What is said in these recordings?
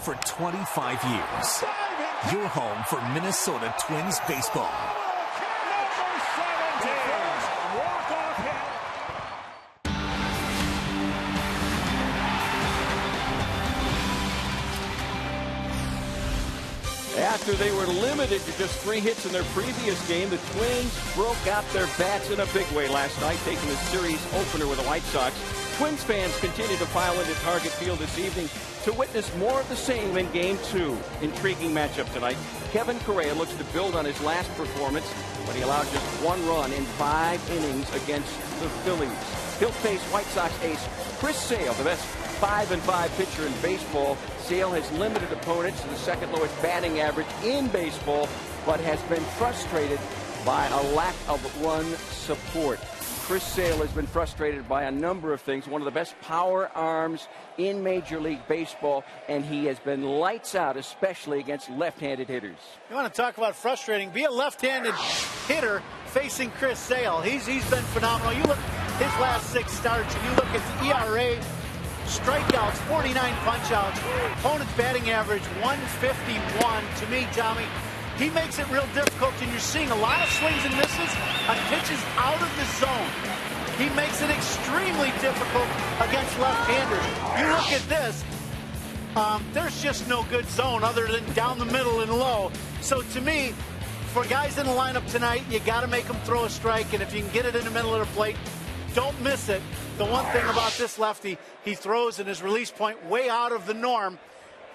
for 25 years. Your home for Minnesota Twins baseball. After they were limited to just 3 hits in their previous game, the Twins broke out their bats in a big way last night, taking the series opener with the White Sox. Twins fans continue to file into Target Field this evening to witness more of the same in Game 2. Intriguing matchup tonight. Kevin Correa looks to build on his last performance, but he allowed just 1 run in 5 innings against the Phillies. He'll face White Sox ace Chris Sale, the best 5-5 pitcher in baseball. Sale has limited opponents to the second lowest batting average in baseball, but has been frustrated by a lack of run support. Chris Sale has been frustrated by a number of things. One of the best power arms in Major League Baseball, and he has been lights out, especially against left-handed hitters. You want to talk about frustrating? Be a left-handed hitter facing Chris Sale. He's been phenomenal. You look at his last 6 starts, and you look at the ERA, strikeouts, 49 punch-outs, opponent's batting average 151. To me, Tommy, he makes it real difficult, and you're seeing a lot of swings and misses on pitches out of the zone. He makes it extremely difficult against left-handers. You look at this, there's just no good zone other than down the middle and low. So to me, for guys in the lineup tonight, you got to make them throw a strike, and if you can get it in the middle of the plate, don't miss it. The one thing about this lefty, he throws in his release point way out of the norm.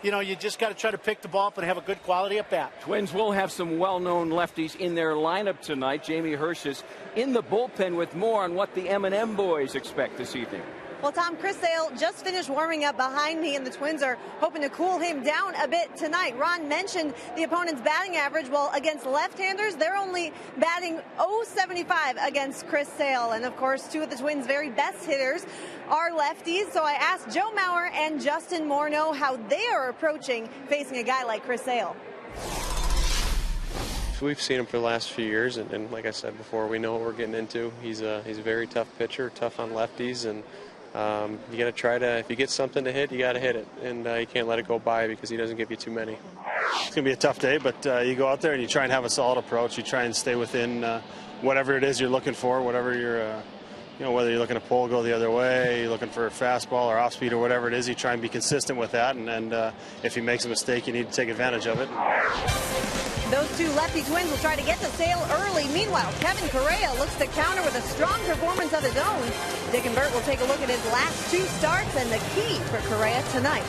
You know, you just got to try to pick the ball up and have a good quality at bat. Twins will have some well-known lefties in their lineup tonight. Jamie Hirsch is in the bullpen with more on what the M&M boys expect this evening. Well, Tom, Chris Sale just finished warming up behind me, and the Twins are hoping to cool him down a bit tonight. Ron mentioned the opponent's batting average. Well, against left-handers, they're only batting .075 against Chris Sale. And, of course, 2 of the Twins' very best hitters are lefties. So I asked Joe Mauer and Justin Morneau how they are approaching facing a guy like Chris Sale. We've seen him for the last few years, and like I said before, we know what we're getting into. He's a very tough pitcher, tough on lefties, and you got to try to, if you get something to hit, you got to hit it, and you can't let it go by because he doesn't give you too many. It's going to be a tough day, but you go out there and you try and have a solid approach. You try and stay within whatever it is you're looking for, whatever you're, whether you're looking to pull, go the other way, you're looking for a fastball or off speed or whatever it is, you try and be consistent with that, and if he makes a mistake, you need to take advantage of it. Those 2 lefty Twins will try to get to Sale early. Meanwhile, Kevin Correa looks to counter with a strong performance of his own. Dick and Bert will take a look at his last 2 starts and the key for Correa tonight.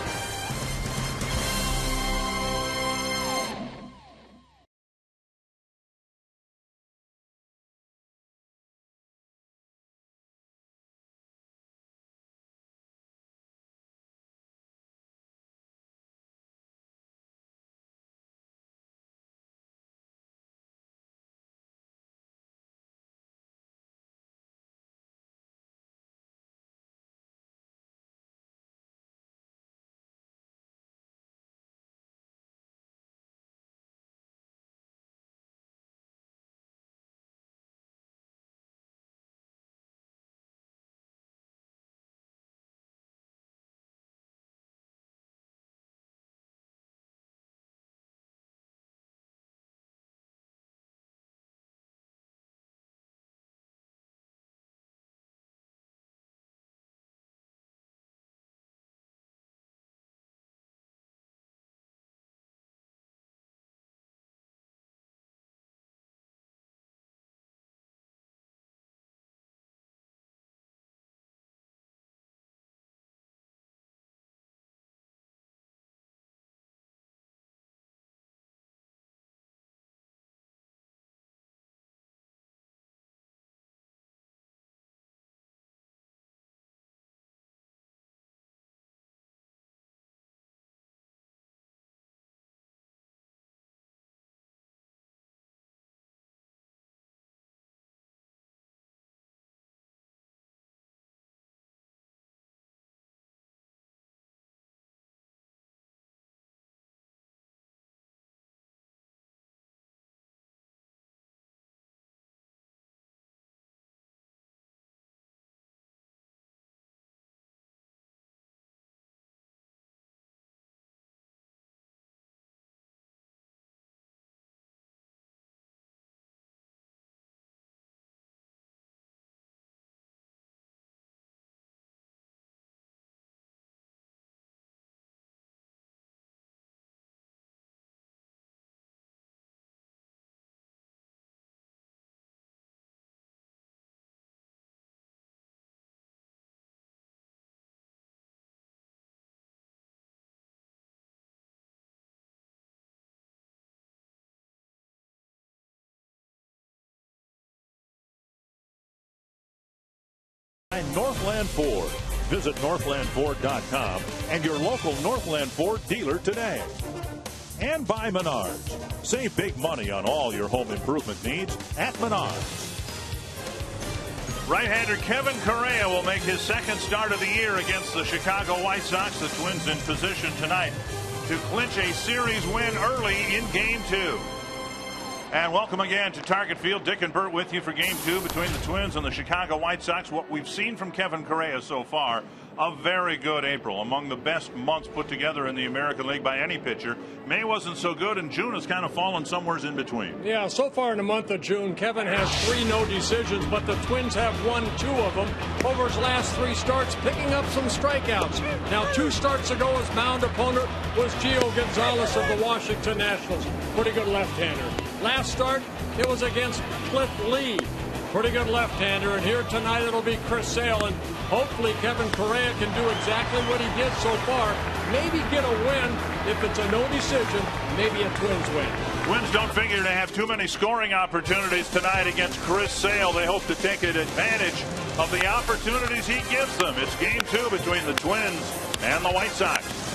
Northland Ford. Visit northlandford.com and your local Northland Ford dealer today. And by Menards. Save big money on all your home improvement needs at Menards. Right-hander Kevin Correa will make his second start of the year against the Chicago White Sox. The Twins in position tonight to clinch a series win early in Game 2. And welcome again to Target Field. Dick and Bert with you for Game 2 between the Twins and the Chicago White Sox. What we've seen from Kevin Correa so far, a very good April. Among the best months put together in the American League by any pitcher. May wasn't so good, and June has kind of fallen somewhere in between. Yeah, so far in the month of June, Kevin has 3 no decisions, but the Twins have won 2 of them over his last 3 starts, picking up some strikeouts. Now, 2 starts ago, his mound opponent was Gio Gonzalez of the Washington Nationals. Pretty good left-hander. Last start, it was against Cliff Lee. Pretty good left-hander, and here tonight it'll be Chris Sale, and hopefully Kevin Correa can do exactly what he did so far. Maybe get a win. If it's a no decision, maybe a Twins win. Twins don't figure to have too many scoring opportunities tonight against Chris Sale. They hope to take advantage of the opportunities he gives them. It's Game 2 between the Twins and the White Sox.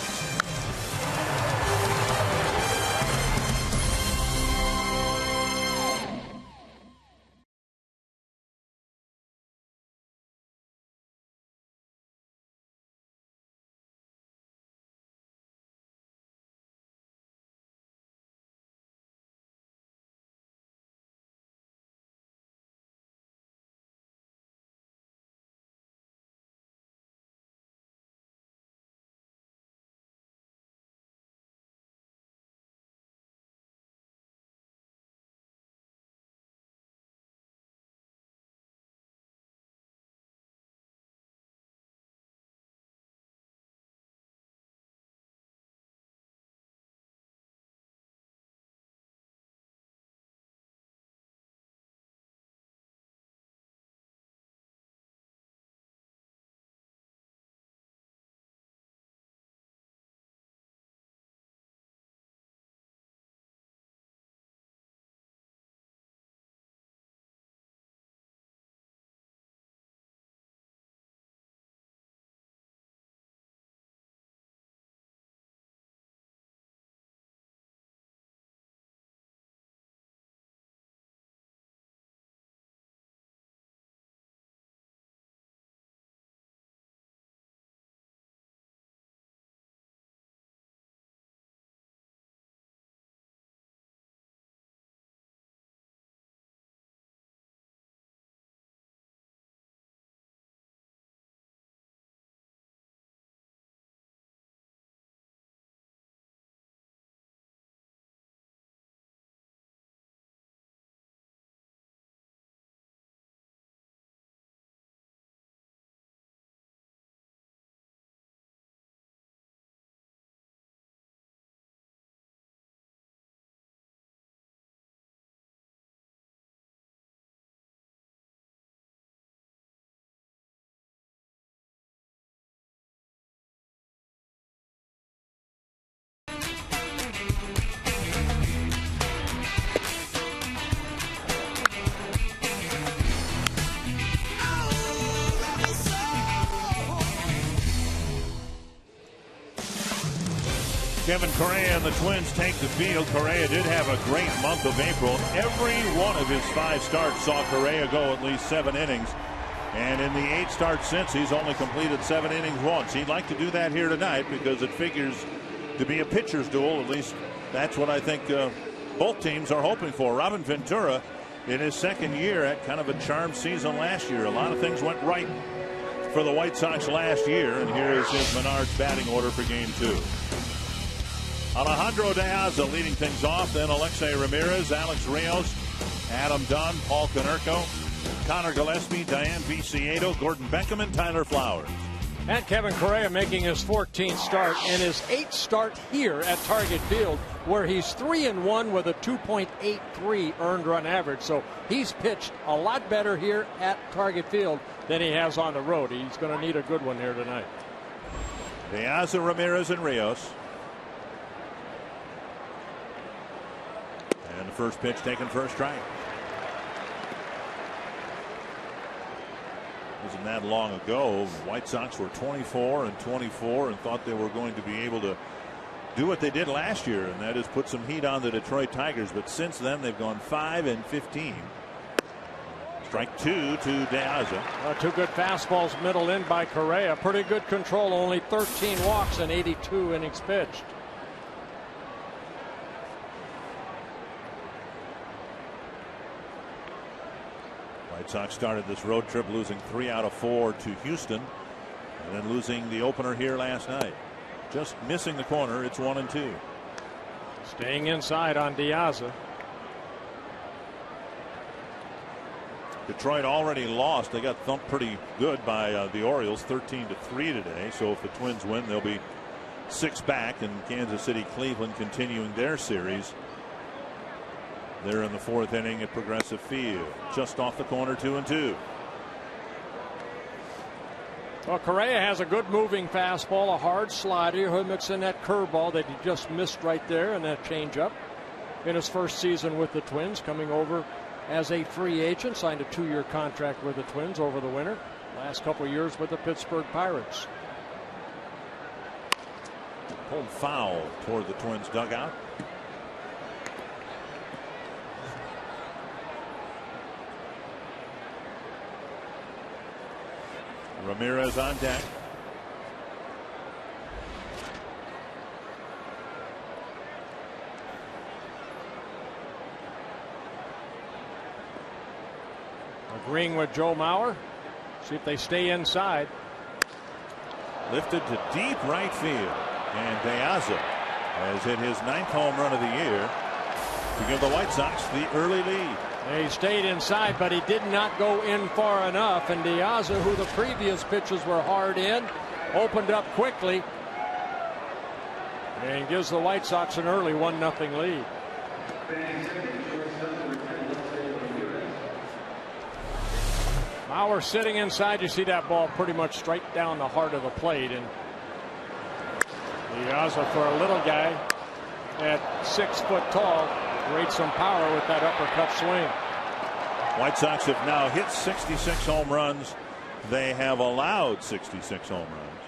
Kevin Correa and the Twins take the field. Correa did have a great month of April. Every one of his 5 starts saw Correa go at least 7 innings. And in the 8 starts since, he's only completed 7 innings once. He'd like to do that here tonight because it figures to be a pitcher's duel. At least that's what I think both teams are hoping for. Robin Ventura, in his second year, had kind of a charmed season last year. A lot of things went right for the White Sox last year. And here is his Menards batting order for Game 2. Alejandro De Aza leading things off. Then Alexei Ramirez, Alex Rios, Adam Dunn, Paul Konerko, Connor Gillespie, Diane Viciedo, Gordon Beckham, and Tyler Flowers. And Kevin Correa making his 14th start and his 8th start here at Target Field, where he's 3-1 with a 2.83 earned run average. So he's pitched a lot better here at Target Field than he has on the road. He's going to need a good one here tonight. De Aza, Ramirez, and Rios. And the first pitch taken for a strike. Wasn't that long ago. The White Sox were 24-24 and thought they were going to be able to do what they did last year, and that is put some heat on the Detroit Tigers. But since then, they've gone 5-15. Strike 2 to De Aza. Two good fastballs middle in by Correa. Pretty good control. Only 13 walks and 82 innings pitched. White Sox started this road trip losing 3 out of 4 to Houston, and then losing the opener here last night. Just missing the corner. It's 1-2. Staying inside on De Aza. Detroit already lost. They got thumped pretty good by the Orioles, 13-3 today. So if the Twins win, they'll be 6 back, and Kansas City, Cleveland continuing their series. They're in the 4th inning at Progressive Field. Just off the corner, 2-2. Well, Correa has a good moving fastball, a hard slider. He'll mix in that curveball that he just missed right there, and that changeup. In his first season with the Twins, coming over as a free agent, signed a 2-year contract with the Twins over the winter. Last couple of years with the Pittsburgh Pirates. Pulled foul toward the Twins dugout. Ramirez on deck. Agreeing with Joe Mauer. See if they stay inside. Lifted to deep right field. And De Aza has hit his 9th home run of the year to give the White Sox the early lead. He stayed inside, but he did not go in far enough. And De Aza, who the previous pitches were hard in, opened up quickly and gives the White Sox an early 1-0 lead. Mauer sitting inside. You see that ball pretty much straight down the heart of the plate. And De Aza, for a little guy at 6 foot tall, creates some power with that uppercut swing. White Sox have now hit 66 home runs. They have allowed 66 home runs.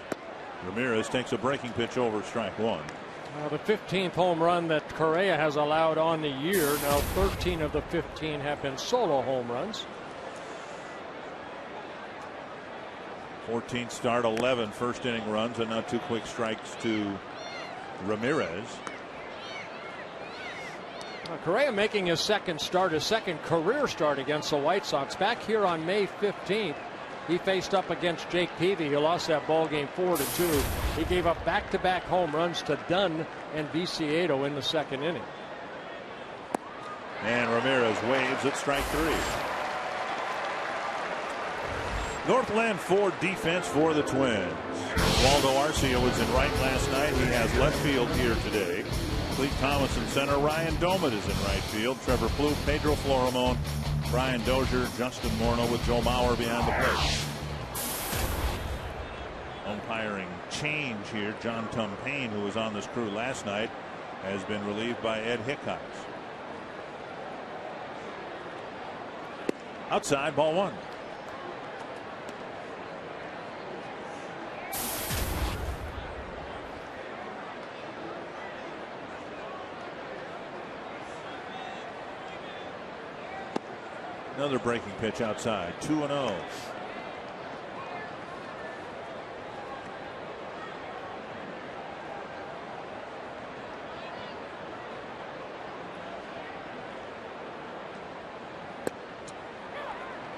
Ramirez takes a breaking pitch over, strike 1. The 15th home run that Correa has allowed on the year. Now 13 of the 15 have been solo home runs. 14th start, 11 first inning runs, and now 2 quick strikes to Ramirez. Correa making his second career start against the White Sox. Back here on May 15th, he faced up against Jake Peavy. He lost that ball game 4-2. He gave up back-to-back home runs to Dunn and Viciedo in the 2nd inning. And Ramirez waves at strike 3. Northland Ford defense for the Twins. Waldo Arcia was in right last night. He has left field here today. Clete Thomas in center. Ryan Domet is in right field. Trevor Plouffe, Pedro Florimon, Brian Dozier, Justin Morneau with Joe Mauer behind the plate. Umpiring change here. John Tumpane, who was on this crew last night, has been relieved by Ed Hickox. Outside, ball 1. Another breaking pitch outside. 2-0.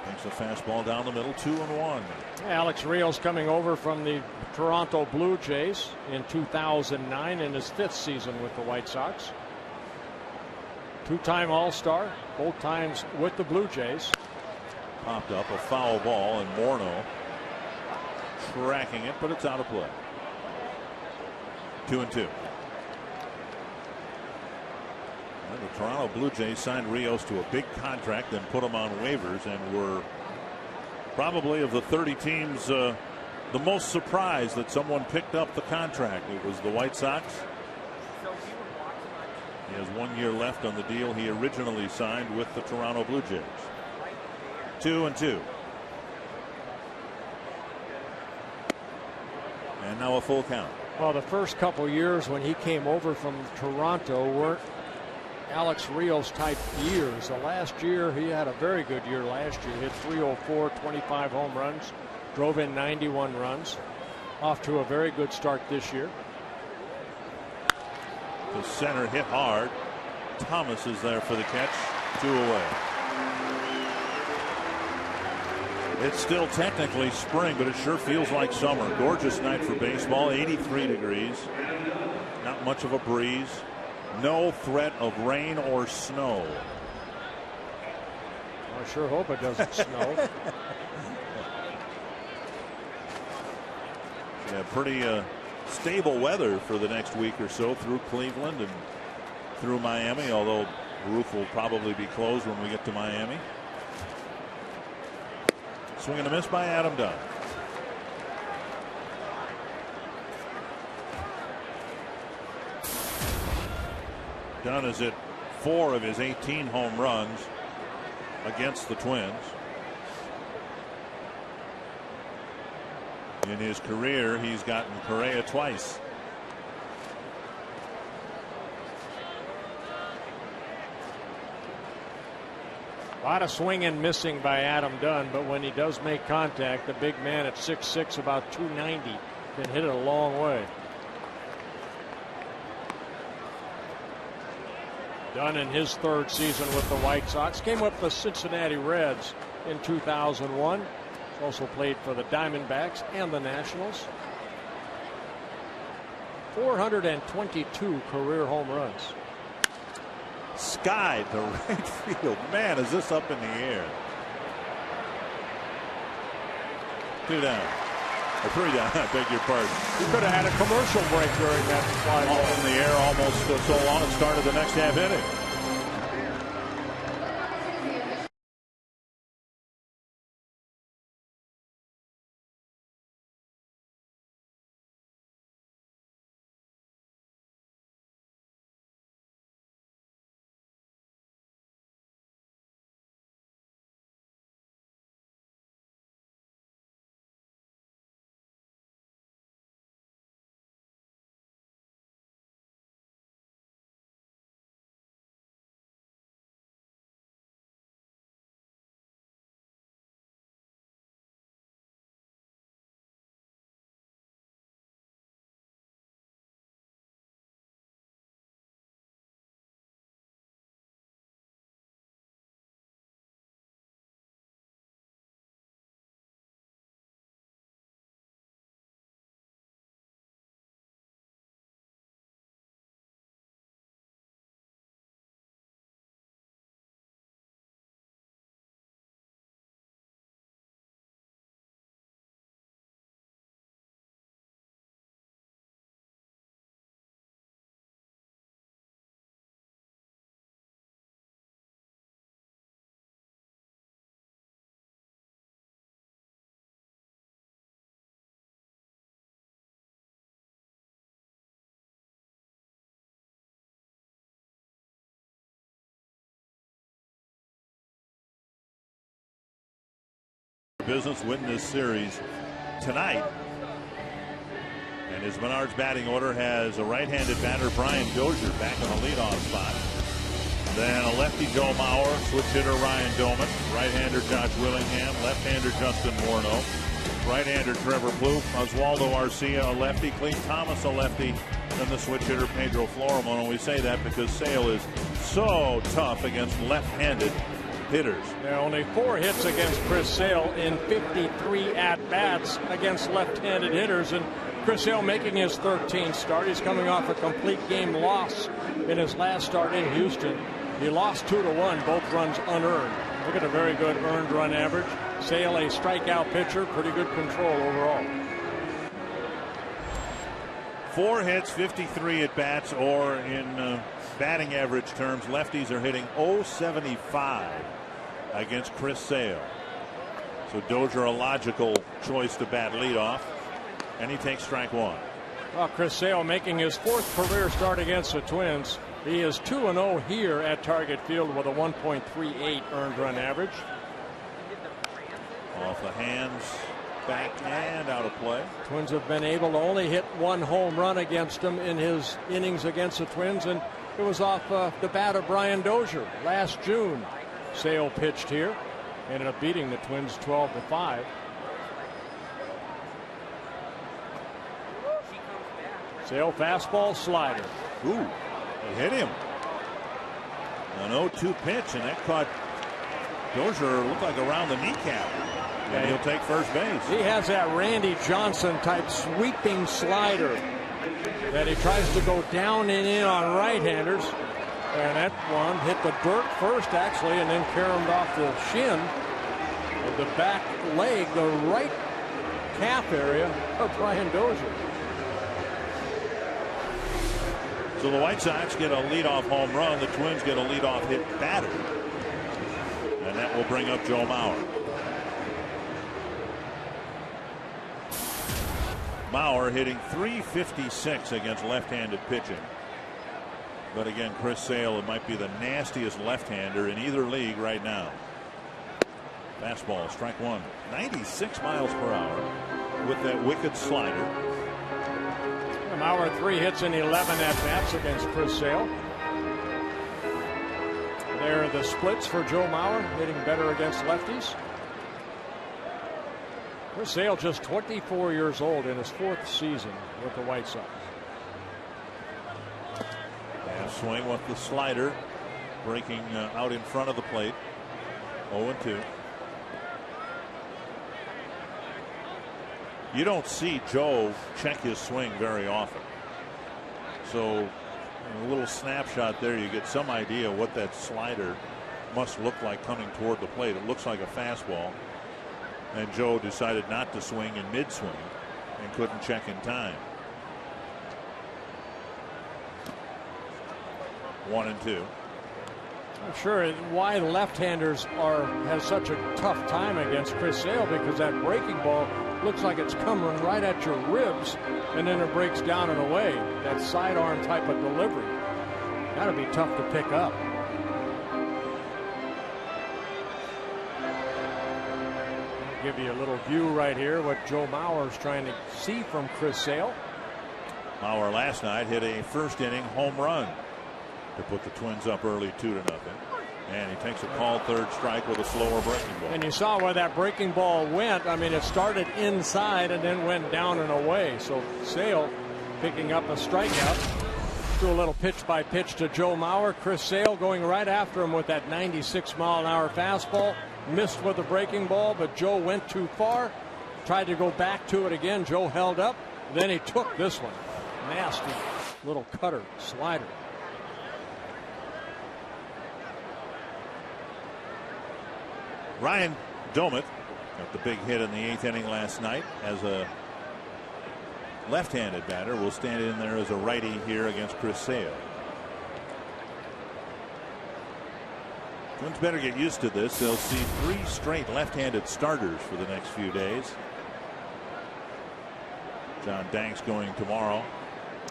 Takes a fastball down the middle. 2-1. Alex Rios coming over from the Toronto Blue Jays in 2009 in his 5th season with the White Sox. 2-time All-Star, both times with the Blue Jays. Popped up a foul ball, and Morneau tracking it, but it's out of play. 2-2. And the Toronto Blue Jays signed Rios to a big contract, then put him on waivers, and were probably of the 30 teams the most surprised that someone picked up the contract. It was the White Sox. He has 1 year left on the deal he originally signed with the Toronto Blue Jays. 2-2. And now a full count. Well, the first couple years when he came over from Toronto weren't Alex Rios type years. The last year, he had a very good year last year. Hit .304, 25 home runs, drove in 91 runs. Off to a very good start this year. The center hit hard. Thomas is there for the catch. 2 away. It's still technically spring, but it sure feels like summer. Gorgeous night for baseball. 83 degrees. Not much of a breeze. No threat of rain or snow. I sure hope it doesn't snow. Yeah, pretty stable weather for the next week or so through Cleveland and through Miami, although the roof will probably be closed when we get to Miami. Swing and a miss by Adam Dunn. Dunn is at 4 of his 18 home runs against the Twins. In his career, he's gotten Correa twice. A lot of swing and missing by Adam Dunn, but when he does make contact, the big man at 6'6", about 290, can hit it a long way. Dunn in his 3rd season with the White Sox, came up the Cincinnati Reds in 2001. Also played for the Diamondbacks and the Nationals. 422 career home runs. Skied the right field. Man, is this up in the air. 2 down. Or 3 down. I beg your pardon. You could have had a commercial break during that fly ball. All in the air almost so long it started the next half inning. Business win this series tonight. And his Menards batting order has a right-handed batter, Brian Dozier, back on the leadoff spot. Then a lefty, Joe Mauer, switch hitter, Ryan Doman, right-hander, Josh Willingham, left-hander, Justin Morneau, right-hander, Trevor Plouffe, Oswaldo Arcia, a lefty, Cleve Thomas, a lefty, then the switch hitter, Pedro Florimon. And we say that because Sale is so tough against left-handed hitters. There are only 4 hits against Chris Sale in 53 at-bats against left-handed hitters, and Chris Sale making his 13th start. He's coming off a complete game loss in his last start in Houston. He lost 2-1, both runs unearned. Look at a very good earned run average. Sale, a strikeout pitcher, pretty good control overall. 4 hits, 53 at-bats, or in batting average terms, lefties are hitting .075 against Chris Sale. So Dozier a logical choice to bat leadoff, and he takes strike 1. Well, Chris Sale making his 4th career start against the Twins. He is 2-0 here at Target Field with a 1.38 earned run average. Off the hands back and out of play. Twins have been able to only hit one home run against him in his innings against the Twins, and it was off the bat of Brian Dozier last June. Sale pitched here, ended up beating the Twins 12-5. Sale fastball slider. Ooh, it hit him. An 0-2 pitch, and that caught Dozier, looked like around the kneecap. And he'll take first base. He has that Randy Johnson type sweeping slider that he tries to go down and in on right-handers. And that one hit the dirt first, actually, and then caromed off the shin of the back leg, the right calf area of Brian Dozier. So the White Sox get a leadoff home run. The Twins get a leadoff hit batter. And that will bring up Joe Mauer. Mauer hitting .356 against left-handed pitching. But again, Chris Sale, it might be the nastiest left-hander in either league right now. Fastball, strike one. 96 miles per hour with that wicked slider. Mauer 3 hits in 11 at-bats against Chris Sale. There are the splits for Joe Mauer, hitting better against lefties. Chris Sale just 24 years old in his 4th season with the White Sox. Half swing with the slider, breaking out in front of the plate. 0-2. You don't see Joe check his swing very often. So in a little snapshot there, you get some idea what that slider must look like coming toward the plate. It looks like a fastball. And Joe decided not to swing in mid-swing and couldn't check in time. 1-2. I'm sure why left-handers have such a tough time against Chris Sale, because that breaking ball looks like it's coming right at your ribs, and then it breaks down and away. That sidearm type of delivery. Gotta be tough to pick up. Give you a little view right here what Joe Mauer is trying to see from Chris Sale. Mauer last night hit a first inning home run to put the Twins up early 2-0. And he takes a called third strike with a slower breaking ball. And you saw where that breaking ball went. I mean, it started inside and then went down and away. So Sale picking up a strikeout. Do a little pitch by pitch to Joe Mauer. Chris Sale going right after him with that 96-mile-an-hour fastball. Missed with the breaking ball, but Joe went too far. Tried to go back to it again. Joe held up. Then he took this one. Nasty little cutter slider. Ryan Doumit got the big hit in the 8th inning last night as a left-handed batter. Will stand in there as a righty here against Chris Sale. Twins better get used to this. They'll see 3 straight left-handed starters for the next few days. John Danks going tomorrow.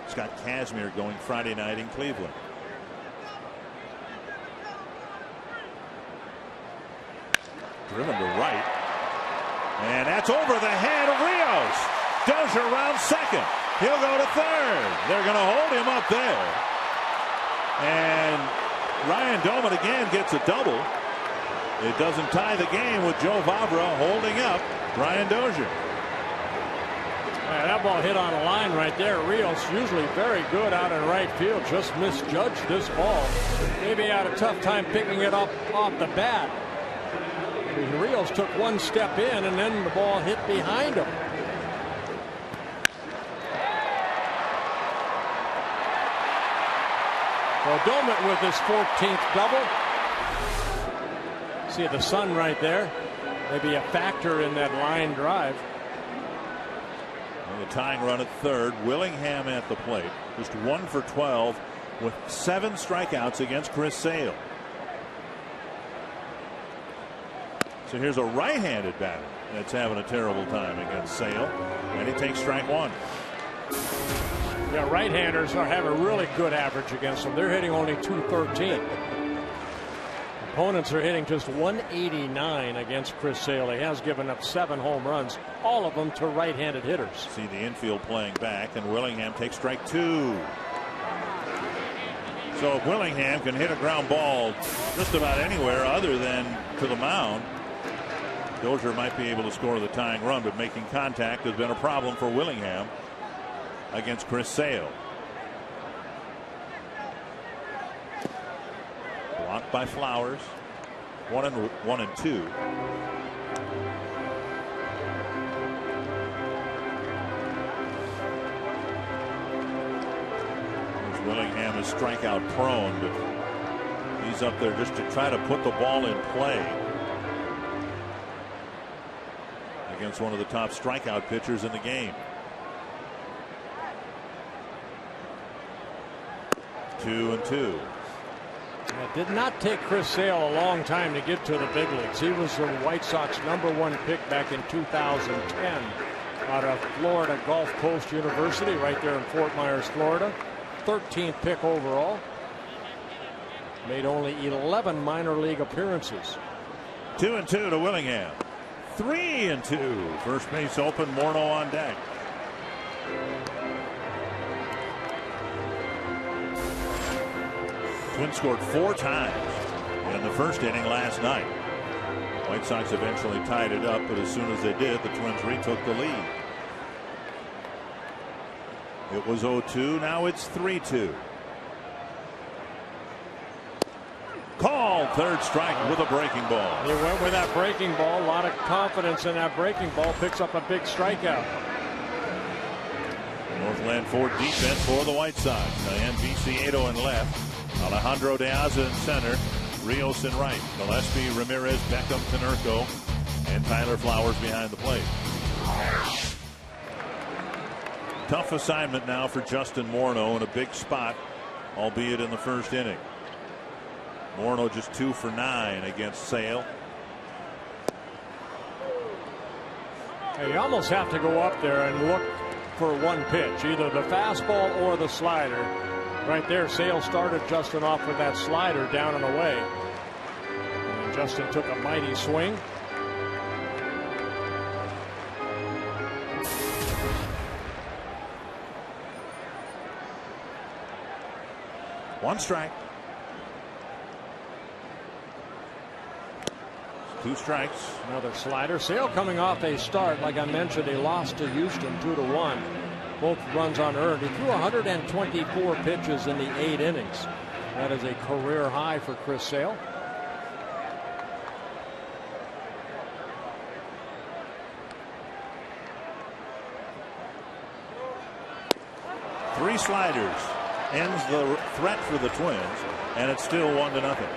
Scott Kazmir going Friday night in Cleveland. Driven to right. And that's over the head of Rios. Dozier around second. He'll go to third. They're going to hold him up there. And Ryan Doumit again gets a double. It doesn't tie the game with Joe Vavra holding up Brian Dozier. That ball hit on a line right there. Rios usually very good out in right field. Just misjudged this ball. Maybe had a tough time picking it up off the bat. Rios took one step in and then the ball hit behind him. Well, Doumit with his 14th double. See the sun right there. Maybe a factor in that line drive. And the tying run at third. Willingham at the plate. Just 1 for 12 with 7 strikeouts against Chris Sale. So here's a right-handed batter that's having a terrible time against Sale, and he takes strike 1. Yeah, right-handers have a really good average against them. They're hitting only .213. opponents are hitting just 189 against Chris Sale. He has given up 7 home runs, all of them to right-handed hitters. See the infield playing back, and Willingham takes strike 2. So if Willingham can hit a ground ball just about anywhere other than to the mound, Dozier might be able to score the tying run, but making contact has been a problem for Willingham against Chris Sale. Blocked by Flowers. 1-2. Willingham is strikeout prone, but he's up there just to try to put the ball in play against one of the top strikeout pitchers in the game. 2-2. It did not take Chris Sale a long time to get to the big leagues. He was the White Sox #1 pick back in 2010 out of Florida Gulf Coast University right there in Fort Myers, Florida. 13th pick overall. Made only 11 minor league appearances. 2-2 to Willingham. 3-2. First base open. Morneau on deck. Twins scored 4 times in the first inning last night. White Sox eventually tied it up, but as soon as they did, the Twins retook the lead. It was 0-2. Now it's 3-2. Called third strike with a breaking ball. He went with that breaking ball. A lot of confidence in that breaking ball. Picks up a big strikeout. Northland Ford defense for the White Sox. Diane Viciedo in left. Alejandro De Aza in center. Rios in right. Gillespie, Ramirez, Beckham, Konerko, and Tyler Flowers behind the plate. Tough assignment now for Justin Morneau in a big spot, albeit in the first inning. Morneau just 2 for 9 against Sale. Hey, you almost have to go up there and look for one pitch, either the fastball or the slider. Right there, Sale started Justin off with that slider down and away. And Justin took a mighty swing. One strike. 2 strikes. Another slider. Sale coming off a start. Like I mentioned, he lost to Houston 2-1. Both runs unearned. He threw 124 pitches in the 8 innings. That is a career high for Chris Sale. Three sliders ends the threat for the Twins, and it's still 1-0.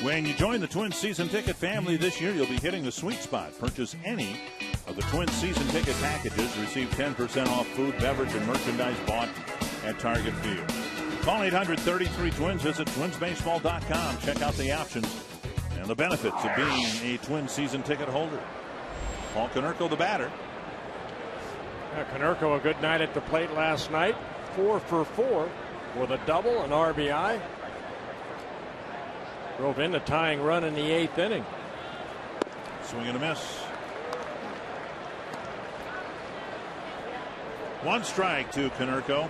When you join the Twins season ticket family this year, you'll be hitting the sweet spot. Purchase any of the Twins season ticket packages. Receive 10% off food, beverage, and merchandise bought at Target Field. Call 800-33-TWINS. Visit twinsbaseball.com. Check out the options and the benefits of being a Twins season ticket holder. Paul Konerko, the batter. Konerko, a good night at the plate last night. 4 for 4 with a double, an RBI. Drove in the tying run in the 8th inning. Swing and a miss. One strike to Konerko.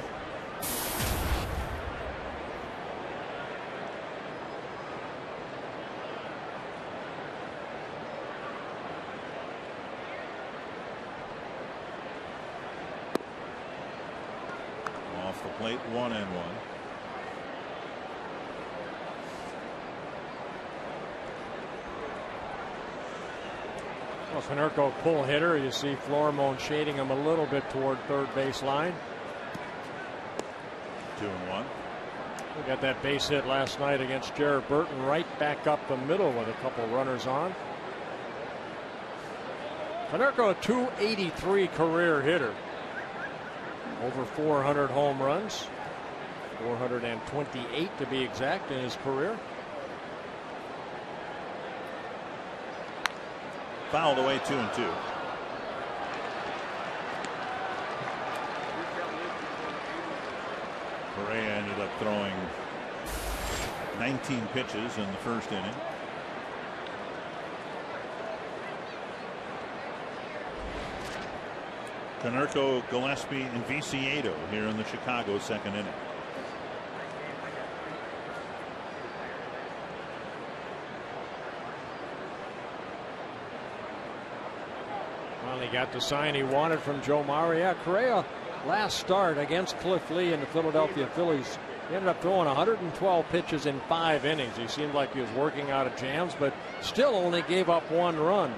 Off the plate, 1-1. Well, Konerko, pull hitter. You see Florimon shading him a little bit toward third base line. 2-1. We got that base hit last night against Jared Burton, right back up the middle with a couple runners on. Konerko, a .283 career hitter. Over 400 home runs. 428 to be exact in his career. Fouled away, 2-2. Correa ended up throwing 19 pitches in the first inning. Konerko, Gillespie, and Viciedo here in the Chicago second inning. Finally got the sign he wanted from Joe Mauer. Yeah, Correa, last start against Cliff Lee and the Philadelphia Phillies, he ended up throwing 112 pitches in 5 innings. He seemed like he was working out of jams, but still only gave up 1 run.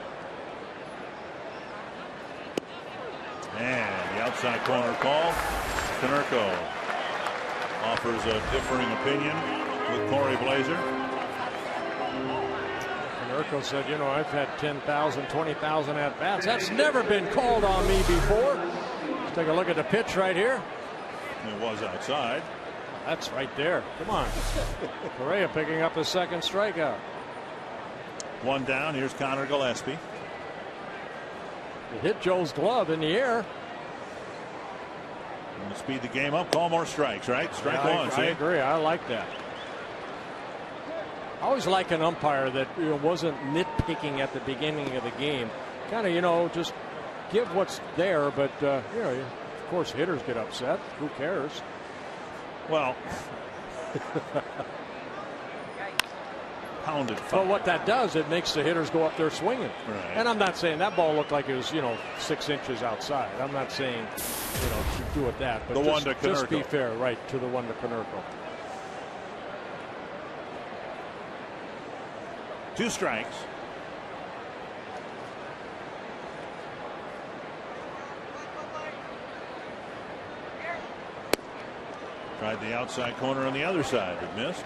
And the outside corner call. Konerko offers a differing opinion with Corey Blaser. Konerko said, you know, I've had 10,000, 20,000 at bats. That's never been called on me before. Let's take a look at the pitch right here. It was outside. That's right there. Come on. Correa picking up his second strikeout. 1 down. Here's Connor Gillespie. It hit Joe's glove in the air. Want to speed the game up, call more strikes, right? Strike one. I agree. I like that. I always like an umpire that wasn't nitpicking at the beginning of the game. Kind of, just give what's there, but, of course, hitters get upset. Who cares? Well, pounded foul. But what that does, it makes the hitters go up there swinging. Right. And I'm not saying that ball looked like it was, 6 inches outside. I'm not saying, to do it that. But the one to Konerko. Just be fair, right, to the one to Konerko. 2 strikes. Tried the outside corner on the other side, but missed.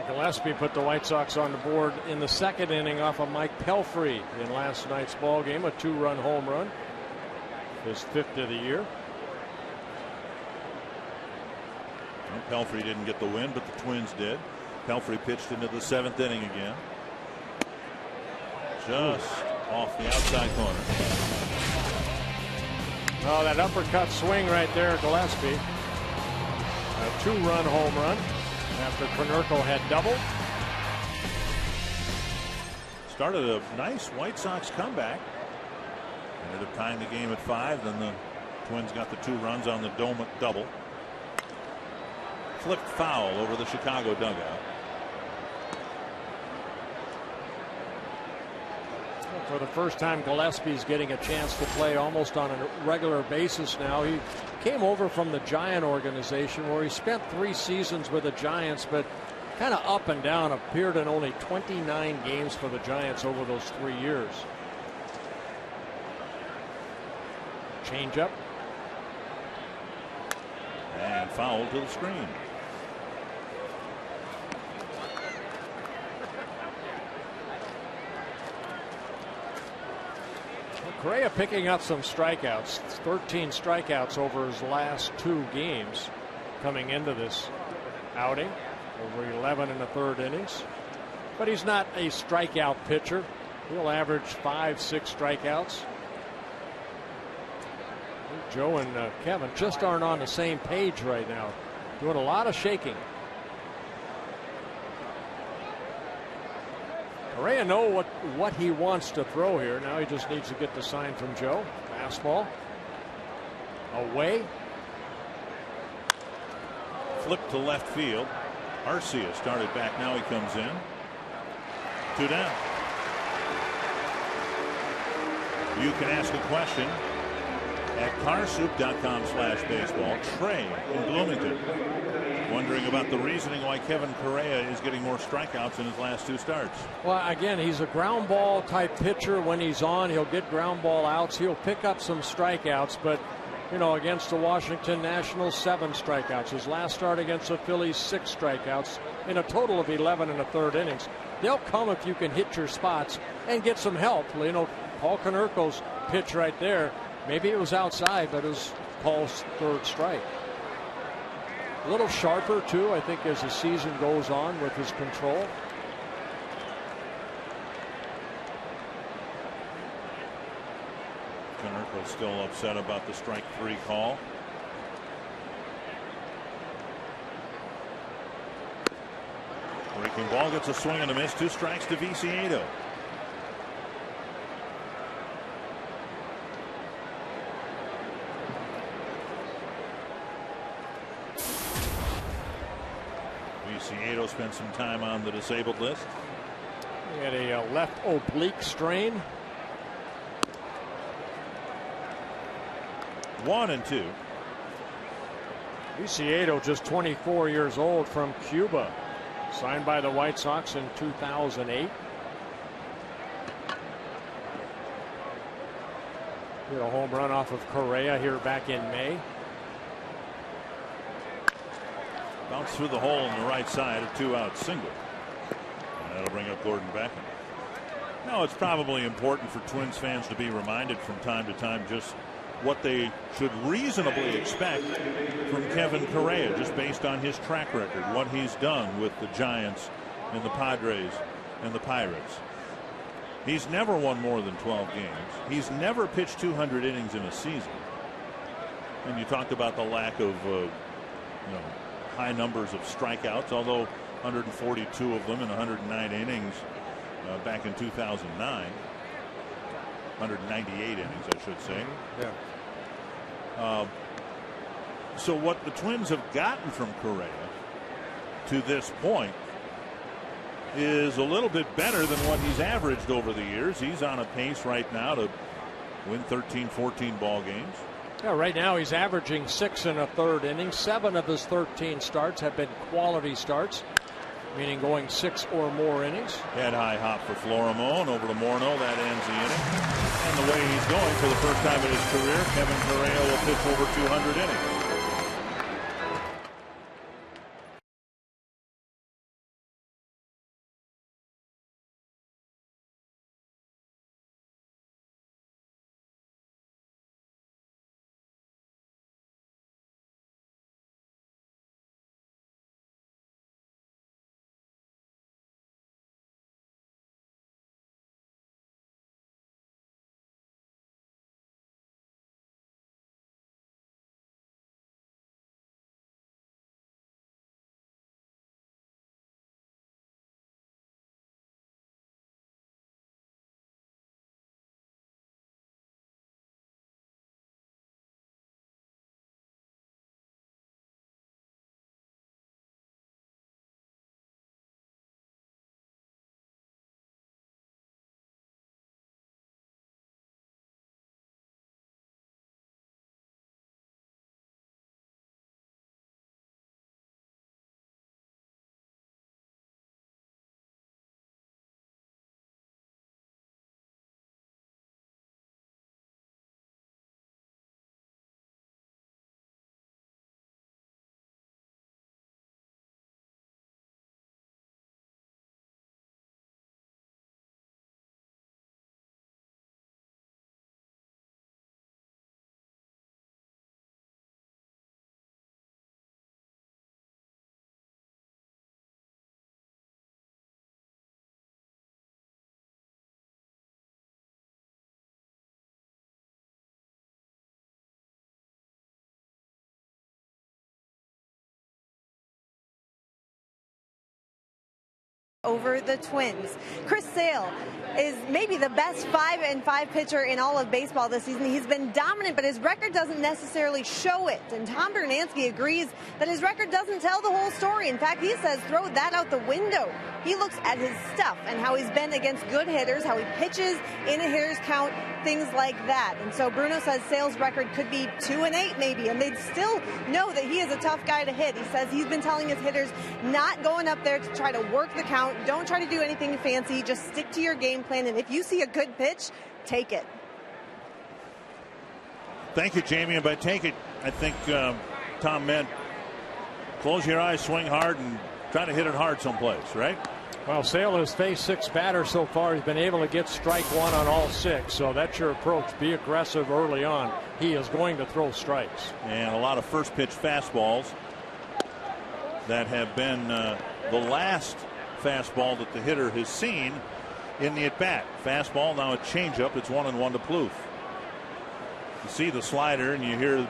Gillespie put the White Sox on the board in the second inning off of Mike Pelfrey in last night's ball game, a 2-run home run, his 5th of the year. Well, Pelfrey didn't get the win, but the Twins did. Pelfrey pitched into the 7th inning again. Just off the outside corner. Oh, that uppercut swing right there, Gillespie. A 2-run home run after Konerko had doubled. Started a nice White Sox comeback. Ended up tying the game at 5. Then the Twins got the 2 runs on the double. Flipped foul over the Chicago dugout. For the first time, Gillespie's getting a chance to play almost on a regular basis now. He came over from the Giant organization where he spent 3 seasons with the Giants, but kind of up and down, appeared in only 29 games for the Giants over those 3 years. Changeup. And foul to the screen. Correa picking up some strikeouts, 13 strikeouts over his last 2 games coming into this outing, over 11 in the 3rd innings. But he's not a strikeout pitcher. He'll average 5-6 strikeouts. Joe and Kevin just aren't on the same page right now, doing a lot of shaking. Correa knows what he wants to throw here. Now he just needs to get the sign from Joe. Fastball away. Flip to left field. Arcia started back. Now he comes in. 2 down. You can ask a question at carsoup.com/baseball. Trey in Bloomington wondering about the reasoning why Kevin Correa is getting more strikeouts in his last 2 starts. Well, again, he's a ground ball type pitcher. When he's on, he'll get ground ball outs. He'll pick up some strikeouts, but you know, against the Washington Nationals, 7 strikeouts. His last start against the Phillies, 6 strikeouts in a total of 11 in the 3rd innings. They'll come if you can hit your spots and get some help. You know, Paul Konerko's pitch right there, maybe it was outside, but it was Paul's 3rd strike. A little sharper too, I think, as the season goes on with his control. Konerko still upset about the strike 3 call. Breaking ball gets a swing and a miss. 2 strikes to Viciedo. Viciedo spent some time on the disabled list. He had a left oblique strain. 1-2. Viciedo, just 24 years old, from Cuba, signed by the White Sox in 2008. Hit a home run off of Correa here back in May. Bounced through the hole on the right side, a 2-out single. And that'll bring up Gordon Beckham. Now, it's probably important for Twins fans to be reminded from time to time just what they should reasonably expect from Kevin Correa, just based on his track record, what he's done with the Giants and the Padres and the Pirates. He's never won more than 12 games. He's never pitched 200 innings in a season. And you talked about the lack of high numbers of strikeouts, although 142 of them in 109 innings back in 2009. 198 innings, I should say. Yeah. So what the Twins have gotten from Correa to this point is a little bit better than what he's averaged over the years. He's on a pace right now to win 13, 14 ball games. Yeah, right now he's averaging 6 in a 3rd inning. 7 of his 13 starts have been quality starts, meaning going 6 or more innings. Head high hop for Florimon over to Morneau. That ends the inning. And the way he's going, for the first time in his career, Kevin Correa will pitch over 200 innings. over the Twins. Chris Sale is maybe the best 5-5 pitcher in all of baseball this season. He's been dominant, but his record doesn't necessarily show it. And Tom Bernansky agrees that his record doesn't tell the whole story. In fact, he says throw that out the window. He looks at his stuff and how he's been against good hitters, how he pitches in a hitter's count, things like that. And so Bruno says Sale's record could be 2-8 maybe, and they'd still know that he is a tough guy to hit. He says he's been telling his hitters not going up there to try to work the count. Don't try to do anything fancy. Just stick to your game plan, and if you see a good pitch, take it. Thank you, Jamie. And by take it, I think Tom meant close your eyes, swing hard, and try to hit it hard someplace, right? Well, Sale has faced 6 batters so far. He's been able to get strike 1 on all 6. So that's your approach. Be aggressive early on. He is going to throw strikes. And a lot of first pitch fastballs that have been the last fastball that the hitter has seen in the at-bat. Fastball, now a changeup. It's 1-1 to Plouffe. You see the slider and you hear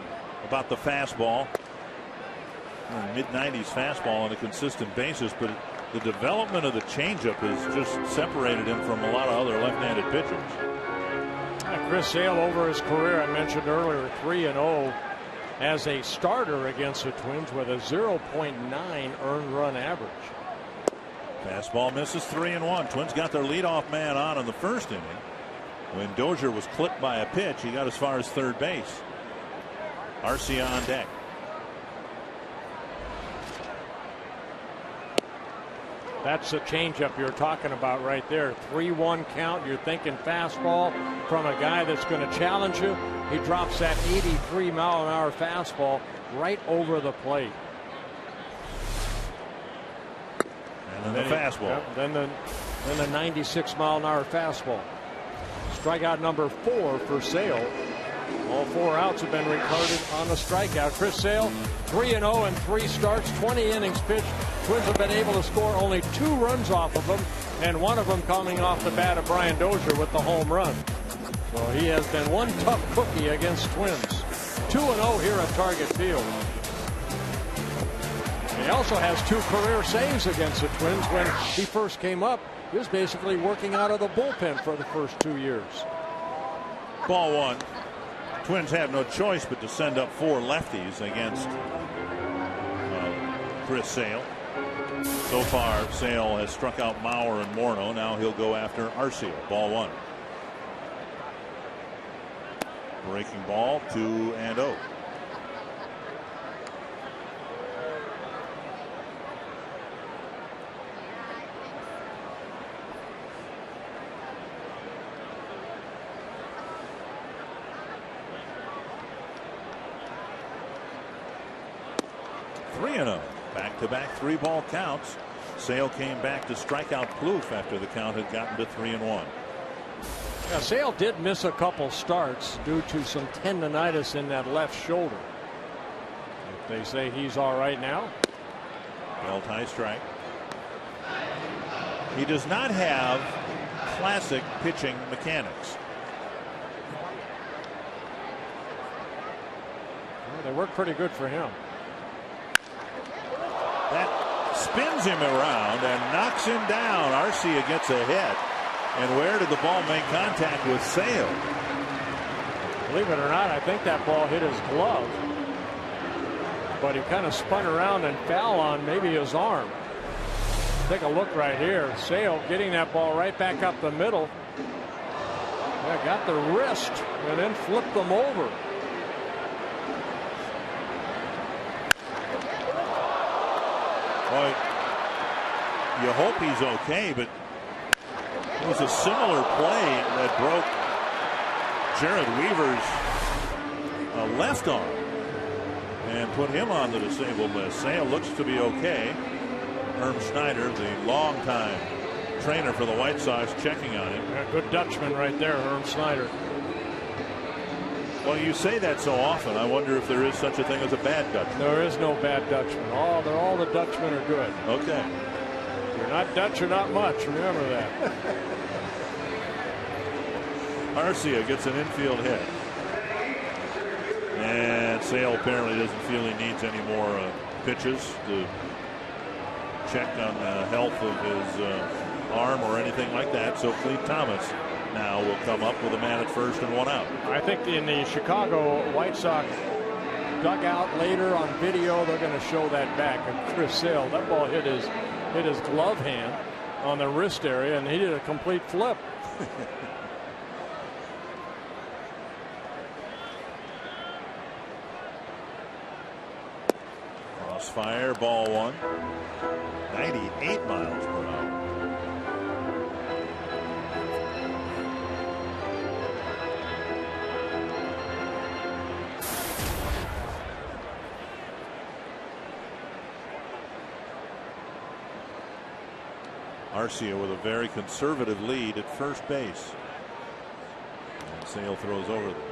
about the fastball. Mid-90s fastball on a consistent basis, but the development of the changeup has just separated him from a lot of other left-handed pitchers. Chris Sale over his career, I mentioned earlier, 3-0 as a starter against the Twins with a 0.9 earned run average. Fastball misses, 3-1. Twins got their leadoff man on in the first inning. When Dozier was clipped by a pitch, he got as far as third base. Arcia on deck. That's the changeup you're talking about right there. 3-1 count. You're thinking fastball from a guy that's going to challenge you. He drops that 83-mile-an-hour fastball right over the plate. And then the fastball. Then the 96-mile-an-hour fastball. Strikeout number 4 for Sale. All 4 outs have been recorded on the strikeout. Chris Sale, 3-0 in 3 starts, 20 innings pitched. Twins have been able to score only 2 runs off of him, and one of them coming off the bat of Brian Dozier with the home run. So he has been one tough cookie against Twins. 2-0 here at Target Field. He also has 2 career saves against the Twins. When he first came up, he was basically working out of the bullpen for the first 2 years. Ball 1. Twins have no choice but to send up 4 lefties against Chris Sale. So far, Sale has struck out Mauer and Morneau. Now he'll go after Arcia. Ball 1. Breaking ball, 2-0. Back-to-back 3-ball counts. Sale came back to strike out Plouffe after the count had gotten to 3-1. Yeah, Sale did miss a couple starts due to some tendonitis in that left shoulder. If they say he's all right now. Held high strike. He does not have classic pitching mechanics. Well, they work pretty good for him. That spins him around and knocks him down. Arcia gets a hit. And where did the ball make contact with Sale? Believe it or not, I think that ball hit his glove. But he kind of spun around and fell on maybe his arm. Take a look right here. Sale getting that ball right back up the middle. Yeah, got the wrist and then flipped them over. Boy, you hope he's okay, but it was a similar play that broke Jared Weaver's left arm and put him on the disabled list. Sale looks to be okay. Herm Schneider, the longtime trainer for the White Sox, checking on him. Yeah, good Dutchman right there, Herm Schneider. Well, you say that so often. I wonder if there is such a thing as a bad Dutchman. There is no bad Dutchman. All the Dutchmen are good. Okay. If you're not Dutch, you're not much. Remember that. Arcia gets an infield hit. And Sale apparently doesn't feel he needs any more pitches to checked on the health of his arm or anything like that. So Clete Thomas now will come up with a man at first and one out. I think in the Chicago White Sox dugout later on video, they're going to show that back of Chris Sale. That ball hit his glove hand on the wrist area, and he did a complete flip. Crossfire, ball one. 98 miles per hour. Arcia with a very conservative lead at first base. And Sale throws over them.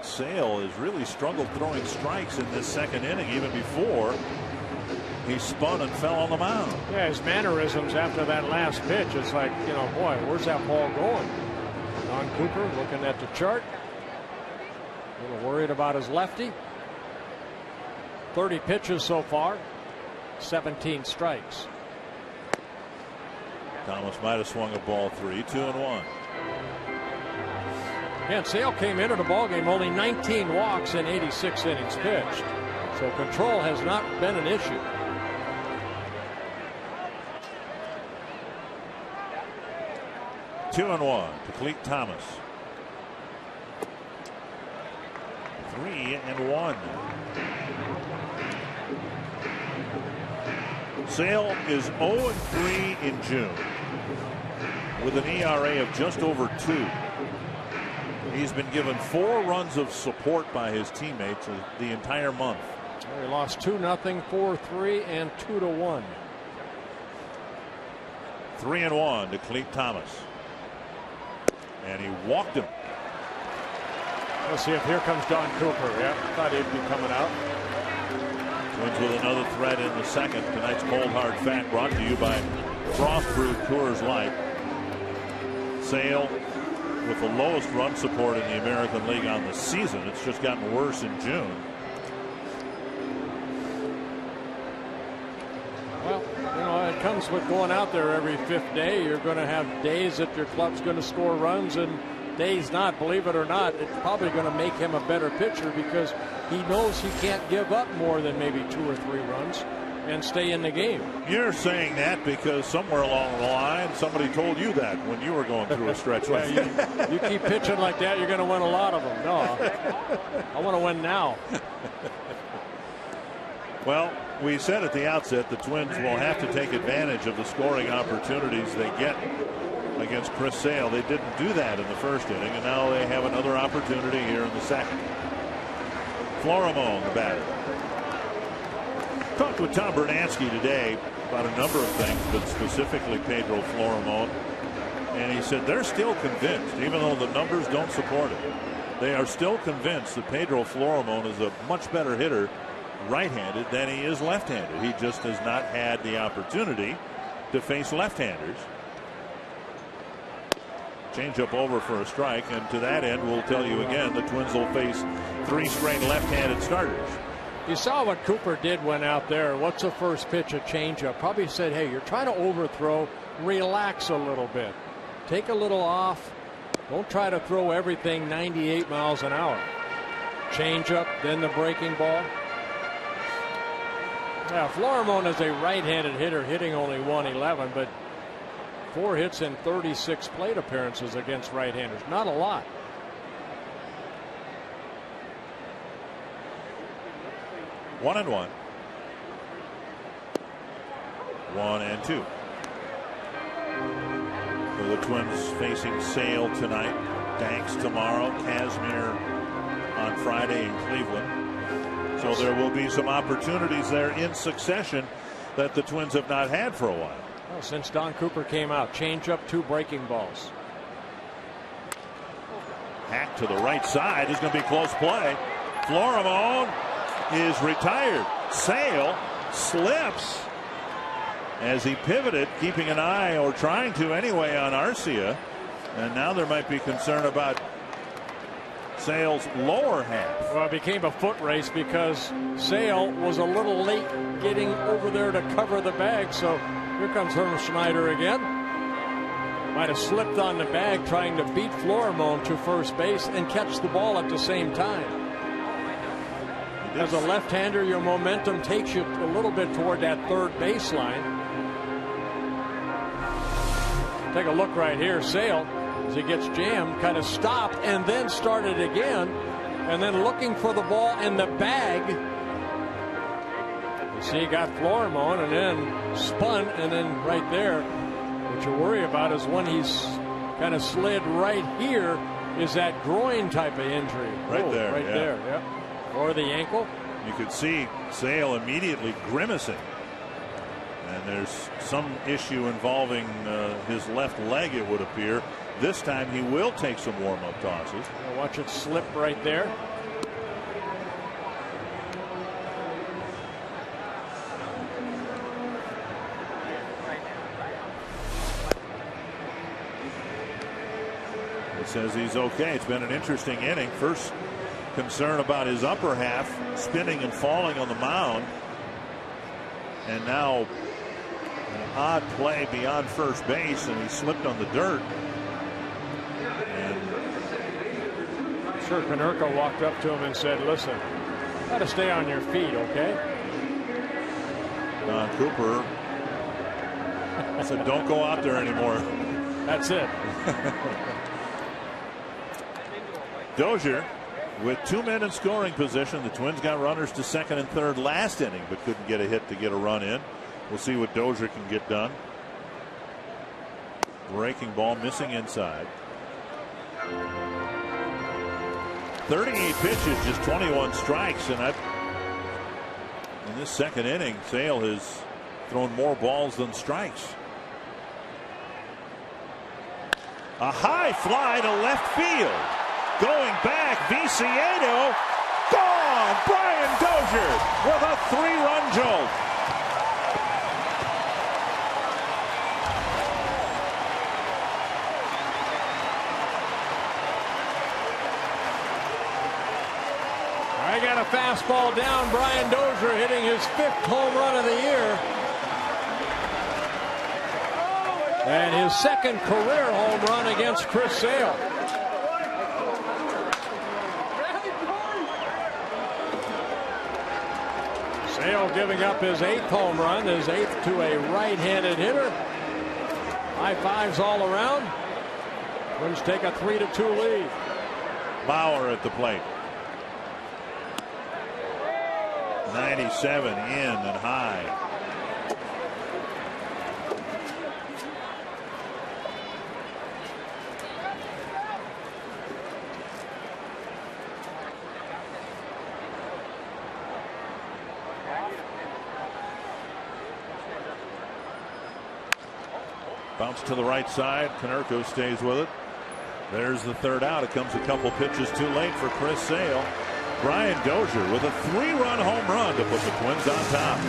Sale has really struggled throwing strikes in this second inning, even before he spun and fell on the mound. Yeah, his mannerisms after that last pitch, it's like, you know, boy, where's that ball going? Don Cooper looking at the chart, a little worried about his lefty. 30 pitches so far, 17 strikes. Thomas might have swung a ball 3, 2-1. And Sale came into the ballgame only 19 walks in 86 innings pitched. So control has not been an issue. Two and one to Clete Thomas. 3-1. Sale is 0-3 in June with an ERA of just over 2. He's been given 4 runs of support by his teammates the entire month. He lost 2-0, 4-3, and 2-1. 3-1 to Clete Thomas. And he walked him. Let's see if here comes Don Cooper. Yeah, thought he'd be coming out. Twins with another threat in the second. Tonight's Cold Hard Fact brought to you by Frost Brewed Coors Light. Sale with the lowest run support in the American League on the season. It's just gotten worse in June. Well, you know, it comes with going out there every 5th day. You're going to have days that your club's going to score runs and days not. Believe it or not, it's probably going to make him a better pitcher because he knows he can't give up more than maybe 2 or 3 runs and stay in the game. You're saying that because somewhere along the line somebody told you that when you were going through a stretch like you keep pitching like that, you're going to win a lot of them. No, I want to win now. Well, we said at the outset the Twins will have to take advantage of the scoring opportunities they get against Chris Sale. They didn't do that in the first inning, and now they have another opportunity here in the second. Florimon, the batter. Talked with Tom Bernansky today about a number of things, but specifically Pedro Florimon. And he said they're still convinced, even though the numbers don't support it, they are still convinced that Pedro Florimon is a much better hitter right-handed than he is left-handed. He just has not had the opportunity to face left-handers. Change up over for a strike, and to that end, we'll tell you again, the Twins will face 3 straight left-handed starters. You saw what Cooper did when out there. What's the first pitch? A changeup. Probably said, hey, you're trying to overthrow. Relax a little bit. Take a little off. Don't try to throw everything 98 miles an hour. Changeup, then the breaking ball. Yeah, Florimon is a right-handed hitter, hitting only 111, but 4 hits in 36 plate appearances against right-handers. Not a lot. One and one. 1-2. So the Twins facing Sale tonight. Banks tomorrow. Kazmir on Friday in Cleveland. So there will be some opportunities there in succession that the Twins have not had for a while. Well, since Don Cooper came out, change up 2 breaking balls. Hack to the right side is going to be close play. Florimon is retired. Sale slips as he pivoted, keeping an eye, or trying to anyway, on Arcia. And now there might be concern about Sale's lower half. Well, it became a foot race because Sale was a little late getting over there to cover the bag. So here comes Herm Schneider again. Might have slipped on the bag trying to beat Florimon to first base and catch the ball at the same time. As a left-hander, your momentum takes you a little bit toward that third baseline. Take a look right here. Sale, as he gets jammed, kind of stopped and then started again, and then looking for the ball in the bag. You see, he got Florimon and then spun, and then right there, what you worry about is when he's kind of slid right here, is that groin type of injury. Right there. Right there, yeah. Or the ankle. You could see Sale immediately grimacing. And there's some issue involving his left leg, it would appear. This time he will take some warm-up tosses. Watch it slip right there. He says he's okay. It's been an interesting inning. First concern about his upper half spinning and falling on the mound. And now an odd play beyond first base, and he slipped on the dirt. And Sir Konerko walked up to him and said, listen, got to stay on your feet, okay? Don Cooper said, don't go out there anymore. That's it. Dozier with 2 men in scoring position. The Twins got runners to second and third last inning, but couldn't get a hit to get a run in. We'll see what Dozier can get done. Breaking ball, missing inside. 38 pitches, just 21 strikes, and in this second inning, Sale has thrown more balls than strikes. A high fly to left field. Going back, Viciedo, gone! Brian Dozier with a 3-run jolt. I got a fastball down. Brian Dozier hitting his 5th home run of the year. And his 2nd career home run against Chris Sale. Sale giving up his 8th home run, his 8th to a right-handed hitter. High fives all around. Twins take a 3-2 lead. Bauer at the plate. 97 in and high. Bounce to the right side. Konerko stays with it. There's the third out. It comes a couple pitches too late for Chris Sale. Brian Dozier with a 3-run home run to put the Twins on top.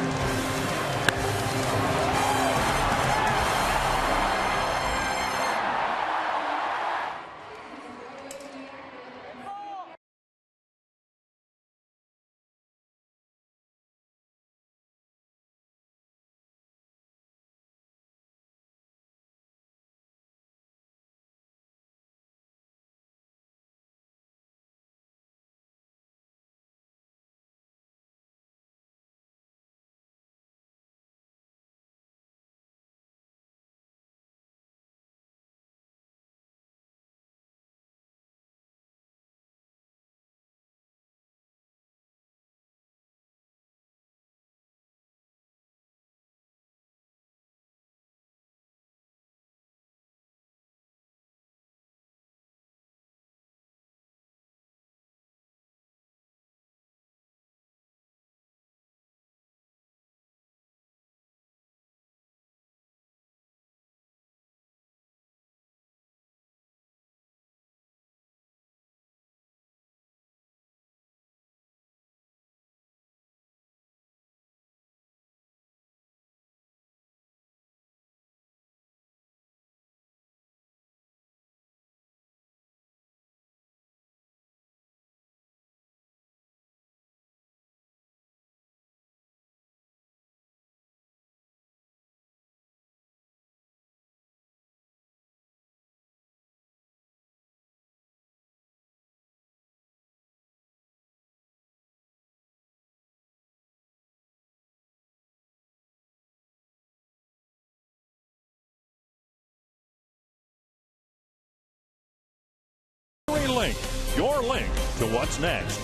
your link to what's next.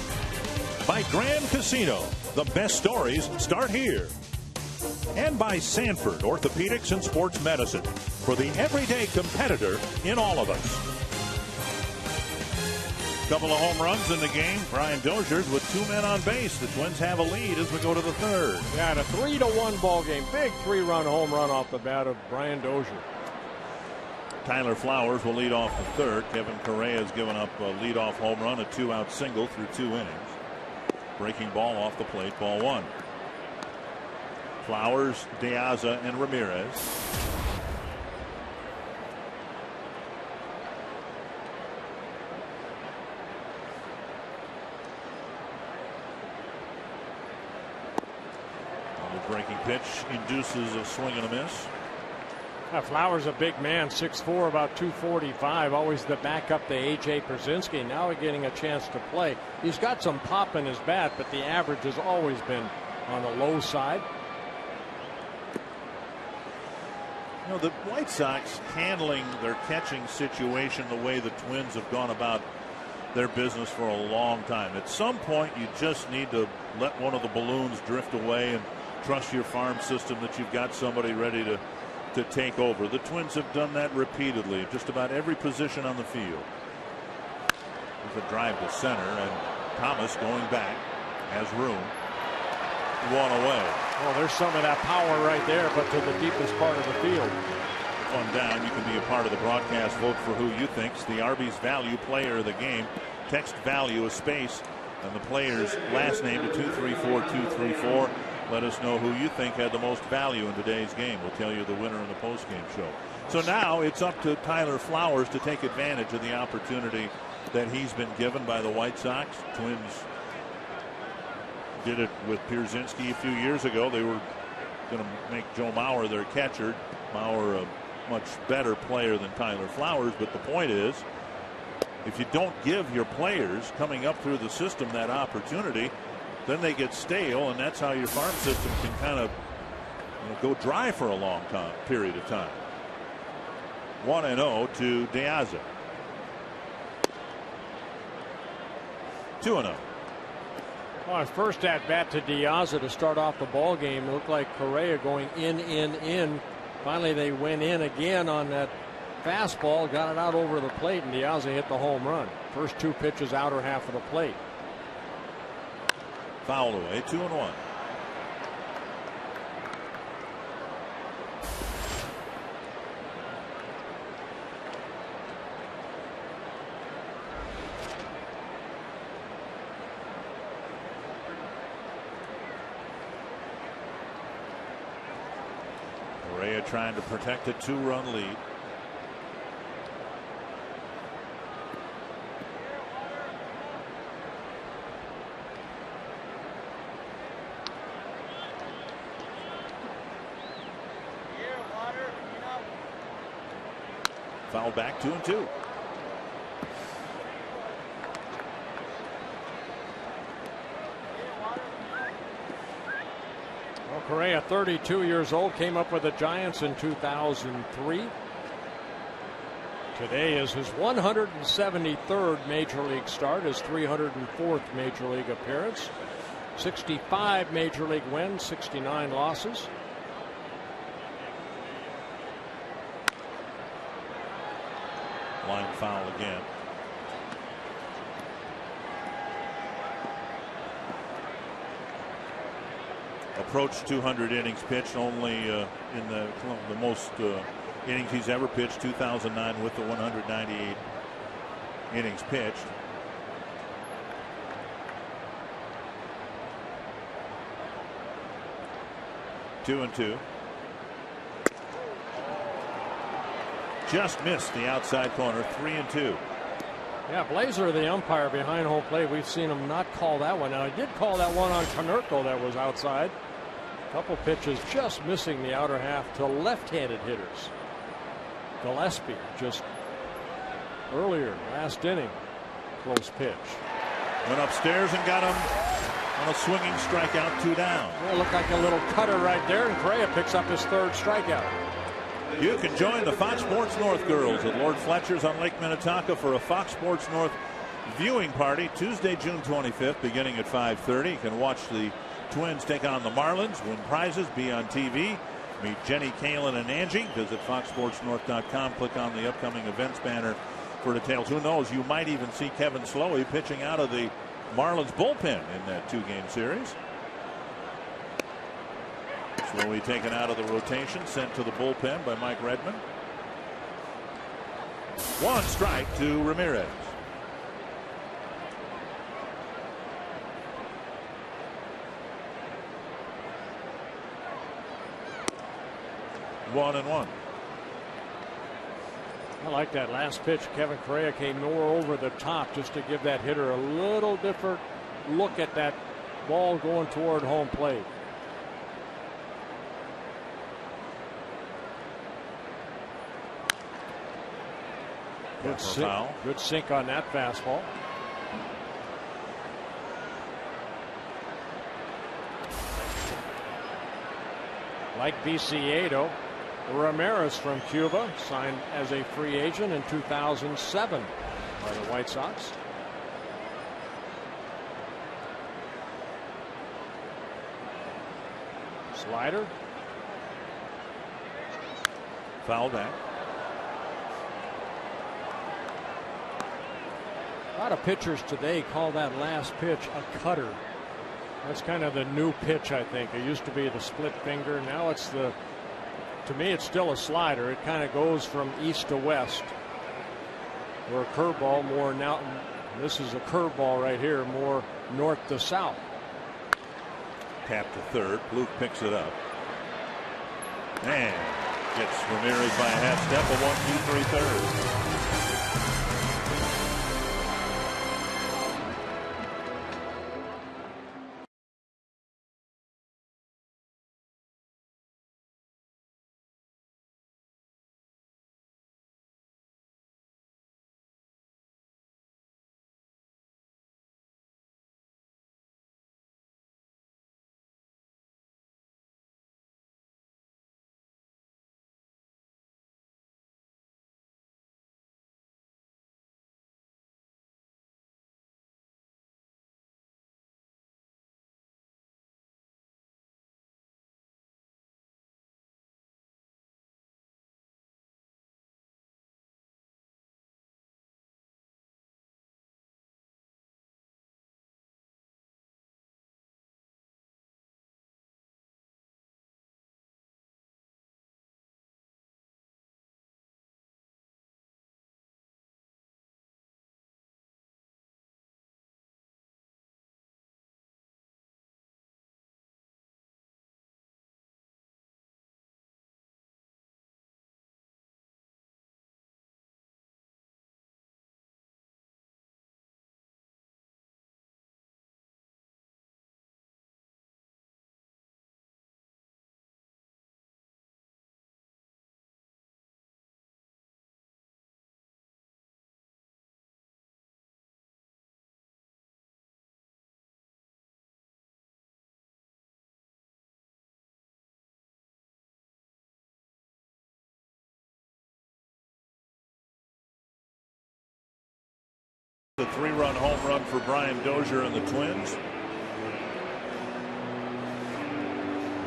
By Grand Casino, the best stories start here. And by Sanford Orthopedics and Sports Medicine, for the everyday competitor in all of us. Couple of home runs in the game. Brian Dozier's with 2 men on base. The Twins have a lead as we go to the third. Yeah, a 3-1 ball game. Big 3-run home run off the bat of Brian Dozier. Tyler Flowers will lead off the third. Kevin Correa has given up a leadoff home run, a 2-out single through 2 innings. Breaking ball off the plate, ball 1. Flowers, De Aza, and Ramirez. Breaking pitch induces a swing and a miss. Flowers a big man, 6'4", about 245. Always the backup to A.J. Pierzynski. Now getting a chance to play. He's got some pop in his bat, but the average has always been on the low side. You know, the White Sox handling their catching situation the way the Twins have gone about their business for a long time. At some point, you just need to let one of the balloons drift away and trust your farm system that you've got somebody ready to take over. The Twins have done that repeatedly, just about every position on the field. There's a drive to center, and Thomas going back has room. 1 away. Well, there's some of that power right there, but to the deepest part of the field. One down. You can be a part of the broadcast. Vote for who you think's the Arby's value player of the game. Text value a space and the player's last name to 234-234. Let us know who you think had the most value in today's game. We'll tell you the winner in the postgame show. So now it's up to Tyler Flowers to take advantage of the opportunity that he's been given by the White Sox. Twins did it with Pierzynski a few years ago. They were going to make Joe Mauer their catcher. Mauer a much better player than Tyler Flowers, but the point is, if you don't give your players coming up through the system that opportunity, then they get stale, and that's how your farm system can kind of go dry for a long period of time. 1-0 to De Aza. 2-0. Well, his first at bat to De Aza to start off the ball game. It looked like Correa going in. Finally, they went in again on that fastball, got it out over the plate, and De Aza hit the home run. First 2 pitches outer half of the plate. Fouled away, 2-1. Correa trying to protect a 2-run lead. Foul back, 2-2. Well, Correa, 32 years old, came up with the Giants in 2003. Today is his 173rd Major League start, his 304th Major League appearance. 65 Major League wins, 69 losses. Line foul again. Approached 200 innings pitched, only in the most innings he's ever pitched, 2009 with the 198 innings pitched. Two and two. Just missed the outside corner, 3-2. Yeah, Blazer, the umpire behind home plate, we've seen him not call that one. Now, he did call that one on Konerko that was outside. A couple pitches just missing the outer half to left-handed hitters. Gillespie just earlier, last inning, close pitch. Went upstairs and got him on a swinging strikeout, 2 down. Well, it looked like a little cutter right there, and Correa picks up his 3rd strikeout. You can join the Fox Sports North girls at Lord Fletcher's on Lake Minnetonka for a Fox Sports North viewing party Tuesday, June 25th, beginning at 5:30. You can watch the Twins take on the Marlins, win prizes, be on TV, meet Jenny, Kalen, and Angie. Visit FoxSportsNorth.com. Click on the upcoming events banner for details. Who knows? You might even see Kevin Slowey pitching out of the Marlins bullpen in that 2-game series. Slowey taken out of the rotation, sent to the bullpen by Mike Redmond. 1 strike to Ramirez. One and one. I like that last pitch. Kevin Correa came more over the top just to give that hitter a little different look at that ball going toward home plate. Good sink on that fastball. Like Viciedo, Ramirez from Cuba signed as a free agent in 2007 by the White Sox. Slider. Foul back. A lot of pitchers today call that last pitch a cutter. That's kind of the new pitch, I think. It used to be the split finger. Now it's the, to me, it's still a slider. It kind of goes from east to west. Or a curveball more now. This is a curveball right here, more north to south. Tap to third. Luke picks it up. And gets Ramirez by a half step. A 1-2-3 third. The 3-run home run for Brian Dozier and the Twins.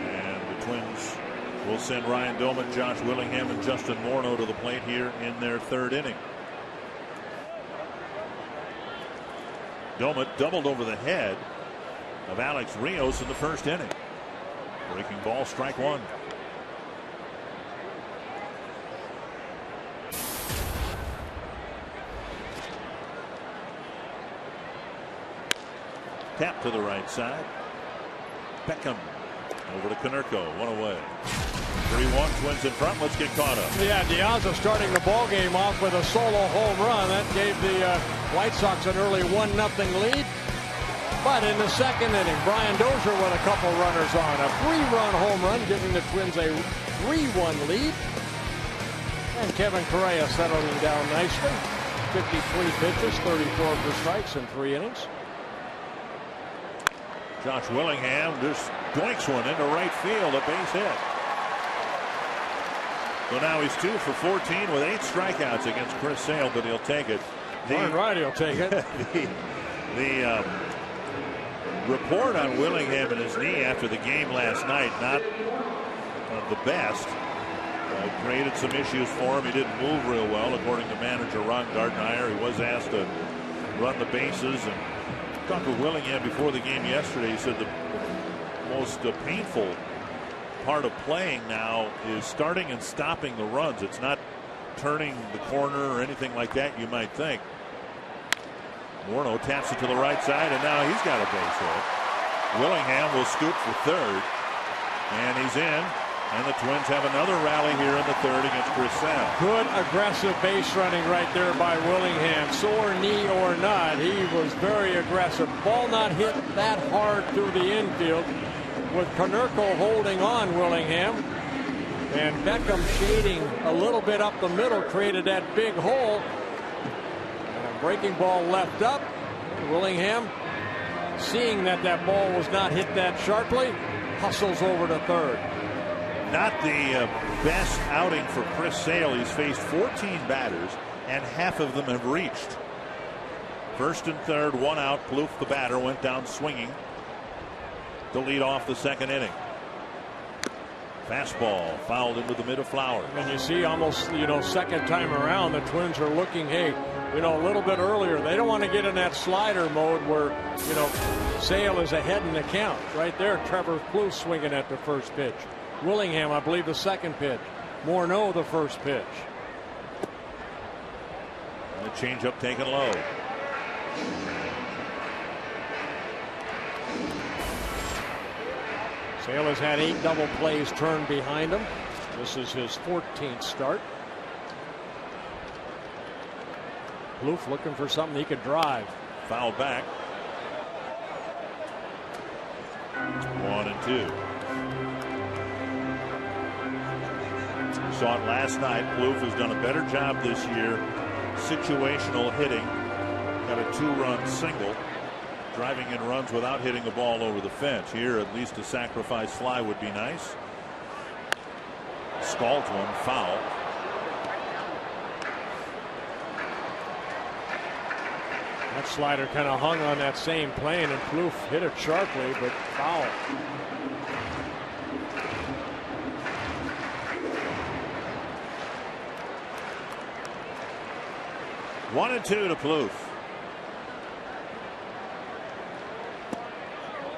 And the Twins will send Ryan Doumit, Josh Willingham, and Justin Morneau to the plate here in their 3rd inning. Doumit doubled over the head of Alex Rios in the 1st inning. Breaking ball, strike 1. Tap to the right side. Beckham over to Konerko. 1 away. 3-1, Twins in front. Let's get caught up. Yeah, Diaza starting the ball game off with a solo home run. That gave the White Sox an early 1-0 lead. But in the 2nd inning, Brian Dozier with a couple runners on. A 3-run home run, giving the Twins a 3-1 lead. And Kevin Correa settling down nicely. 53 pitches, 34 for strikes in 3 innings. Josh Willingham just doinks one into right field, a base hit. So now he's 2 for 14 with 8 strikeouts against Chris Sale, but he'll take it. Darn right he'll take it. the report on Willingham and his knee after the game last night, not the best. Created some issues for him. He didn't move real well, according to manager Ron Gardenhire. He was asked to run the bases. And talked with Willingham before the game yesterday. He said the most painful part of playing now is starting and stopping the runs. It's not turning the corner or anything like that you might think. Morneau taps it to the right side, and now he's got a base hit. Willingham will scoop for third, and he's in. And the Twins have another rally here in the third against Chris Sale. Good aggressive base running right there by Willingham. Sore knee or not, he was very aggressive. Ball not hit that hard through the infield, with Konerko holding on Willingham. And Beckham shading a little bit up the middle, created that big hole. And a breaking ball left up. Willingham, seeing that that ball was not hit that sharply, hustles over to third. Not the best outing for Chris Sale. He's faced 14 batters, and half of them have reached. First and third, one out. Plouffe, the batter, went down swinging to lead off the second inning. Fastball fouled into the mid of Flowers. And you see almost, second time around, the Twins are looking, a little bit earlier. They don't want to get in that slider mode where, Sale is ahead in the count. Right there, Trevor Plouffe swinging at the first pitch. Willingham, I believe, the second pitch. Morneau, the first pitch. And the changeup taken low. Sale has had 8 double plays turned behind him. This is his 14th start. Plouffe looking for something he could drive. Fouled back. 1-2. Saw it last night. Plouffe has done a better job this year. Situational hitting. Got a 2-run single. Driving in runs without hitting the ball over the fence. Here, at least a sacrifice fly would be nice. Scalds one, foul. That slider kind of hung on that same plane, and Plouffe hit it sharply, but foul. One and two to Plouffe.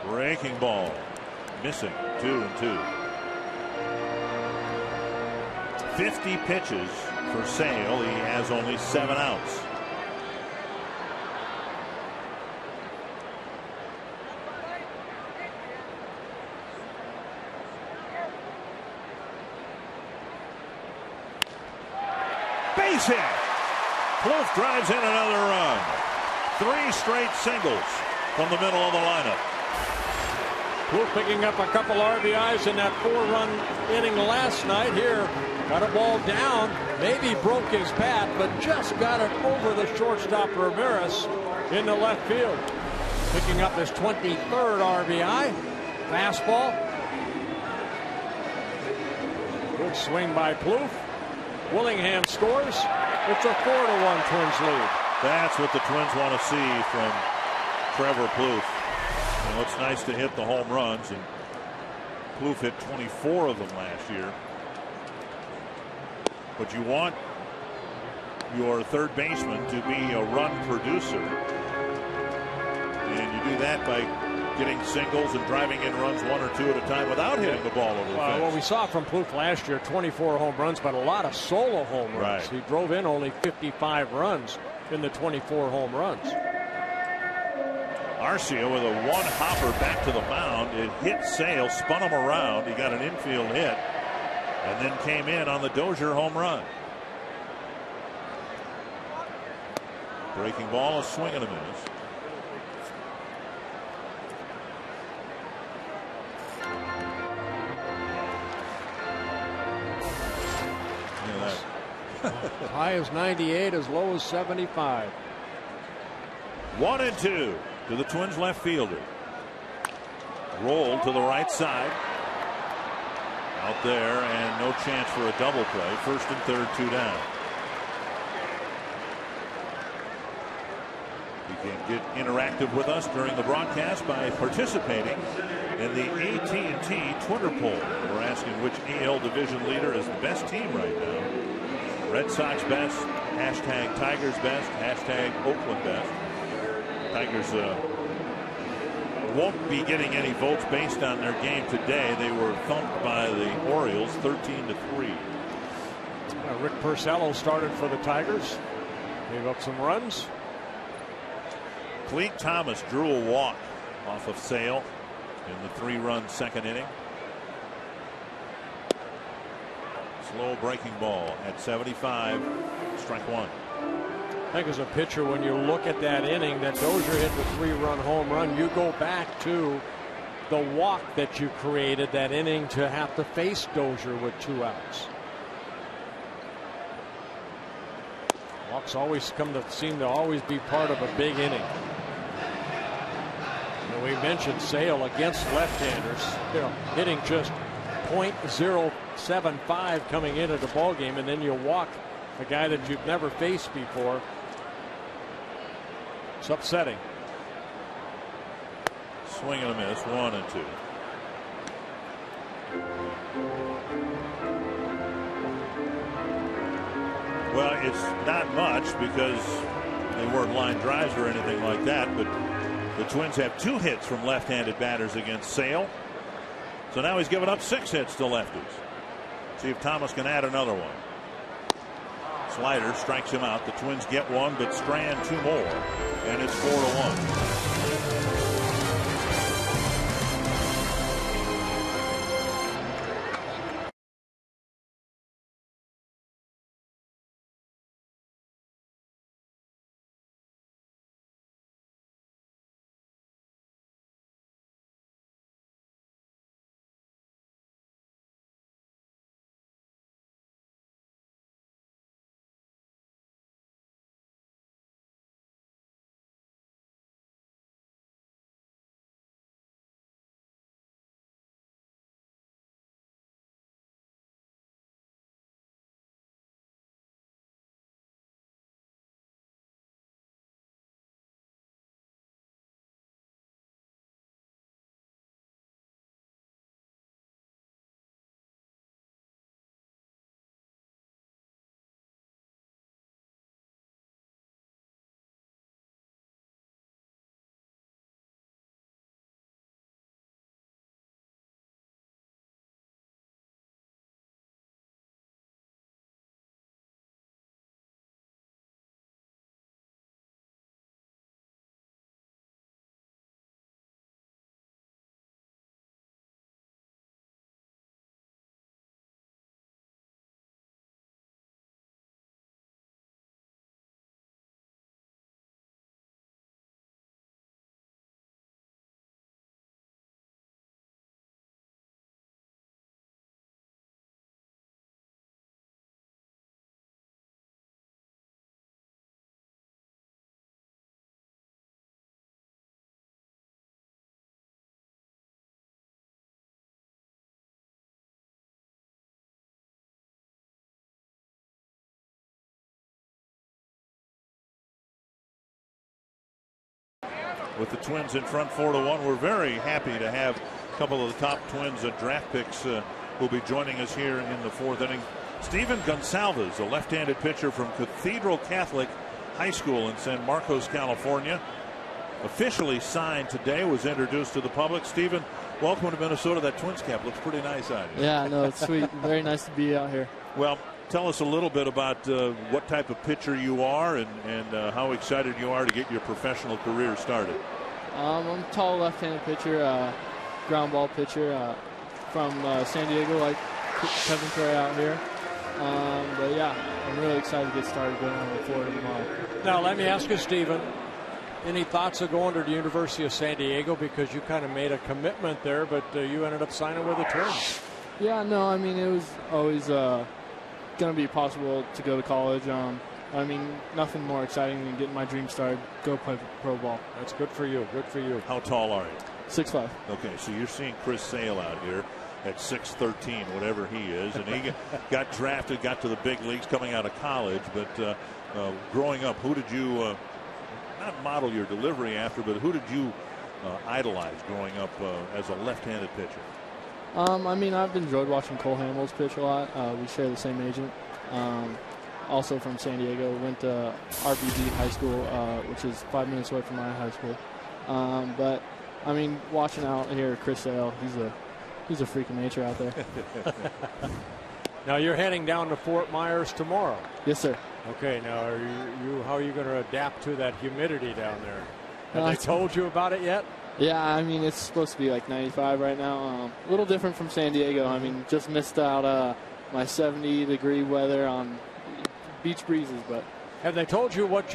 Breaking ball. Missing. 2-2. 50 pitches for Sale. He has only 7 outs. Base hit. Plouffe drives in another run. 3 straight singles from the middle of the lineup. Plouffe picking up a couple RBIs in that 4-run inning last night. Here, got a ball down, maybe broke his bat, but just got it over the shortstop Ramirez in the left field. Picking up his 23rd RBI. Fastball. Good swing by Plouffe. Willingham scores. It's a 4-1 Twins lead. That's what the Twins want to see from Trevor Plouffe. It's nice to hit the home runs, and Plouffe hit 24 of them last year. But you want your third baseman to be a run producer, and you do that by getting singles and driving in runs 1 or 2 at a time without hitting the ball over the fence. Well, we saw from Plouffe last year, 24 home runs, but a lot of solo home runs. Right. He drove in only 55 runs in the 24 home runs. Arcia with a 1-hopper back to the mound. It hit Sale, spun him around. He got an infield hit, and then came in on the Dozier home run. Breaking ball, a swing and a miss. High as 98, as low as 75. 1-2 to the Twins left fielder. Rolled to the right side. Out there, and no chance for a double play. First and third, 2 down. can get interactive with us during the broadcast by participating in the AT&T Twitter poll. We're asking which AL division leader is the best team right now. Red Sox best, hashtag Tigers best, hashtag Oakland best. Tigers won't be getting any votes based on their game today. They were thumped by the Orioles 13-3. Rick Porcello started for the Tigers. Gave up some runs. Clete Thomas drew a walk off of Sale in the 3-run second inning. Slow breaking ball at 75, strike one. I think as a pitcher, when you look at that inning that Dozier hit the 3-run home run, you go back to the walk that you created that inning to have to face Dozier with 2 outs. Walks always seem to always be part of a big inning. And we mentioned Sale against left-handers, hitting just .075 coming into the ball game, and then you walk a guy that you've never faced before. It's upsetting. Swing and a miss, 1-2. Well, it's not much because they weren't line drives or anything like that, but the Twins have 2 hits from left-handed batters against Sale. So now he's given up 6 hits to lefties. See if Thomas can add another one. Slider strikes him out. The Twins get one, but strand 2 more, and it's 4-1. With the Twins in front 4-1, we're very happy to have a couple of the top Twins draft picks who'll be joining us here in the 4th inning. Steven Gonsalves, a left-handed pitcher from Cathedral Catholic High School in San Marcos, California, officially signed today, was introduced to the public. Steven, welcome to Minnesota. That Twins cap looks pretty nice on you. Yeah, no, it's sweet. Very nice to be out here. Well, tell us a little bit about what type of pitcher you are and how excited you are to get your professional career started. I'm a tall left-handed pitcher, ground ball pitcher from San Diego, like Kevin Curry out here. But yeah, I'm really excited to get started going on to Florida tomorrow. Now, let me ask you, Steven, any thoughts of going to the University of San Diego, because you kind of made a commitment there, but you ended up signing with the Twins? Yeah, no, I mean, it was always going to be possible to go to college. I mean, nothing more exciting than getting my dream started, go play pro ball. That's good for you. Good for you. How tall are you? 6'5". Okay, so you're seeing Chris Sale out here at 6'13", whatever he is, and he got drafted, got to the big leagues coming out of college. But growing up, who did you not model your delivery after, but who did you idolize growing up as a left-handed pitcher? I mean, I've enjoyed watching Cole Hamels pitch a lot. We share the same agent. Also from San Diego. Went to RBD High School, which is 5 minutes away from my high school. But I mean, watching out here, Chris Sale, he's a freak of nature out there. Now you're heading down to Fort Myers tomorrow. Yes, sir. Okay. Now, how are you going to adapt to that humidity down there? Have they told you about it yet? Yeah, I mean, it's supposed to be like 95 right now. A little different from San Diego. I mean, just missed out my 70-degree weather on beach breezes. But have they told you what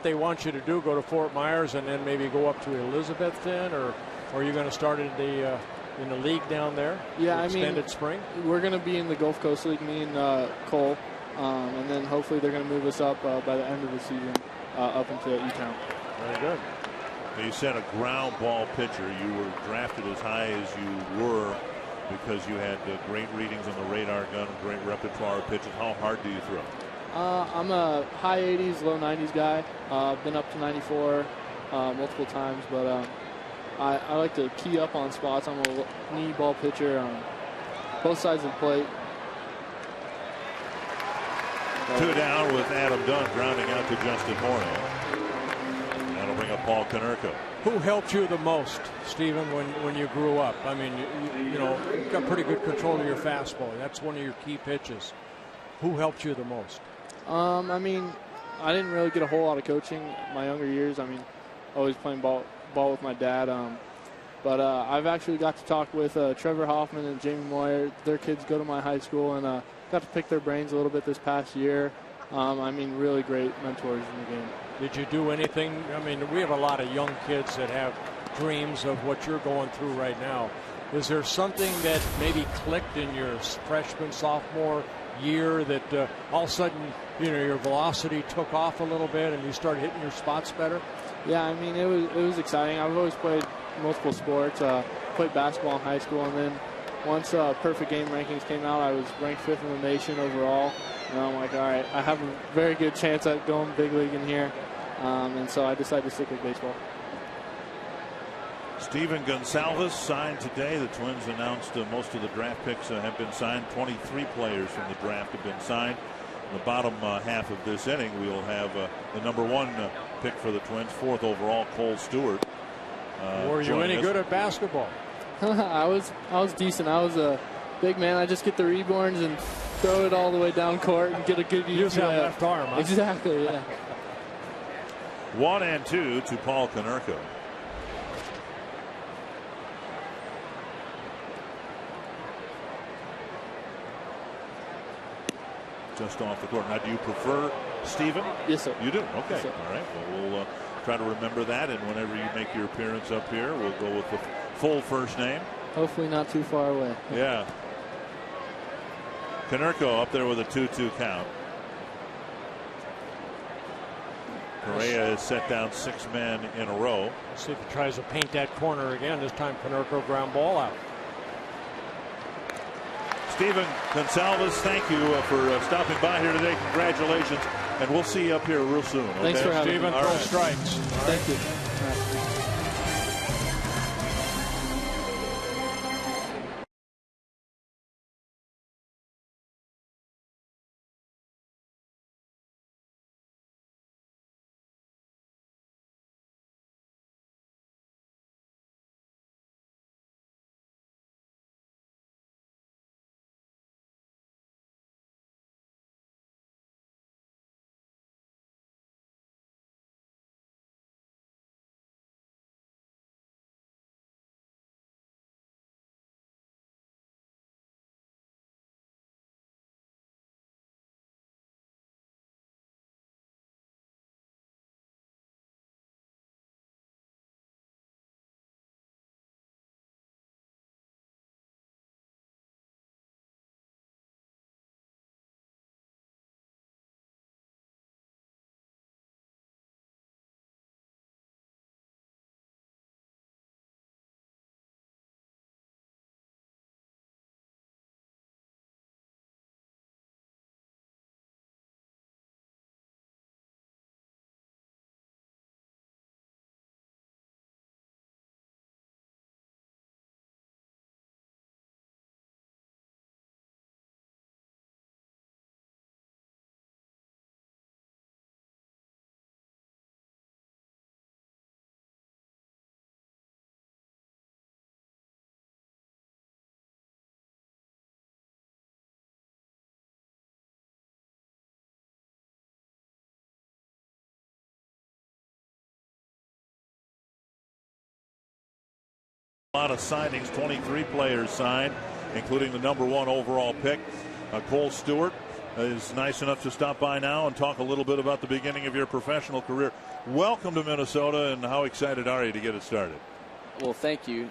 they want you to do? Go to Fort Myers and then maybe go up to Elizabeth then, or are you going to start in the league down there? Yeah, extended spring. We're going to be in the Gulf Coast League, me and Cole, and then hopefully they're going to move us up by the end of the season up into E-Town. Very good. You said a ground ball pitcher. You were drafted as high as you were because you had great readings on the radar gun, great repertoire of pitches. How hard do you throw? I'm a high 80s, low 90s guy. Been up to 94 multiple times, but I like to key up on spots. I'm a knee ball pitcher on both sides of the plate. Two down with Adam Dunn grounding out to Justin Morneau. That'll bring up Paul Konerko. Who helped you the most, Stephen, when you grew up? I mean, you've got pretty good control of your fastball. That's one of your key pitches. Who helped you the most? I mean, I didn't really get a whole lot of coaching in my younger years. I mean, always playing ball with my dad. But I've actually got to talk with Trevor Hoffman and Jamie Moyer. Their kids go to my high school, and got to pick their brains a little bit this past year. I mean, really great mentors in the game. Did you do anything? I mean, we have a lot of young kids that have dreams of what you're going through right now. Is there something that maybe clicked in your freshman, sophomore year that all of a sudden, your velocity took off a little bit and you started hitting your spots better? Yeah, I mean, it was exciting. I've always played multiple sports. Played basketball in high school, and then once Perfect Game rankings came out, I was ranked 5th in the nation overall. And I'm like, all right, I have a very good chance at going big league in here. And so I decided to stick with baseball. Steven Gonsalves signed today. The Twins announced most of the draft picks have been signed. 23 players from the draft have been signed. In the bottom half of this inning, we will have the number 1 pick for the Twins, 4th overall, Cole Stewart. Were you any good at basketball? I was decent. I was a big man. I just get the reborns and throw it all the way down court and get a good use of that left arm. Huh? Exactly, yeah. 1-2 to Paul Konerko. Just off the court. Now, do you prefer Steven? Yes, sir. You do? Okay. Yes, sir. All right. Well, we'll try to remember that, and whenever you make your appearance up here, we'll go with the full first name. Hopefully not too far away. Yeah. Konerko up there with a 2-2 count. Correa has set down 6 men in a row. Let's see if he tries to paint that corner again. This time Konerko ground ball out. Steven Gonsalves, thank you for stopping by here today. Congratulations. And we'll see you up here real soon. Okay? Thanks for having me. Steven, throw strikes. Thank you. A lot of signings, 23 players signed, including the #1 overall pick. Cole Stewart is nice enough to stop by now and talk a little bit about the beginning of your professional career. Welcome to Minnesota, and how excited are you to get it started? Well, thank you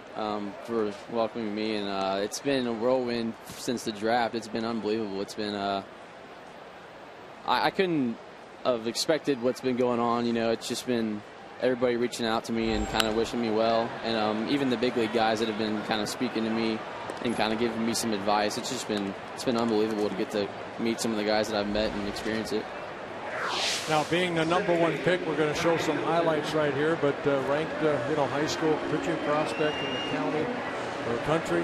for welcoming me, and it's been a whirlwind since the draft. It's been unbelievable. It's been I couldn't have expected what's been going on. You know, it's just been everybody reaching out to me and kind of wishing me well, and even the big league guys that have been kind of speaking to me and kind of giving me some advice. It's been unbelievable to get to meet some of the guys that I've met and experience it. Now, being the #1 pick, we're going to show some highlights right here, but ranked, high school pitching prospect in the county or country.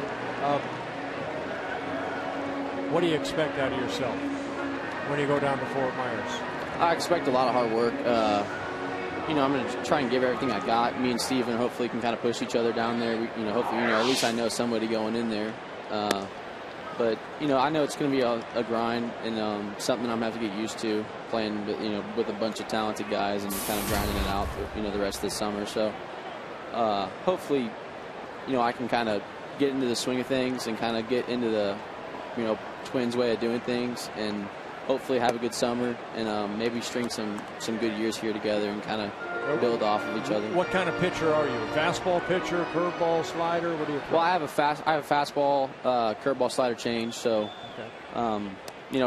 What do you expect out of yourself when you go down to Fort Myers? I expect a lot of hard work. I'm going to try and give everything I got. Me and Steven hopefully can kind of push each other down there. Hopefully, at least I know somebody going in there. But I know it's going to be a grind and something I'm going to have to get used to playing, with a bunch of talented guys and kind of grinding it out for the rest of the summer. So hopefully, I can kind of get into the swing of things and kind of get into the Twins' way of doing things, and hopefully have a good summer and maybe string some good years here together and kind of build off of each other. What kind of pitcher are you? Fastball pitcher, curveball, slider? What do you play? Well, I have a fastball, curveball, slider change. So, okay.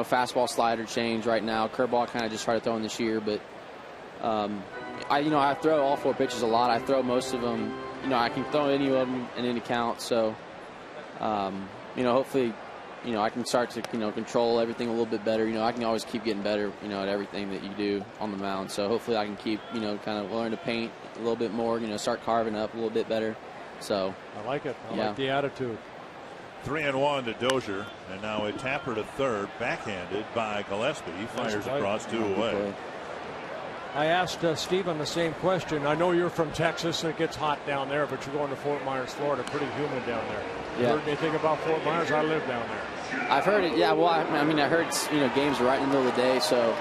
Fastball, slider change right now. Curveball kind of just started throwing this year, but I throw all 4 pitches a lot. I throw most of them. I can throw any of them in any count. So, hopefully, I can start to, control everything a little bit better. I can always keep getting better, at everything that you do on the mound. So hopefully I can keep, kind of learn to paint a little bit more, start carving up a little bit better. So I like it. I like the attitude. 3-1 to Dozier, and now a tapper to third, backhanded by Gillespie. He fires across 2 away. I asked Steven the same question. I know you're from Texas and it gets hot down there, but you're going to Fort Myers, Florida. Pretty humid down there. Yeah. Heard anything about Fort Myers? I live down there. I've heard it. Yeah, well, I heard games are right in the middle of the day, so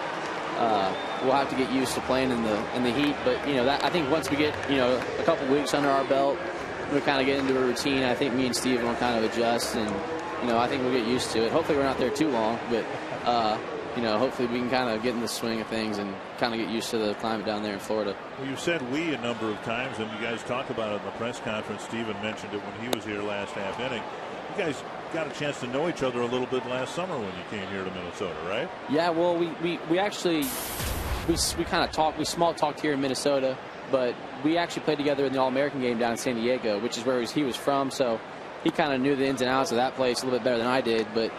we'll have to get used to playing in the heat. But I think once we get a couple weeks under our belt, we kind of get into a routine. I think me and Steven will kind of adjust, and I think we'll get used to it. Hopefully we're not there too long, but hopefully we can kind of get in the swing of things and kind of get used to the climate down there in Florida. Well, you said we a number of times, and you guys talked about it in the press conference. Steven mentioned it when he was here last half inning. You guys got a chance to know each other a little bit last summer when you came here to Minnesota, right? Yeah, well, we actually kind of talked. We small talked here in Minnesota, but we actually played together in the All-American game down in San Diego, which is where he was from. So he kind of knew the ins and outs of that place a little bit better than I did. But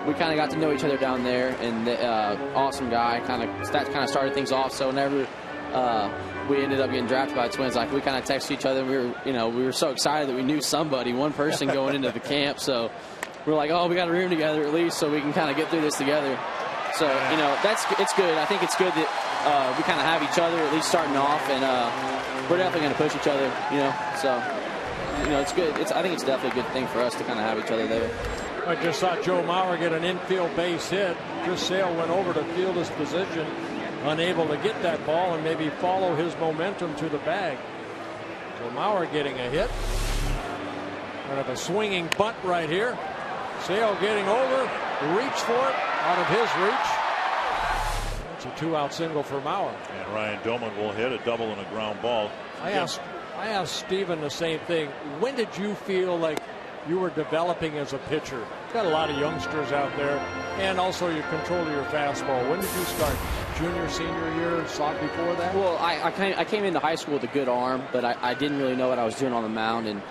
we kind of got to know each other down there, and awesome guy. That kind of started things off. So whenever we ended up getting drafted by the Twins, we kind of texted each other. And we were so excited that we knew somebody, one person going into the camp. So we're like, oh, we got a room together at least, so we can kind of get through this together. So it's good. I think it's good that we kind of have each other at least starting off, and we're definitely going to push each other. So it's good. I think it's definitely a good thing for us to kind of have each other there. I just saw Joe Mauer get an infield base hit. Chris Sale went over to field his position, unable to get that ball and maybe follow his momentum to the bag. So Mauer getting a hit. Kind of a swinging bunt right here. Sale getting over, reach for it, out of his reach. That's a 2-out single for Mauer. And Ryan Doman will hit a double and a ground ball. I asked Steven the same thing. When did you feel like you were developing as a pitcher? You've got a lot of youngsters out there, and also you control your fastball. When did you start? Junior, senior year, soft before that? Well, I came into high school with a good arm, but I didn't really know what I was doing on the mound. And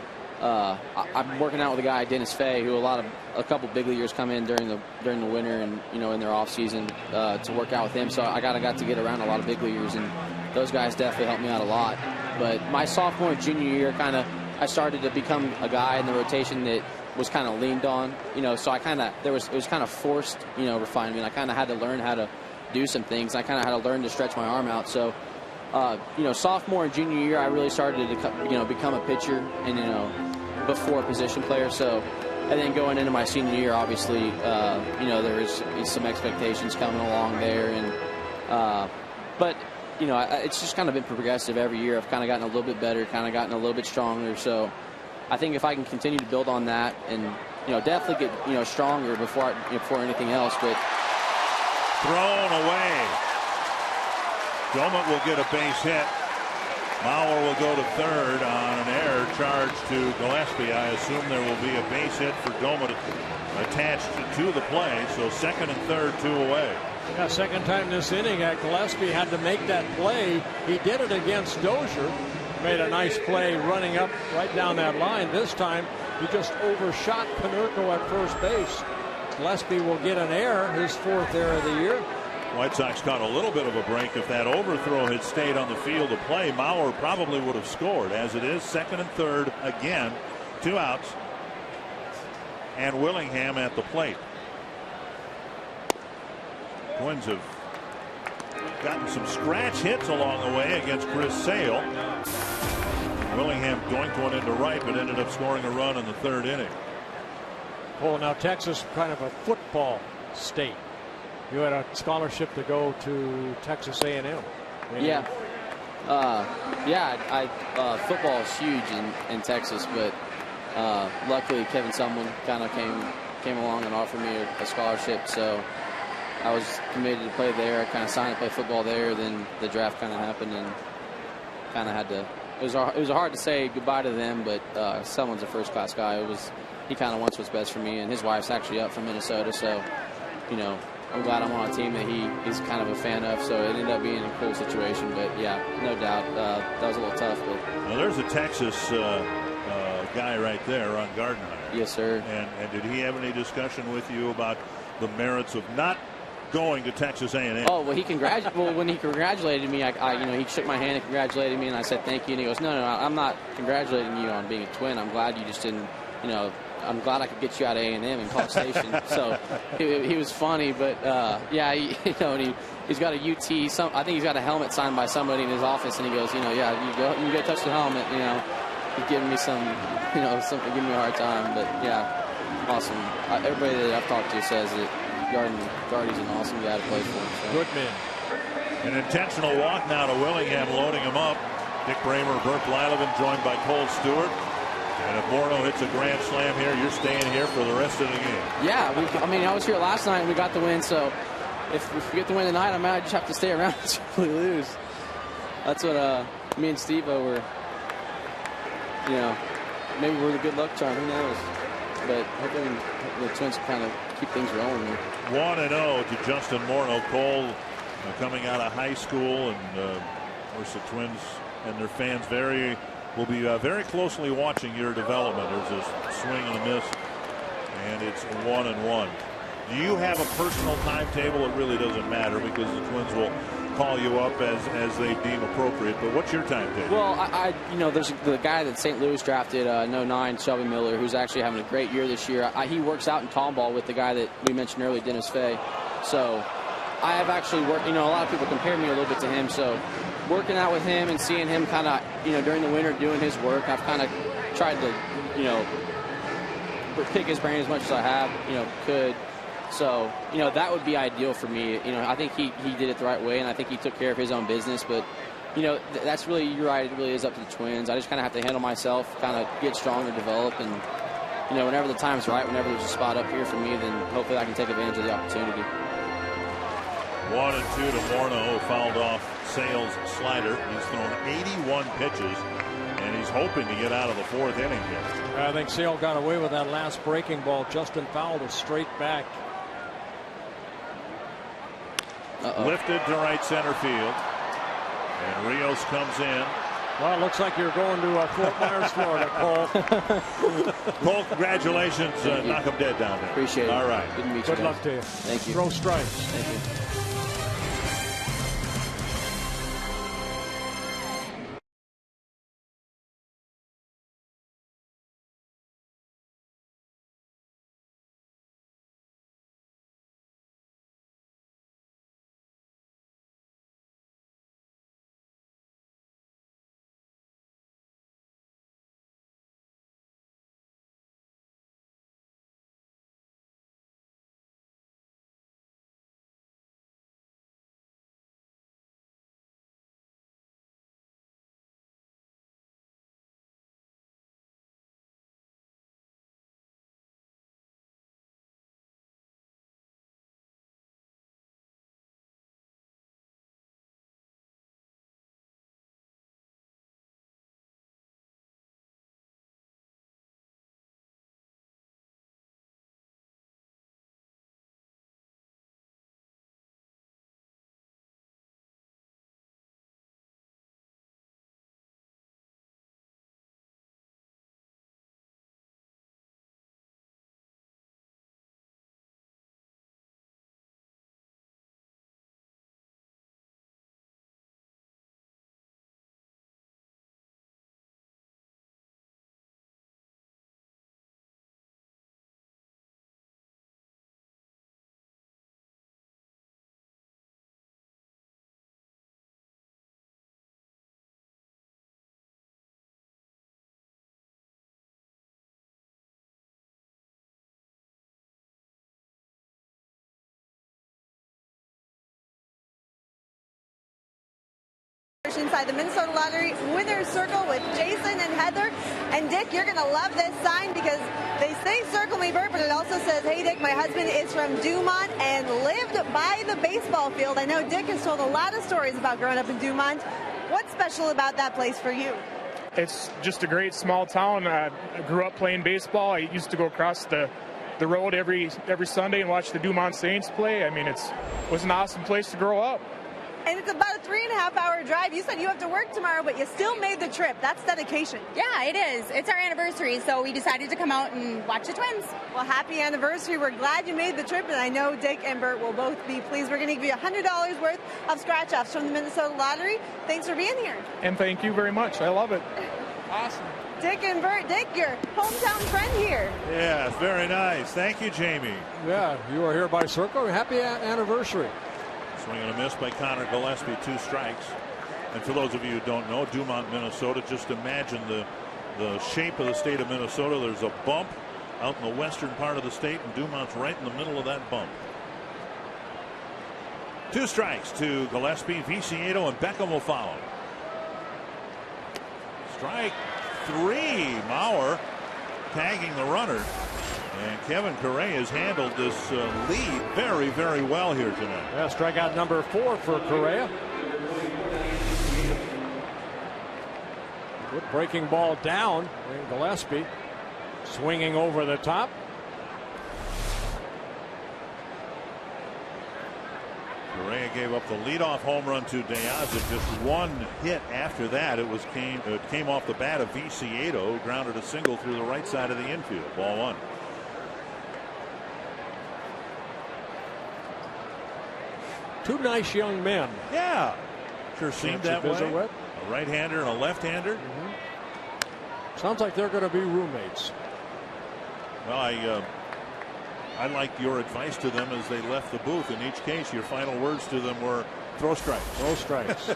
I'm working out with a guy, Dennis Fay, who a couple big leaguers come in during the winter and in their off season to work out with him. So I got to get around a lot of big leaguers, and those guys definitely helped me out a lot. But my sophomore and junior year, I started to become a guy in the rotation that was kind of leaned on. So it was kind of forced refinement. I kind of had to learn how to do some things. I kind of had to learn to stretch my arm out. So sophomore and junior year, I really started to become a pitcher and before a position player. So, and then going into my senior year, obviously, there is some expectations coming along there, and but it's just kind of been progressive every year. I've kind of gotten a little bit better, kind of gotten a little bit stronger. So I think if I can continue to build on that and, definitely get, stronger before anything else. But thrown away. Doumit will get a base hit. Mauer will go to third on an error charge to Gillespie. I assume there will be a base hit for Doumit attached to the play. So second and third, 2 away. Yeah, second time this inning, Gillespie had to make that play. He did it against Dozier. Made a nice play running up right down that line. This time, he just overshot Konerko at first base. Gillespie will get an error, his 4th error of the year. White Sox caught a little bit of a break. If that overthrow had stayed on the field of play, Mauer probably would have scored. As it is, second and third again, 2 outs, and Willingham at the plate. Twins have gotten some scratch hits along the way against Chris Sale. Willingham doinked one into right, but ended up scoring a run in the 3rd inning. Well, now Texas is kind of a football state. You had a scholarship to go to Texas A&M. Yeah. Football is huge in Texas, but luckily Kevin Sumlin kind of came along and offered me a scholarship, so I was committed to play there. I kind of signed to play football there. Then the draft kind of happened, and kind of had to. It was hard to say goodbye to them, but Sumlin's a first-class guy. He kind of wants what's best for me, and his wife's actually up from Minnesota, so I'm glad I'm on a team that he's kind of a fan of, so it ended up being a cool situation. But yeah, no doubt that was a little tough. But now there's a Texas guy right there on Gardenhire. Yes, sir. And did he have any discussion with you about the merits of not going to Texas A&M? Oh, well, when he congratulated me, he shook my hand and congratulated me, and I said thank you, and he goes, no, I'm not congratulating you on being a Twin. I'm glad you just didn't, I'm glad I could get you out of A&M in College Station. So he was funny, but he's got a UT. I think he's got a helmet signed by somebody in his office, and he goes, you go touch the helmet. He's giving me giving me a hard time, but yeah, awesome. Everybody that I've talked to says that Gardy's an awesome guy to play for. So. Good man. An intentional walk now to Willingham, loading him up. Dick Bramer, Bert Blyleven, joined by Cole Stewart. And if Morneau hits a grand slam here, you're staying here for the rest of the game. Yeah, I was here last night and we got the win, so if we get the win tonight, I might just have to stay around until we lose. That's what me and Steve-O were, maybe we're the good luck charm, who knows. But hopefully the Twins kind of keep things rolling. 1-0 to Justin Morneau. Cole coming out of high school, and of course the Twins and their fans will be very closely watching your development. There's a swing and a miss, and it's 1-1. Do you have a personal timetable? It really doesn't matter because the Twins will call you up as they deem appropriate. But what's your timetable? Well, there's the guy that St. Louis drafted in 09, Shelby Miller, who's actually having a great year this year. He works out in Tomball with the guy that we mentioned earlier, Dennis Fay. So I have actually worked. A lot of people compare me a little bit to him. So working out with him and seeing him kind of, during the winter doing his work, I've kind of tried to, pick his brain as much as I have, could. So, that would be ideal for me. I think he did it the right way, and I think he took care of his own business. But, that's really, you're right, it really is up to the Twins. I just kind of have to handle myself, kind of get stronger, develop, and, whenever the time's right, whenever there's a spot up here for me, then hopefully I can take advantage of the opportunity. 1-2 to Morneau, fouled off Sale's slider. He's thrown 81 pitches, and he's hoping to get out of the 4th inning here. I think Sale got away with that last breaking ball. Justin fouled it straight back. Lifted to right center field, and Rios comes in. Well, it looks like you're going to Fort Myers, Florida, Cole. Cole, congratulations. Knock him dead down there. Appreciate it. All right. Good to meet you. Good luck to you. Thank you. Throw strikes. Thank you. Marsh inside the Minnesota Lottery Winner's Circle with Jason and Heather. And Dick, you're going to love this sign because they say "Circle Me Bert," but it also says, "Hey Dick, my husband is from Dumont and lived by the baseball field." I know Dick has told a lot of stories about growing up in Dumont. What's special about that place for you? It's just a great small town. I grew up playing baseball. I used to go across the road every Sunday and watch the Dumont Saints play. I mean, it was an awesome place to grow up. And it's about a 3.5-hour drive. You said you have to work tomorrow, but you still made the trip. That's dedication. Yeah, it is. It's our anniversary, so we decided to come out and watch the Twins. Well, happy anniversary. We're glad you made the trip, and I know Dick and Bert will both be pleased. We're going to give you $100 worth of scratch-offs from the Minnesota Lottery. Thanks for being here. And thank you very much. I love it. Awesome. Dick and Bert. Dick, your hometown friend here. Yeah, very nice. Thank you, Jamie. Yeah, you are here by Circle. Happy anniversary. Swing and a miss by Connor Gillespie, 2 strikes. And for those of you who don't know, Dumont, Minnesota, just imagine the shape of the state of Minnesota. There's a bump out in the western part of the state, and Dumont's right in the middle of that bump. 2 strikes to Gillespie, Viciedo, and Beckham will follow. Strike 3. Mauer tagging the runner. And Kevin Correa has handled this lead very, very well here tonight. Yeah, strikeout number 4 for Correa. Good breaking ball down. And Gillespie swinging over the top. Correa gave up the leadoff home run to Diaz. Just 1 hit after that. It came off the bat of Viciedo, who grounded a single through the right side of the infield. Ball 1. Two nice young men. Yeah, sure seemed that way. With. A right-hander and a left-hander. Sounds like they're going to be roommates. Well, I like your advice to them as they left the booth. In each case, your final words to them were throw strikes. Throw strikes.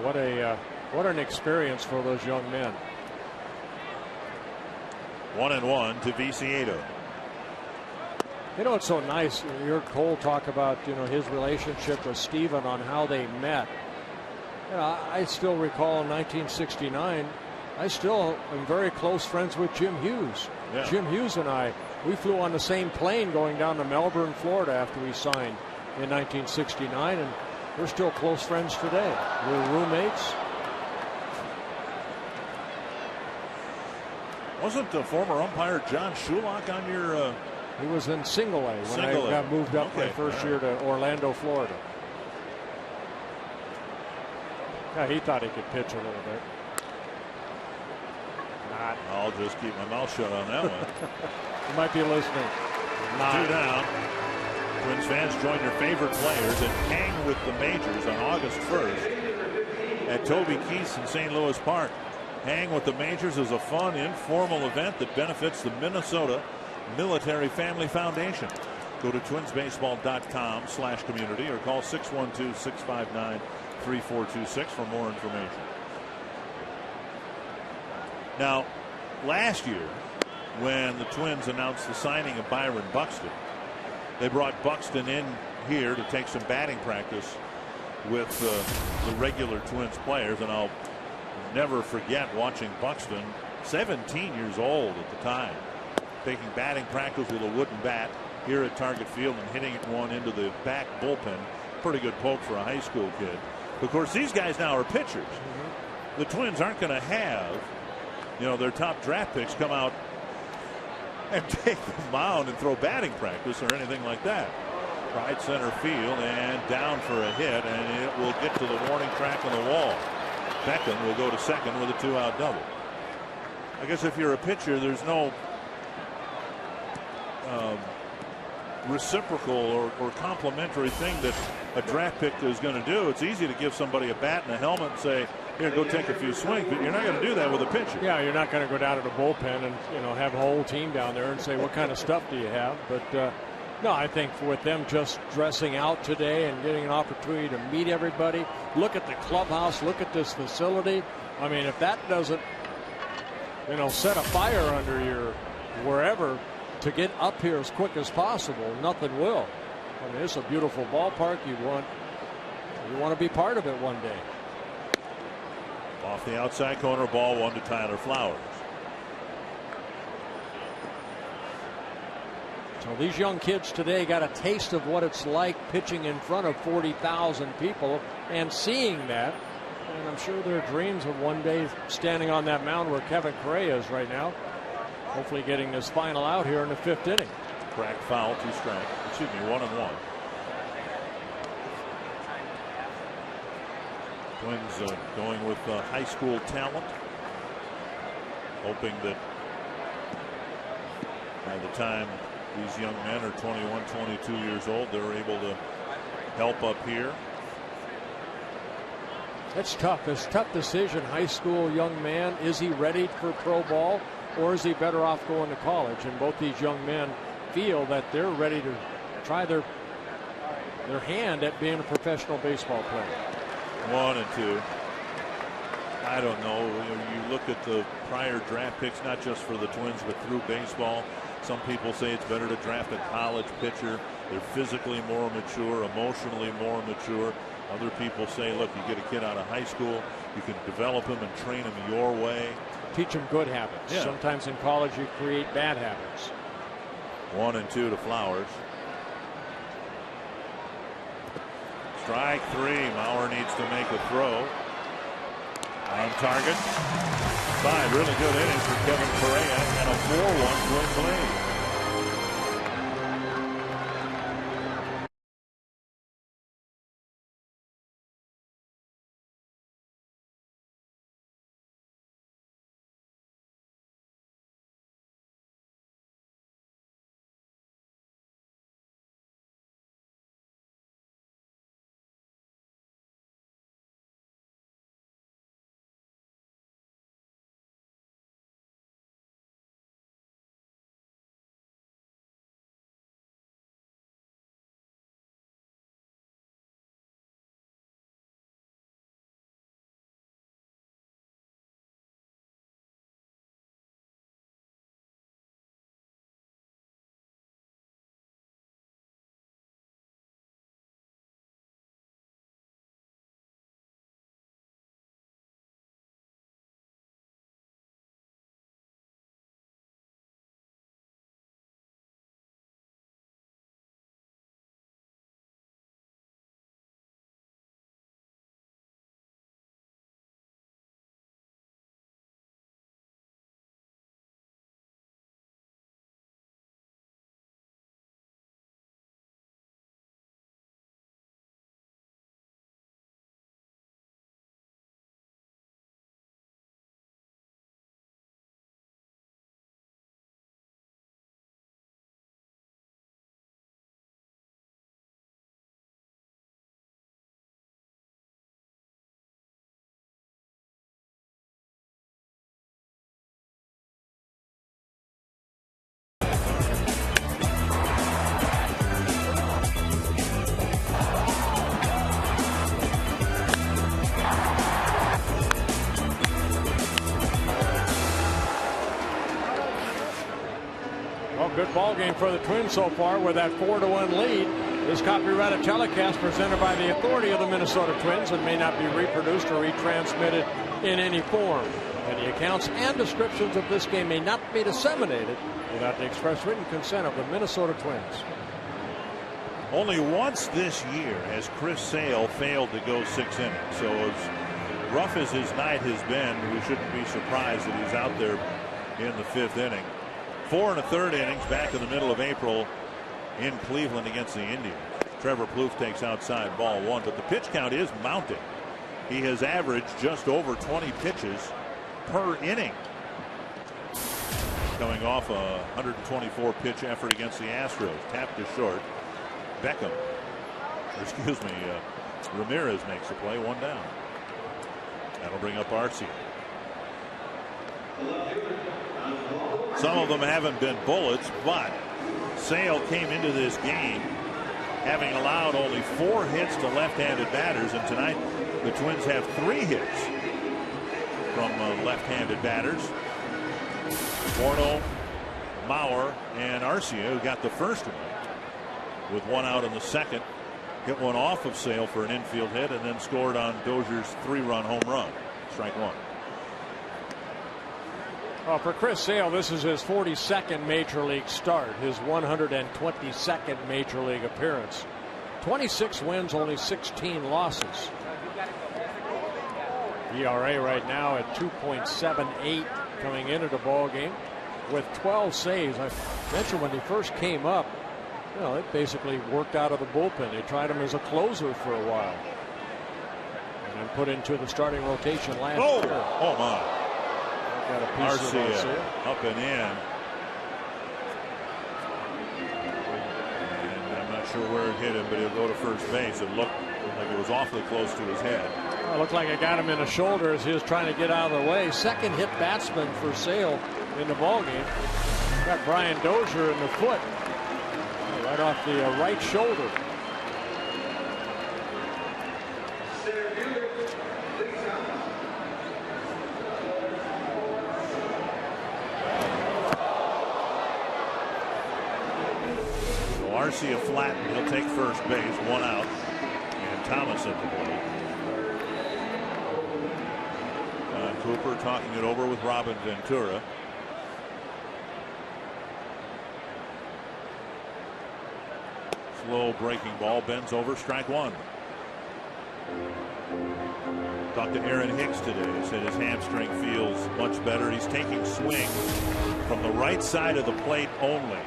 What an experience for those young men. 1-1 to Viciedo. You know, it's so nice. You heard Cole talk about, his relationship with Steven on how they met. I still recall in 1969, I still am very close friends with Jim Hughes. Yeah. Jim Hughes and I, we flew on the same plane going down to Melbourne, Florida after we signed in 1969, and we're still close friends today. We're roommates. Wasn't the former umpire John Shulock on your... He was in Single A when I got moved up my first year to Orlando, Florida. Yeah, he thought he could pitch a little bit. Not. I'll just keep my mouth shut on that one. You might be listening. Not. 2 down. Twins fans, join your favorite players and hang with the majors on August 1st at Toby Keith's in St. Louis Park. Hang with the majors is a fun, informal event that benefits the Minnesota Military Family Foundation. Go to twinsbaseball.com/community or call 612-659-3426 for more information. Now, last year, when the Twins announced the signing of Byron Buxton, they brought Buxton in here to take some batting practice with the regular Twins players, and I'll never forget watching Buxton, 17 years old at the time, taking batting practice with a wooden bat here at Target Field and hitting one into the back bullpen. Pretty good poke for a high school kid. Of course, these guys now are pitchers. The Twins aren't going to have, their top draft picks come out and take the mound and throw batting practice or anything like that. Right center field and down for a hit, and it will get to the warning track on the wall. Beckham will go to second with a 2-out double. I guess if you're a pitcher, there's no reciprocal or complimentary thing that a draft pick is going to do. It's easy to give somebody a bat and a helmet and say, here, go take a few swings, but you're not going to do that with a pitcher. Yeah, you're not going to go down to the bullpen and have a whole team down there and say, what kind of stuff do you have? But no, I think with them just dressing out today and getting an opportunity to meet everybody, look at the clubhouse, look at this facility. I mean, if that doesn't set a fire under your wherever to get up here as quick as possible, nothing will. I mean, it's a beautiful ballpark. You want to be part of it one day. Off the outside corner, ball 1 to Tyler Flowers. So these young kids today got a taste of what it's like pitching in front of 40,000 people and seeing that. And I'm sure their dreams of one day standing on that mound where Kevin Correa is right now. Hopefully getting this final out here in the 5th inning. Cracked foul, 2 strikes. Excuse me, 1-1. Twins going with high school talent, hoping that by the time these young men are 21, 22 years old, they're able to help up here. That's tough. It's a tough decision. High school young man, is he ready for pro ball, or is he better off going to college? And both these young men feel that they're ready to try their hand at being a professional baseball player. 1 and 2. I don't know. You look at the prior draft picks, not just for the Twins, but through baseball. Some people say it's better to draft a college pitcher. They're physically more mature, emotionally more mature. Other people say, look, you get a kid out of high school, you can develop him and train him your way. Teach him good habits. Yeah. Sometimes in college you create bad habits. 1 and 2 to Flowers. Strike 3. Mauer needs to make a throw. On target. 5 really good innings for Kevin Correa and a 4-1 Twins lead. Good ball game for the Twins so far with that 4-1 lead. This copyrighted telecast presented by the authority of the Minnesota Twins and may not be reproduced or retransmitted in any form. Any accounts and descriptions of this game may not be disseminated without the express written consent of the Minnesota Twins. Only once this year has Chris Sale failed to go 6 innings. So as rough as his night has been, we shouldn't be surprised that he's out there in the 5th inning. 4 1/3 innings back in the middle of April in Cleveland against the Indians. Trevor Plouffe takes outside ball 1, but the pitch count is mounting. He has averaged just over 20 pitches per inning, coming off a 124 pitch effort against the Astros. Tapped to short. Beckham, Ramirez makes the play, 1 down. That'll bring up Arcia. Some of them haven't been bullets, but Sale came into this game having allowed only 4 hits to left-handed batters, and tonight the Twins have 3 hits from left-handed batters. Borno, Mauer, and Arcia, who got the first one. with 1 out in the second. Hit one off of Sale for an infield hit and then scored on Dozier's 3-run home run. Strike one. Well, for Chris Sale, this is his 42nd major league start, his 122nd major league appearance. 26 wins, only 16 losses. ERA right now at 2.78 coming into the ball game with 12 saves. I mentioned when he first came up, you know, it basically worked out of the bullpen. They tried him as a closer for a while and then put into the starting rotation last year. Oh my. Got a piece of Arcia up and in. And I'm not sure where it hit him, but he'll go to first base. It looked like it was awfully close to his head. Well, it looked like it got him in the shoulder as he was trying to get out of the way. Second hit batsman for Sale in the ballgame. Got Brian Dozier in the foot. Right off the right shoulder. Arcia flattened. He'll take first base. 1 out. And Thomas at the plate. Cooper talking it over with Robin Ventura. Slow breaking ball. Bends over. Strike one. Talked to Aaron Hicks today. He said his hamstring feels much better. He's taking swing from the right side of the plate only.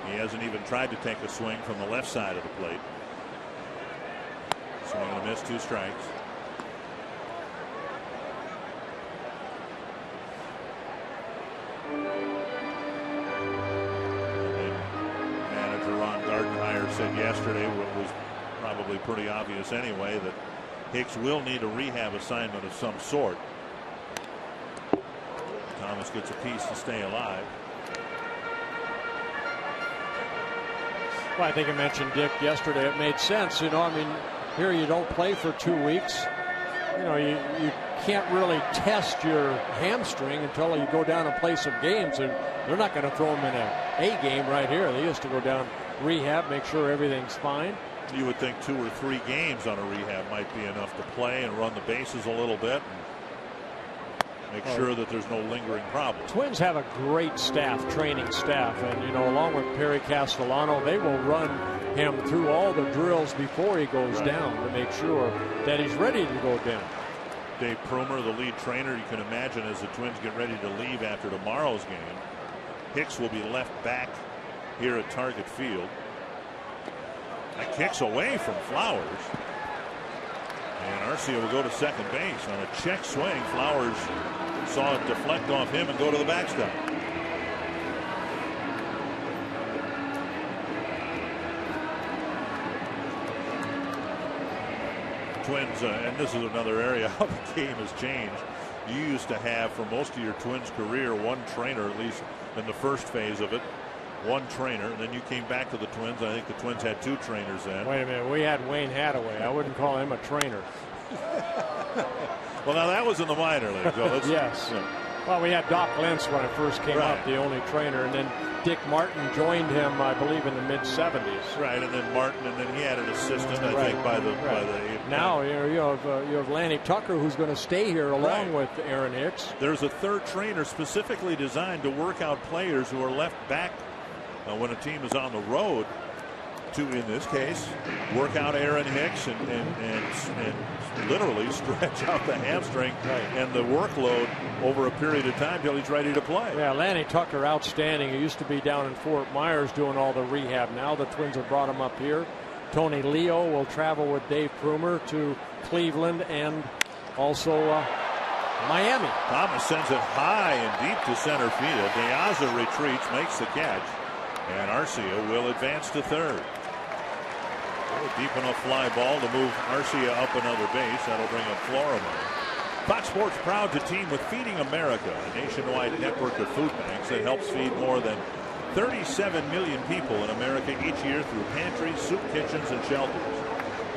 He hasn't even tried to take a swing from the left side of the plate. Swing and a miss, 2 strikes. And manager Ron Gardenhire said yesterday, what was probably pretty obvious anyway, that Hicks will need a rehab assignment of some sort. Thomas gets a piece to stay alive. Well, I think I mentioned Dick yesterday. It made sense. You know, I mean, here you don't play for 2 weeks. You know, you can't really test your hamstring until you go down and play some games. And they're not going to throw him in a game right here. They used to go down rehab, make sure everything's fine. You would think 2 or 3 games on a rehab might be enough to play and run the bases a little bit. Make sure that there's no lingering problem. Twins have a great staff, training staff, and you know, along with Perry Castellano, they will run him through all the drills before he goes down to make sure that he's ready to go down. Dave Prumer, the lead trainer, you can imagine as the Twins get ready to leave after tomorrow's game, Hicks will be left back here at Target Field. That kicks away from Flowers. And Arcia will go to second base on a check swing. Flowers saw it deflect off him and go to the backstop. Twins, and this is another area how the game has changed. You used to have, for most of your Twins career, one trainer, at least in the first phase of it. One trainer, and then you came back to the Twins. I think the Twins had 2 trainers then. Wait a minute, we had Wayne Hathaway. I wouldn't call him a trainer. Well, now that was in the minor leagues. Yes. Yeah. Well, we had Doc Lentz when I first came up, the only trainer, and then Dick Martin joined him, I believe, in the mid-70s. Right, and then Martin, and then he had an assistant, I think, by the. Now you have Lanny Tucker, who's going to stay here along with Aaron Hicks. There's a 3rd trainer specifically designed to work out players who are left back when a team is on the road to, in this case, work out Aaron Hicks and literally stretch out the hamstring and the workload over a period of time till he's ready to play. Yeah, Lanny Tucker, outstanding. He used to be down in Fort Myers doing all the rehab. Now the Twins have brought him up here. Tony Leo will travel with Dave Prumer to Cleveland and also Miami. Thomas sends it high and deep to center field. De Aza retreats, makes the catch. And Arcia will advance to third. A deep enough fly ball to move Arcia up another base. That'll bring up Florimon. Fox Sports proud to team with Feeding America, a nationwide network of food banks that helps feed more than 37 million people in America each year through pantries, soup kitchens, and shelters.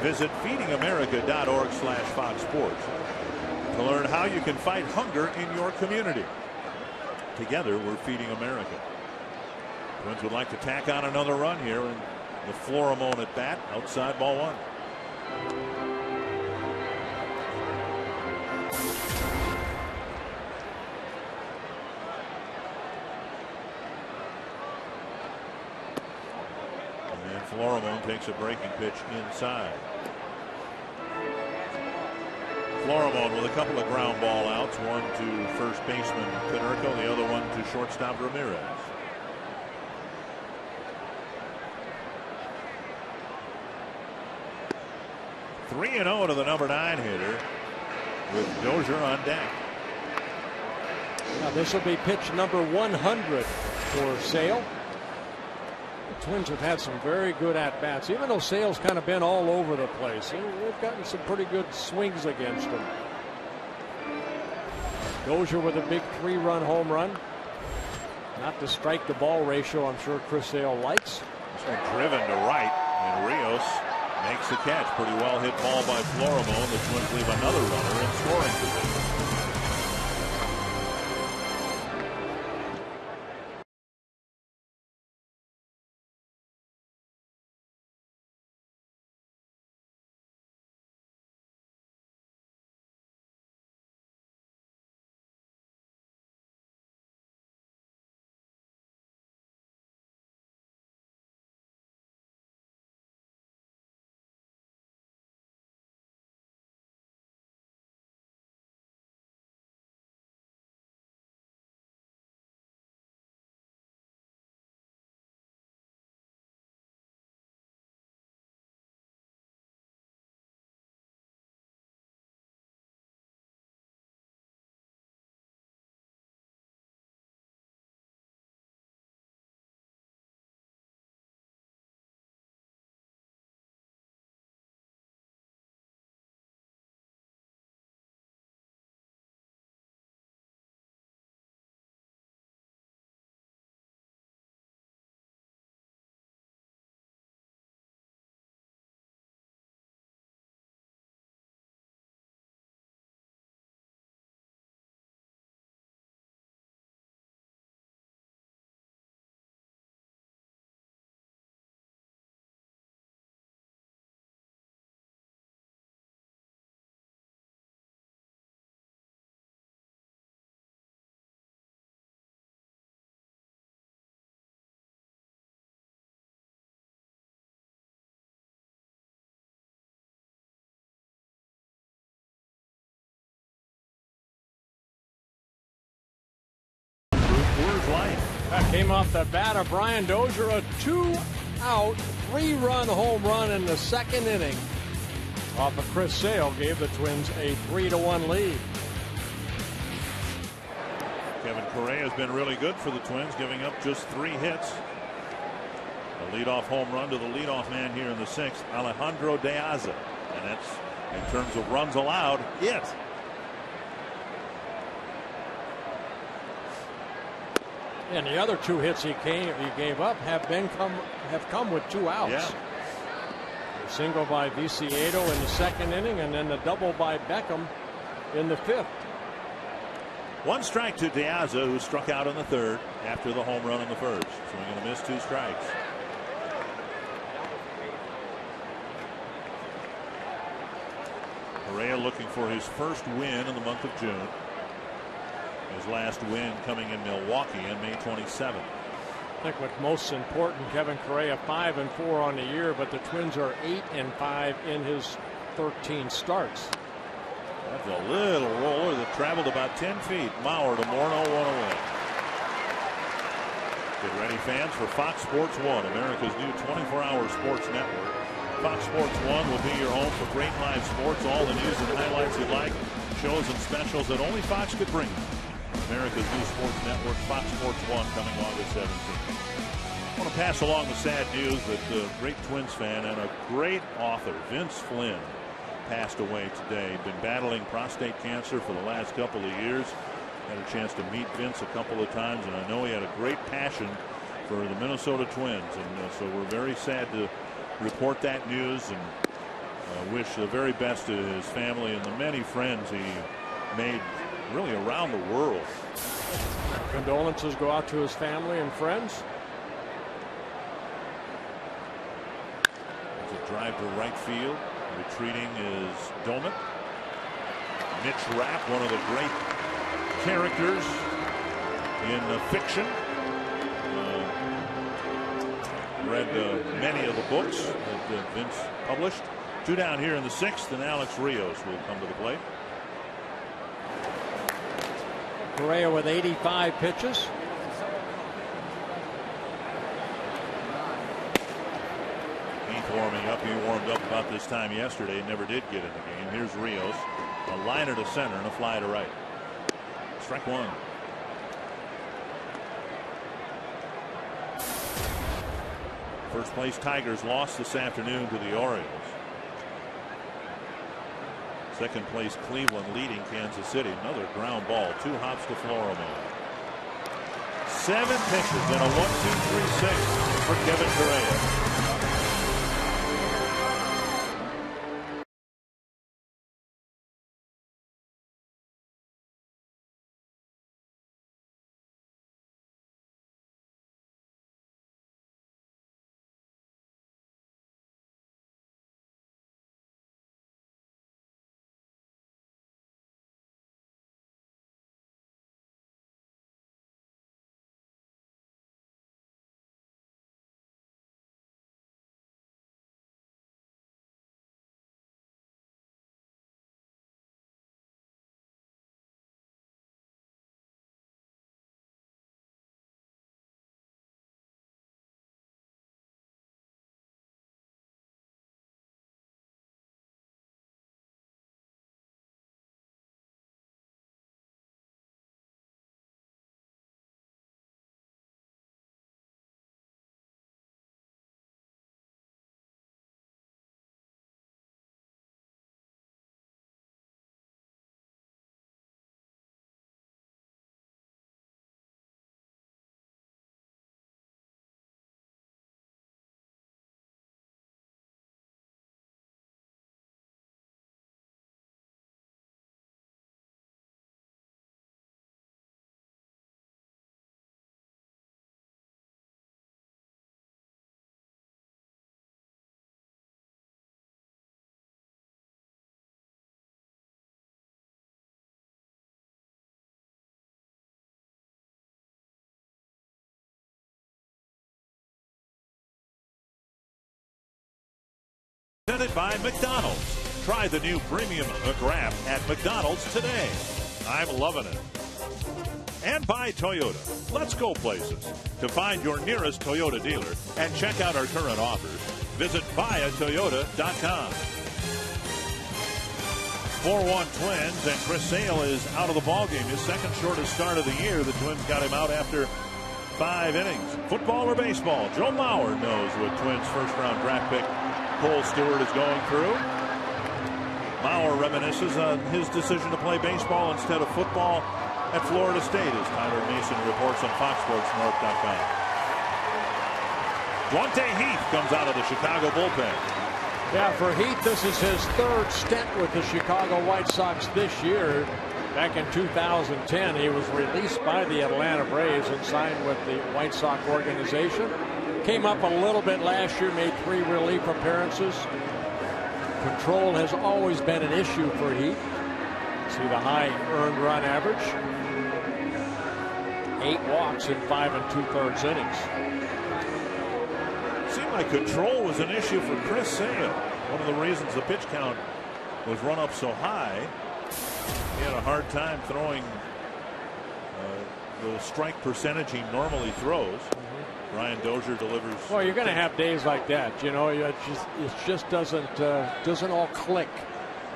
Visit feedingamerica.org/Fox Sports to learn how you can fight hunger in your community. Together, we're feeding America. Twins would like to tack on another run here and The Florimon at bat, outside ball 1. And Florimon takes a breaking pitch inside. Florimon with a couple of ground ball outs, one to first baseman Konerko, the other one to shortstop Ramirez. Three and 0 to the number 9 hitter with Dozier on deck. Now this will be pitch number 100 for Sale. The Twins have had some very good at bats, even though Sale's kind of been all over the place. They've gotten some pretty good swings against him. Dozier with a big 3-run home run. Not the strike to ball ratio I'm sure Chris Sale likes. This one driven to right, and Rios makes the catch. Pretty well hit ball by Florimon. The Twins leave another runner in scoring position. That came off the bat of Brian Dozier, a 2-out, 3-run home run in the second inning. Off of Chris Sale, gave the Twins a 3-1 lead. Kevin Correa has been really good for the Twins, giving up just 3 hits. A leadoff home run to the leadoff man here in the 6th, Alejandro De Aza. And that's, in terms of runs allowed, it. And the other 2 hits he gave up have come with 2 outs. Yeah. A single by Viciedo in the second inning, and then the double by Beckham in the 5th. 1 strike to De Aza, who struck out in the 3rd after the home run in the 1st. Swing and a miss, 2 strikes. Correa looking for his first win in the month of June. His last win coming in Milwaukee on May 27th. I think what's most important, Kevin Correa 5-4 on the year, but the Twins are 8-5 in his 13 starts. That's a little roller that traveled about 10 feet. Mauer to Morneau, 1 away. Get ready, fans, for Fox Sports 1, America's new 24-hour sports network. Fox Sports 1 will be your home for great live sports, all the news and highlights you like, shows and specials that only Fox could bring you. America's new sports network, Fox Sports 1, coming August 17th. I want to pass along the sad news that the great Twins fan and a great author, Vince Flynn, passed away today. Been battling prostate cancer for the last couple of years. Had a chance to meet Vince a couple of times, and I know he had a great passion for the Minnesota Twins. And so we're very sad to report that news, and wish the very best to his family and the many friends he made really around the world. Condolences go out to his family and friends. drive to right field. Retreating is Doman. Mitch Rapp, one of the great characters in fiction. Read many of the books that Vince published. 2 down here in the 6th, and Alex Rios will come to the plate. Correa with 85 pitches. Heath warming up. He warmed up about this time yesterday. Never did get in the game. Here's Rios. A liner to center and a fly to right. Strike 1. First place Tigers lost this afternoon to the Orioles. Second place Cleveland leading Kansas City. Another ground ball. 2 hops to Florimon. 7 pitches and a 1-2-3-6 for Kevin Correa. Presented by McDonald's. Try the new Premium McWrap at McDonald's today. I'm loving it. And by Toyota. Let's go places. To find your nearest Toyota dealer and check out our current offers, visit buyatoyota.com. 4-1 Twins, and Chris Sale is out of the ballgame. His second shortest start of the year. The Twins got him out after 5 innings. Football or baseball? Joe Mauer knows what Twins first-round draft pick Cole Stewart is going through. Mauer reminisces on his decision to play baseball instead of football at Florida State, as Tyler Mason reports on FoxSportsNorth.com. Dwante Heath comes out of the Chicago bullpen. Yeah, for Heath, this is his 3rd stint with the Chicago White Sox this year. Back in 2010, he was released by the Atlanta Braves and signed with the White Sox organization. Came up a little bit last year, made 3 relief appearances. Control has always been an issue for Heath. See the high earned run average. 8 walks in 5 2/3 innings. Seemed like control was an issue for Chris Sale. One of the reasons the pitch count was run up so high. He had a hard time throwing the strike percentage he normally throws. Ryan Dozier delivers. Well, you're going to have days like that. You know, it just doesn't all click.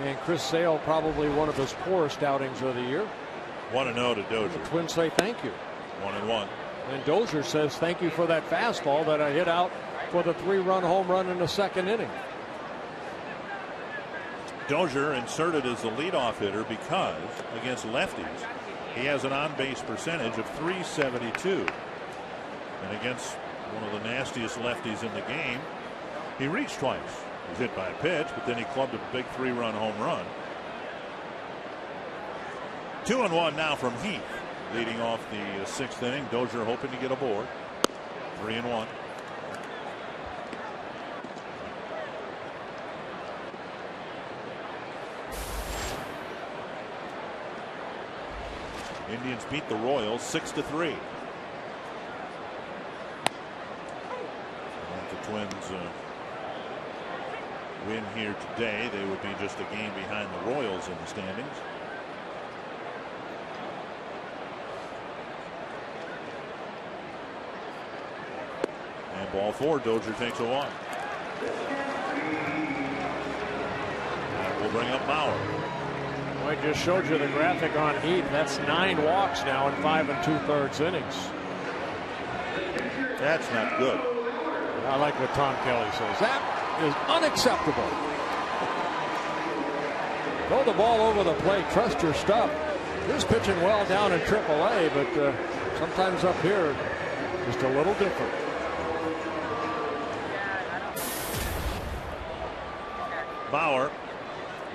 And Chris Sale probably one of his poorest outings of the year. 1-0 to Dozier. The Twins say thank you. 1-1. And Dozier says thank you for that fastball that I hit out for the 3-run home run in the 2nd inning. Dozier inserted as the leadoff hitter because against lefties he has an on-base percentage of .372. And against one of the nastiest lefties in the game, he reached twice. He was hit by a pitch, but then he clubbed a big 3-run home run. 2-1 now from Heath, leading off the 6th inning. Dozier hoping to get aboard. 3-1. Indians beat the Royals 6-3. If the Twins win here today, they would be just a game behind the Royals in the standings. And ball 4, Dozier takes a walk. That will bring up Mauer. Well, I just showed you the graphic on Heath. That's 9 walks now in 5 2/3 innings. That's not good. I like what Tom Kelly says. That is unacceptable. Throw the ball over the plate. Trust your stuff. He's pitching well down in AAA, but sometimes up here, just a little different. Bauer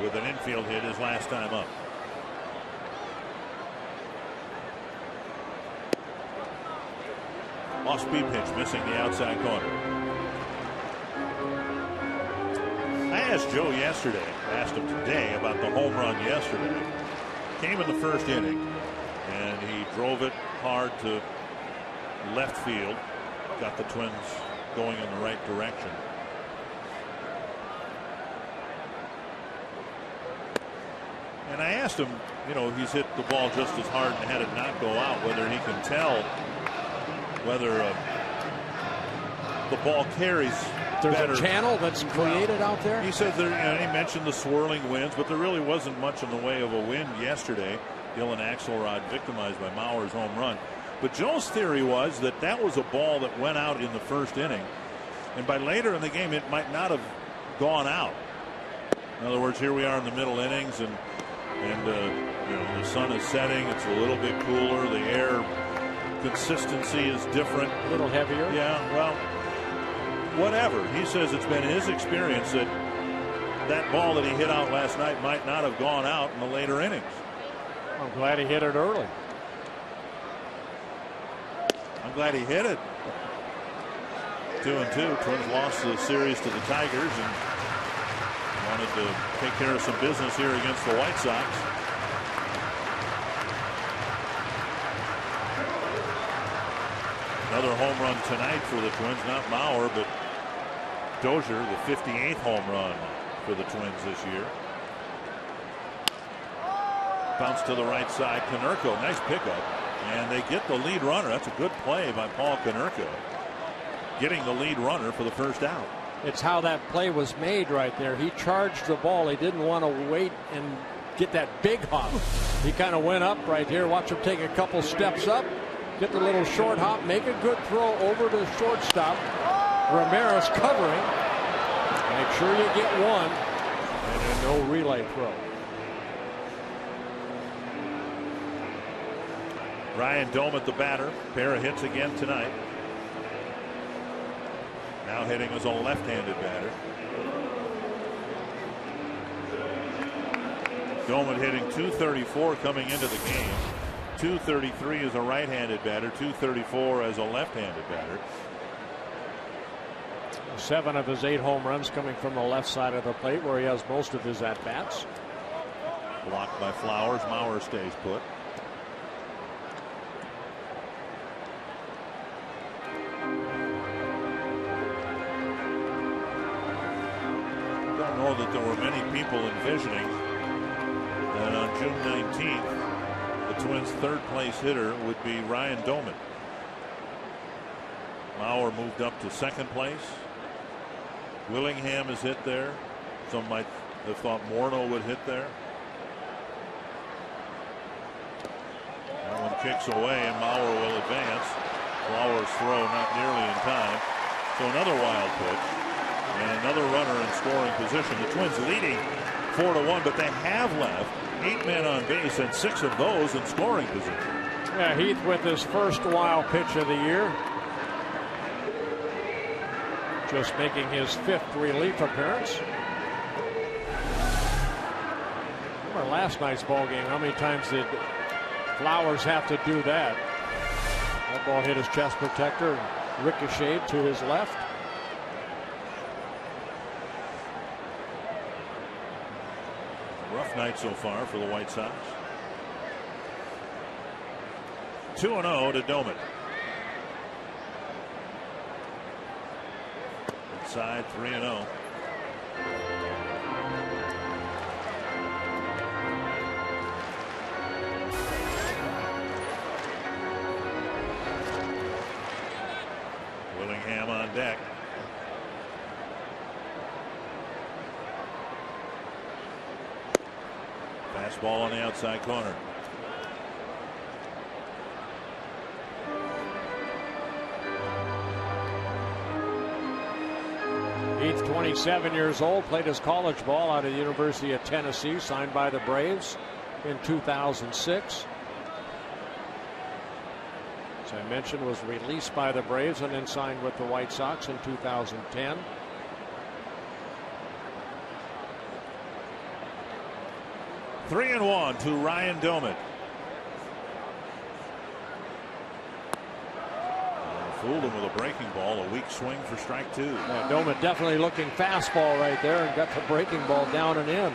with an infield hit his last time up. Off-speed pitch missing the outside corner. I asked Joe yesterday, asked him today about the home run yesterday. Came in the first inning and he drove it hard to left field. Got the Twins going in the right direction. And I asked him, you know, he's hit the ball just as hard and had it not go out, whether he can tell whether the ball carries There's better. a channel that's created out there. He said there, and he mentioned the swirling winds, but there really wasn't much in the way of a wind yesterday. Dylan Axelrod victimized by Mauer's home run. But Joe's theory was that that was a ball that went out in the first inning, and by later in the game it might not have gone out. In other words, here we are in the middle innings, and you know, the sun is setting. It's a little bit cooler. The air consistency is different. A little heavier. Yeah, well, whatever. He says it's been his experience that that ball that he hit out last night might not have gone out in the later innings. I'm glad he hit it early. I'm glad he hit it. 2-2. Twins lost the series to the Tigers and wanted to take care of some business here against the White Sox. Another home run tonight for the Twins, not Mauer, but Dozier, the 58th home run for the Twins this year. Bounce to the right side. Konerko, nice pickup. And they get the lead runner. That's a good play by Paul Konerko. Getting the lead runner for the first out. It's how that play was made right there. He charged the ball. He didn't want to wait and get that big hop. He kind of went up right here. Watch him take a couple steps up. Get the little short hop. Make a good throw over to shortstop. Ramirez covering. Make sure you get one. And a no relay throw. Ryan Doumit, the batter. Pair of hits again tonight. Now hitting as a left-handed batter. Doumit hitting .234 coming into the game. .233 as a right-handed batter. .234 as a left-handed batter. 7 of his 8 home runs coming from the left side of the plate, where he has most of his at-bats. Blocked by Flowers. Mauer stays put. Don't know that there were many people envisioning that on June 19th the Twins' third-place hitter would be Ryan Doumit. Mauer moved up to second place. Willingham is hit there. Some might have thought Morneau would hit there. That one kicks away, and Mauer will advance. Flowers' throw not nearly in time. So another wild pitch. And another runner in scoring position. The Twins leading 4-1, but they have left 8 men on base, and 6 of those in scoring position. Yeah, Heath with his first wild pitch of the year. Just making his 5th relief appearance. Remember last night's ball game, how many times did Flowers have to do that? That ball hit his chest protector and ricocheted to his left. Rough night so far for the White Sox. 2-0 to Doman. Inside 3-0. Willingham on deck. Fastball on the outside corner. He's 27 years old, played his college ball out of the University of Tennessee, signed by the Braves in 2006. As I mentioned, was released by the Braves and then signed with the White Sox in 2010. Three and one to Ryan Doman. Fooled him with a breaking ball. A weak swing for strike two. Yeah, Doman definitely looking fastball right there and got the breaking ball down and in.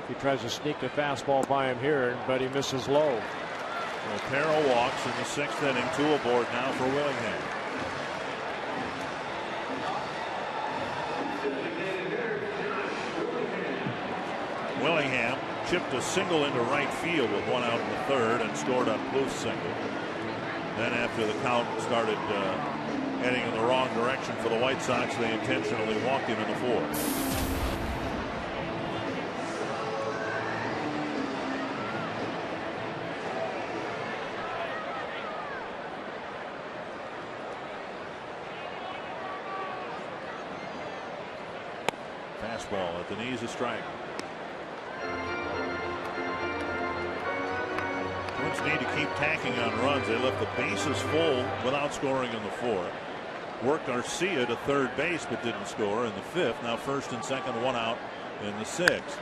He tries to sneak the fastball by him here, but he misses low. Well, Carroll walks in the 6th inning. 2 aboard now for Willingham. Willingham chipped a single into right field with 1 out in the 3rd and scored on Plouffe's single. Then after the count started heading in the wrong direction for the White Sox, they intentionally walked him in the 4th. Fastball at the knees, a strike. Twins need to keep tacking on runs. They left the bases full without scoring in the 4th. Worked Arcia to 3rd base but didn't score in the 5th. Now 1st and 2nd, 1 out in the 6th.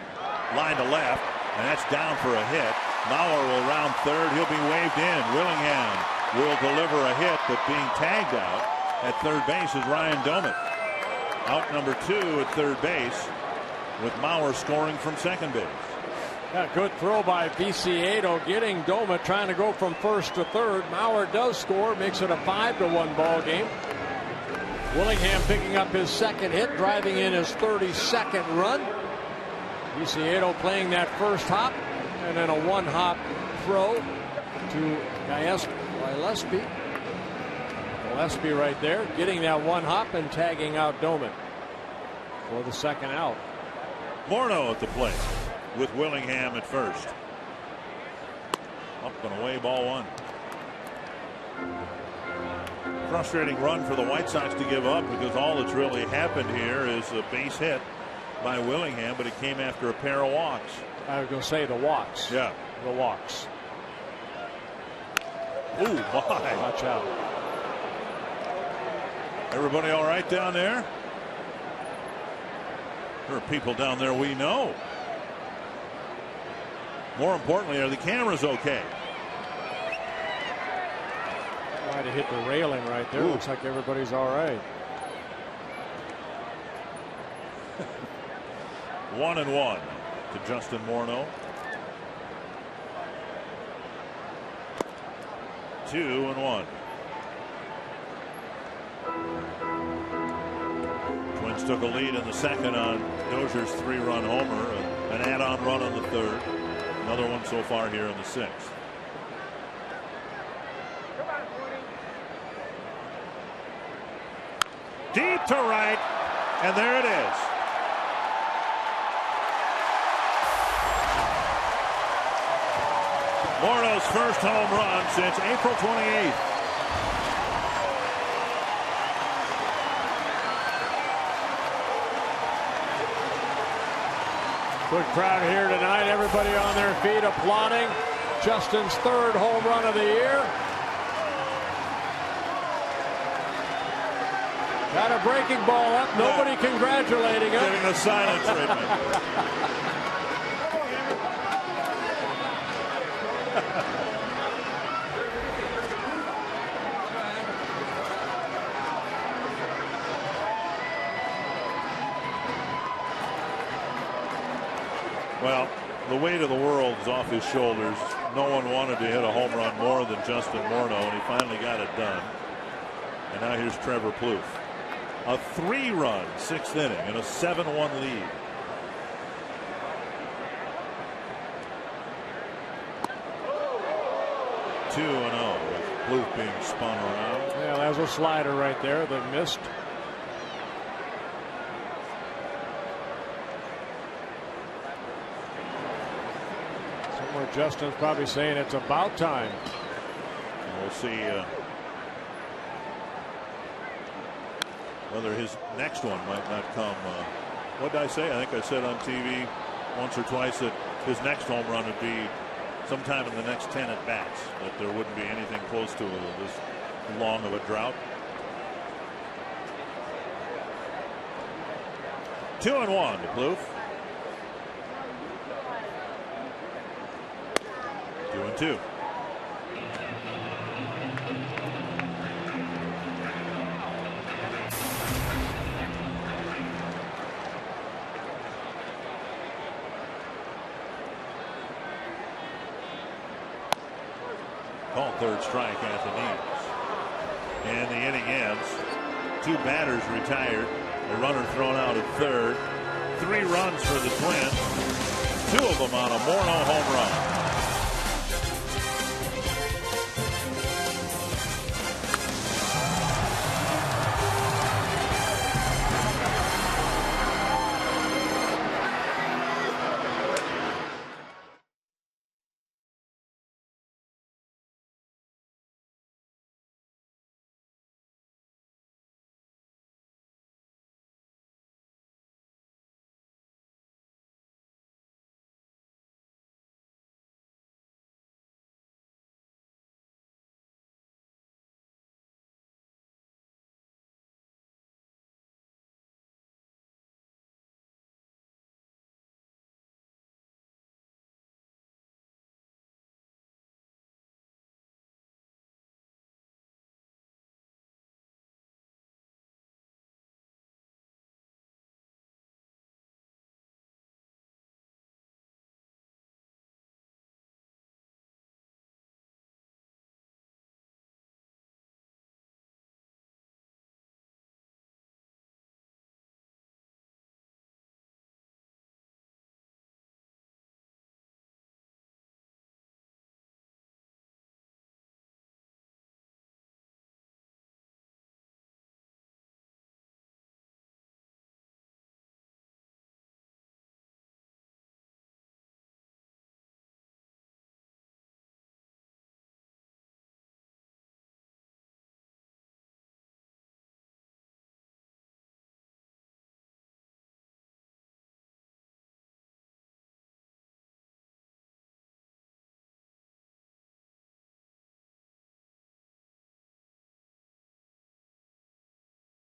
Line to left, and that's down for a hit. Mauer will round 3rd. He'll be waved in. Willingham will deliver a hit, but being tagged out at 3rd base is Ryan Doman. Out number 2 at 3rd base, with Mauer scoring from 2nd base. Yeah, good throw by Viciedo, getting Doman trying to go from 1st to 3rd. Mauer does score, makes it a 5-1 ball game. Willingham picking up his 2nd hit, driving in his 32nd run. Viciedo playing that 1st hop, and then a 1-hop throw to Gillespie. Gillespie right there, getting that 1-hop and tagging out Doman for the 2nd out. Morneau at the plate with Willingham at 1st. Up and away, ball 1. Frustrating run for the White Sox to give up, because all that's really happened here is a base hit by Willingham, but it came after a pair of walks. I was going to say the walks. Yeah. The walks. Ooh, my. Watch out. Everybody all right down there? There are people down there we know. More importantly, are the cameras okay? Might have hit the railing right there. Ooh. Looks like everybody's all right. 1-1 to Justin Morneau. 2-1. Twins took a lead in the 2nd on Dozier's 3-run homer, an add-on run on the 3rd. Another one so far here in the 6th. Deep to right, and there it is. Morneau's first home run since April 28th. Good crowd here tonight. Everybody on their feet applauding. Justin's 3rd home run of the year. Got a breaking ball up. Nobody congratulating him. Getting a silent treatment. Well, the weight of the world is off his shoulders. No one wanted to hit a home run more than Justin Morneau, and he finally got it done. And now here's Trevor Plouffe. A 3-run 6th inning and a 7-1 lead. Two and 0 with Plouffe being spun around. Yeah, there's a slider right there that missed. Somewhere Justin's probably saying it's about time. We'll see whether his next one might not come. What did I say? I think I said on TV once or twice that his next home run would be sometime in the next 10 at bats, that there wouldn't be anything close to this long of a drought. 2-1 to Plouffe. 2-2. Called third strike at the knees. And the inning ends. 2 batters retired. A runner thrown out at third. 3 runs for the Twins. 2 of them on a Morneau home run.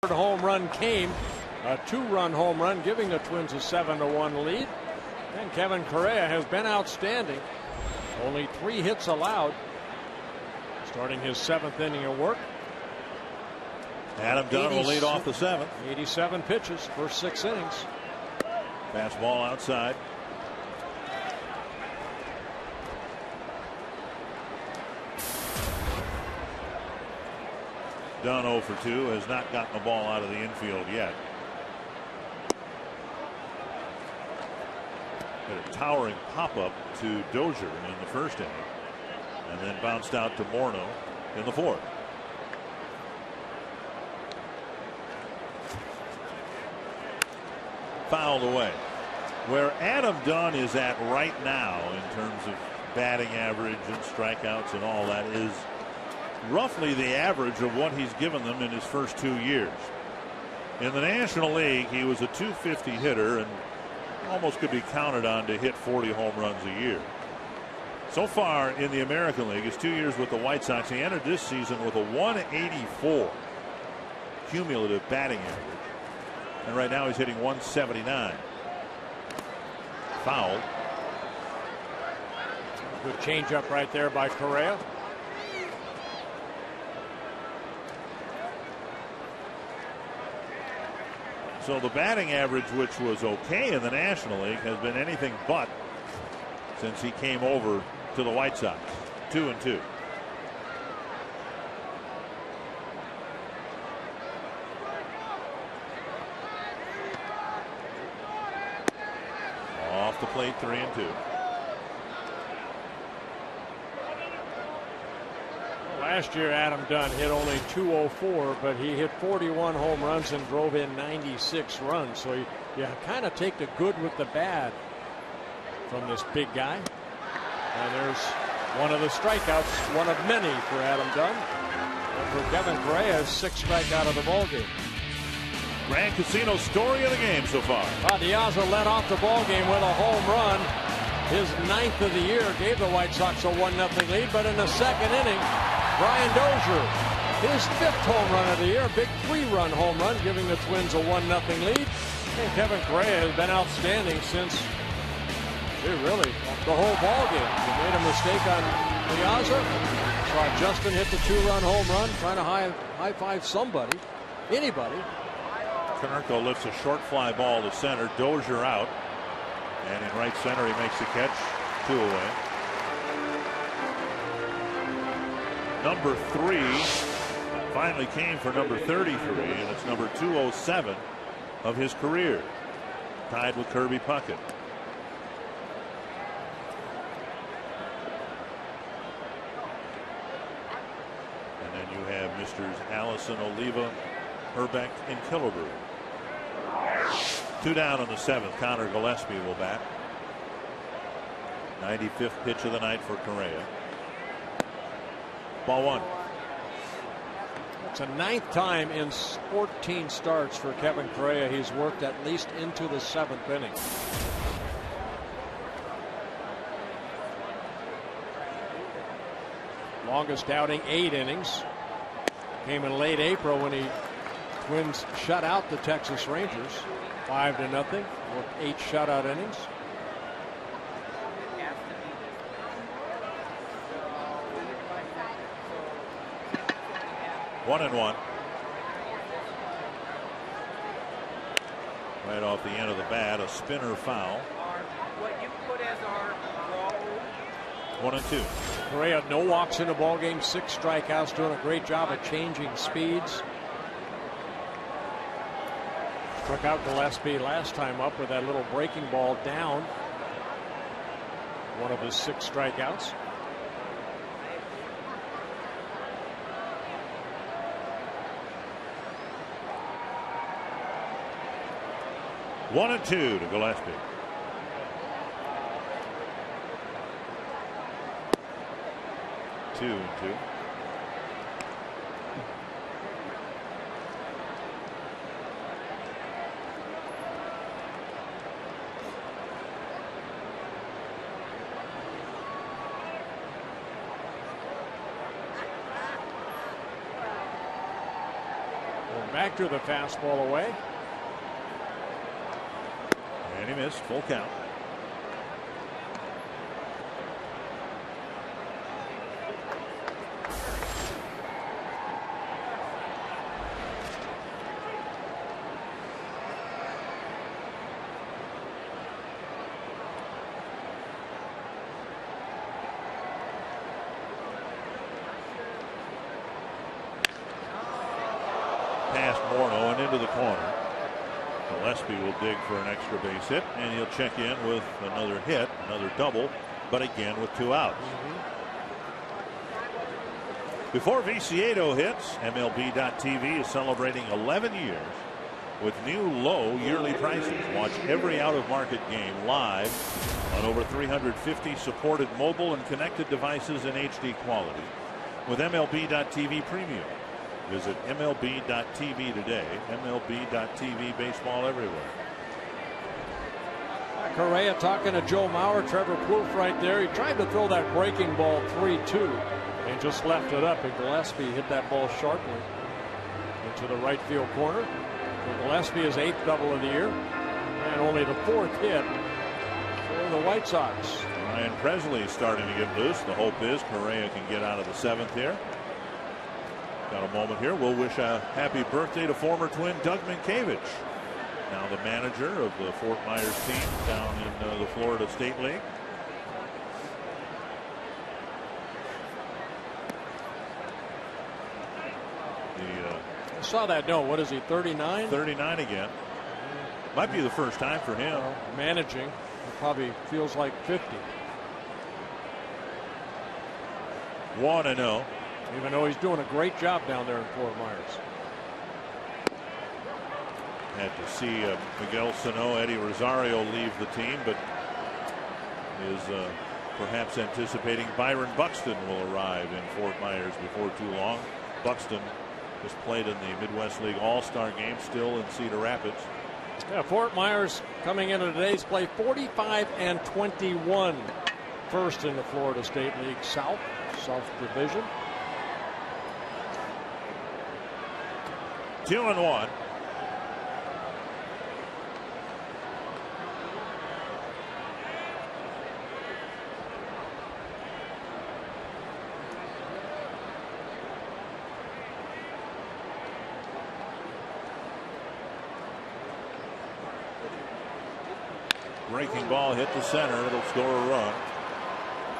Home run came, a 2-run home run, giving the Twins a 7-1 lead. And Kevin Correa has been outstanding. Only 3 hits allowed. Starting his 7th inning of work. Adam Dunn will lead off the 7th. 87 pitches, first 6 innings. Fastball outside. Dunn 0 for 2, has not gotten the ball out of the infield yet. Hit a towering pop-up to Dozier in the first inning, and then bounced out to Morneau in the 4th. Fouled away. Where Adam Dunn is at right now in terms of batting average and strikeouts and all that is roughly the average of what he's given them in his first 2 years. In the National League, he was a .250 hitter and almost could be counted on to hit 40 home runs a year. So far in the American League, his 2 years with the White Sox, he entered this season with a 184 cumulative batting average. And right now he's hitting 179. Foul. Good changeup right there by Correa. So the batting average, which was okay in the National League, has been anything but since he came over to the White Sox. 2-2. Off the plate, 3-2. Last year, Adam Dunn hit only .204, but he hit 41 home runs and drove in 96 runs. So you kind of take the good with the bad from this big guy. And there's one of the strikeouts, one of many for Adam Dunn. And for Kevin Correa, 6th strikeout of the ballgame. Grand Casino story of the game so far. Diaza led off the ballgame with a home run. His 9th of the year gave the White Sox a 1-0 lead, but in the second inning, Brian Dozier, his 5th home run of the year, a big 3-run home run, giving the Twins a 1-0 lead. And Kevin Correa has been outstanding since really the whole ballgame. He made a mistake on Diaza. Saw Justin hit the 2-run home run, trying to high-five somebody, anybody. Konerko lifts a short fly ball to center. Dozier out. And in right center, he makes the catch. 2 away. Number 3 finally came for number 33, and it's number 207 of his career. Tied with Kirby Puckett. And then you have Misters Allison, Oliva, Herbeck, and Killebrew. 2 down in the 7th. Connor Gillespie will bat. 95th pitch of the night for Correa. Ball 1. It's a 9th time in 14 starts for Kevin Correa. He's worked at least into the 7th inning. Longest outing, 8 innings. Came in late April when the Twins shut out the Texas Rangers 5-0. Worked 8 shutout innings. One and one. Right off the end of the bat, a spinner foul. 1-2. Correa, no walks in the ball game, 6 strikeouts, doing a great job of changing speeds. Struck out Gillespie last time up with that little breaking ball down. One of his 6 strikeouts. One and 2 to Gillespie. Two and 2. Back to the fastball away. And he missed. Full count. Past Morneau and into the corner. Gillespie will dig for an extra base hit, and he'll check in with another hit, another double, but again with 2 outs. Before Viciedo hits, MLB.TV is celebrating 11 years with new low yearly prices. Watch every out-of-market game live on over 350 supported mobile and connected devices in HD quality with MLB.TV Premium. Visit MLB.TV today. MLB.TV, baseball everywhere. Correa talking to Joe Mauer, Trevor Plouffe right there. He tried to throw that breaking ball 3-2 and just left it up, and Gillespie hit that ball sharply into the right field corner. So Gillespie is 8th double of the year and only the 4th hit for the White Sox. Ryan Presley starting to get loose. The hope is Correa can get out of the 7th here. Got a moment here. We'll wish a happy birthday to former Twin Doug Minkiewicz, now the manager of the Fort Myers team down in the Florida State League. I saw that note. What is he, 39? 39 again. Might be the first time for him. Well, managing. It probably feels like 50. 1-0. Even though he's doing a great job down there in Fort Myers. Had to see Miguel Sano, Eddie Rosario leave the team, but is perhaps anticipating Byron Buxton will arrive in Fort Myers before too long. Buxton just played in the Midwest League All-Star game, still in Cedar Rapids. Yeah, Fort Myers coming into today's play 45-21. First in the Florida State League South Division. 2-1. Breaking ball hit the center. It'll score a run.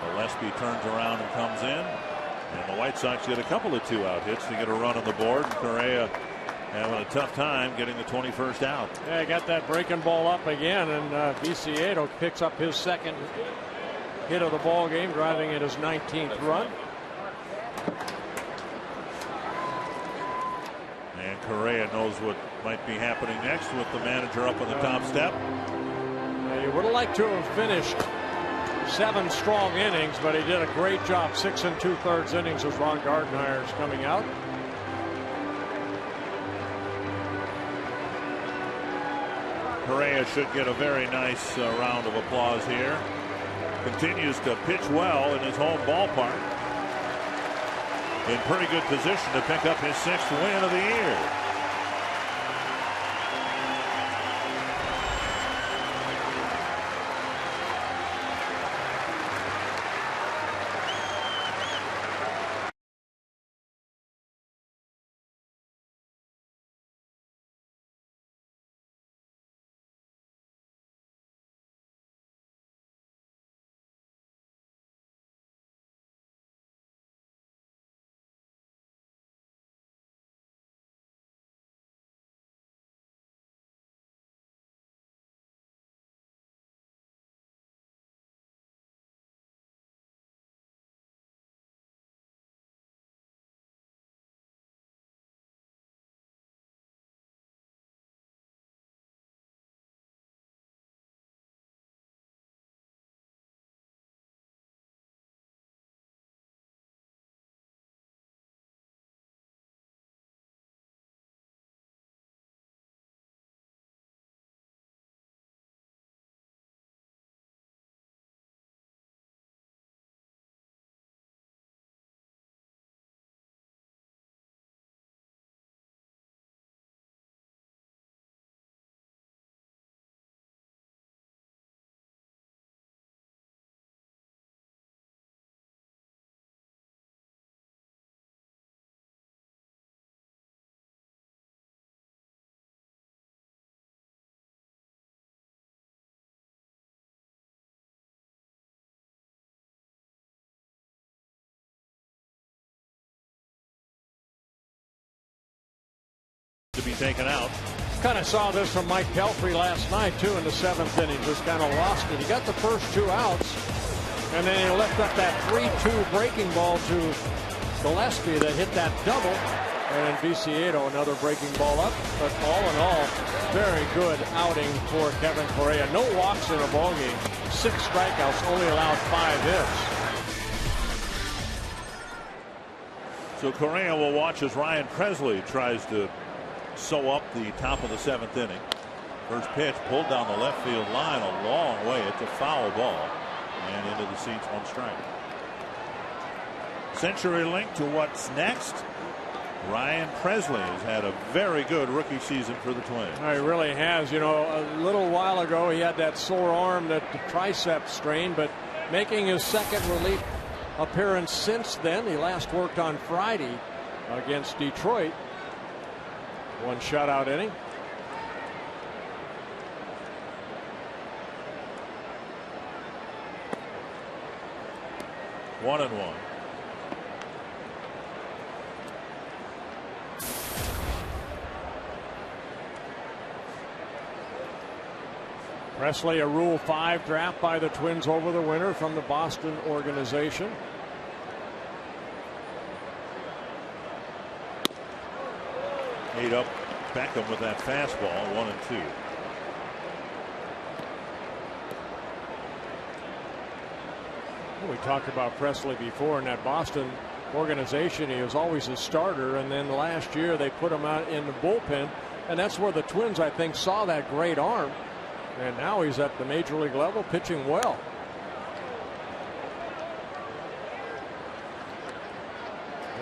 Gillespie turns around and comes in. And the White Sox get a couple of 2-out hits to get a run on the board. And Correa having a tough time getting the 21st out. Yeah, he got that breaking ball up again. And Viciedo picks up his second hit of the ball game, driving in his 19th run. And Correa knows what might be happening next with the manager up on the top step. He would have liked to have finished 7 strong innings, but he did a great job. 6 2/3 innings as Ron Gardenhire is coming out. Correa should get a very nice round of applause here. Continues to pitch well in his home ballpark. In pretty good position to pick up his 6th win of the year. To be taken out. Kind of saw this from Mike Pelfrey last night, too, in the 7th inning. Just kind of lost it. He got the first 2 outs, and then he left up that 3-2 breaking ball to Gillespie that hit that double. And Viciedo, another breaking ball up. But all in all, very good outing for Kevin Correa. No walks in a ball game. 6 strikeouts, only allowed 5 hits. So Correa will watch as Ryan Presley tries to sew up the top of the 7th inning. First pitch pulled down the left field line a long way. It's a foul ball and into the seats, 1 strike. CenturyLink to what's next. Ryan Presley has had a very good rookie season for the Twins. He really has. You know, a little while ago he had that sore arm, that the tricep strain, but making his 2nd relief appearance since then. He last worked on Friday against Detroit. 1 shutout inning. One and one. Presley, a Rule 5 draft by the Twins over the winter from the Boston organization. Made up Beckham with that fastball, 1-2. We talked about Presley before in that Boston organization. He was always a starter, and then last year they put him out in the bullpen, and that's where the Twins, I think, saw that great arm. And now he's at the major league level pitching well.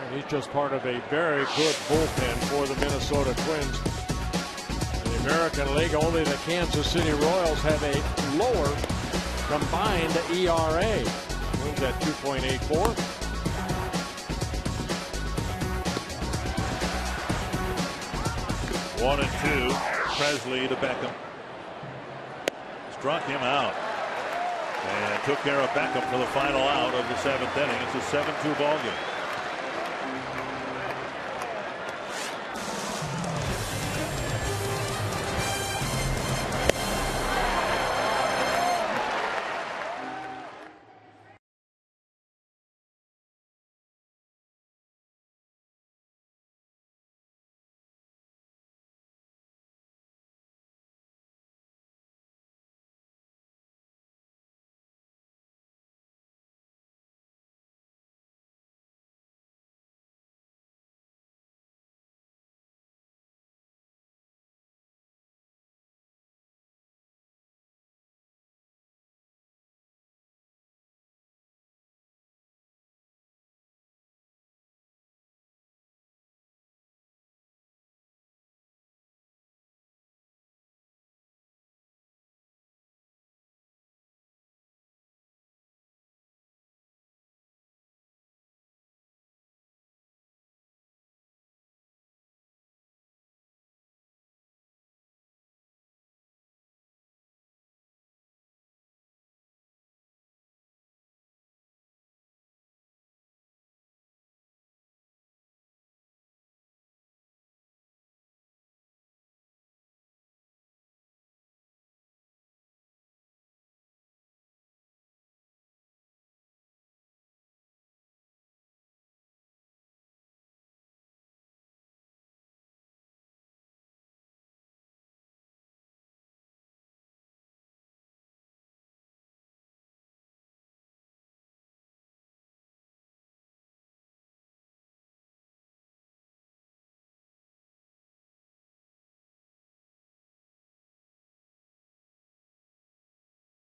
And he's just part of a very good bullpen for the Minnesota Twins. In the American League, only the Kansas City Royals have a lower combined ERA. Twins at 2.84. One and two. Presley to Beckham. Struck him out and took care of Beckham for the final out of the 7th inning. It's a 7-2 ball game.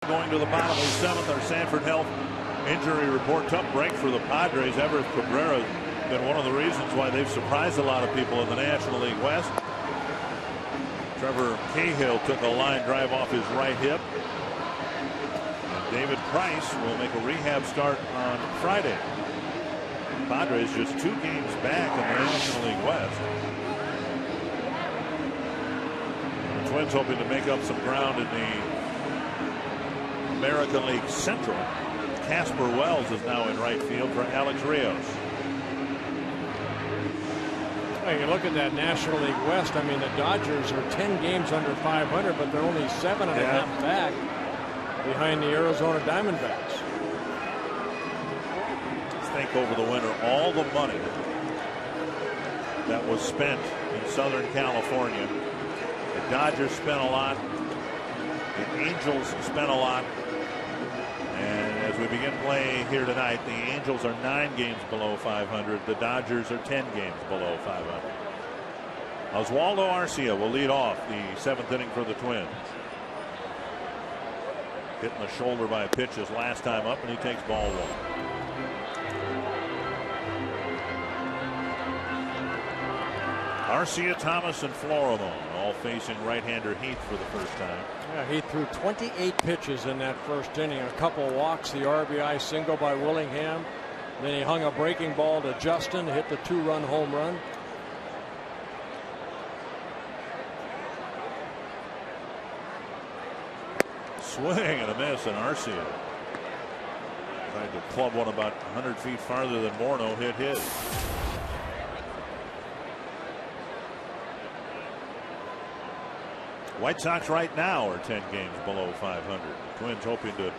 Going to the bottom of the 7th, our Sanford Health injury report. Tough break for the Padres. Everett Cabrera has been one of the reasons why they've surprised a lot of people in the National League West. Trevor Cahill took a line drive off his right hip. And David Price will make a rehab start on Friday. Padres just 2 games back in the National League West. The Twins hoping to make up some ground in the American League Central. Casper Wells is now in right field for Alex Rios. Well, you look at that National League West. I mean, the Dodgers are 10 games under 500, but they're only 7.5 back behind the Arizona Diamondbacks. Think over the winter, all the money that was spent in Southern California. The Dodgers spent a lot. The Angels spent a lot. And as we begin play here tonight, the Angels are 9 games below 500. The Dodgers are 10 games below 500. Oswaldo Arcia will lead off the 7th inning for the Twins. Hit in the shoulder by a pitch his last time up, and he takes ball 1. Arcia, Thomas, and Florimon all facing right-hander Heath for the first time. Yeah, he threw 28 pitches in that first inning. A couple walks, the RBI single by Willingham. Then he hung a breaking ball to Justin to hit the 2-run home run. Swing and a miss, and Arcia tried to club one about 100 feet farther than Morneau hit his. White Sox right now are 10 games below 500. The Twins hoping to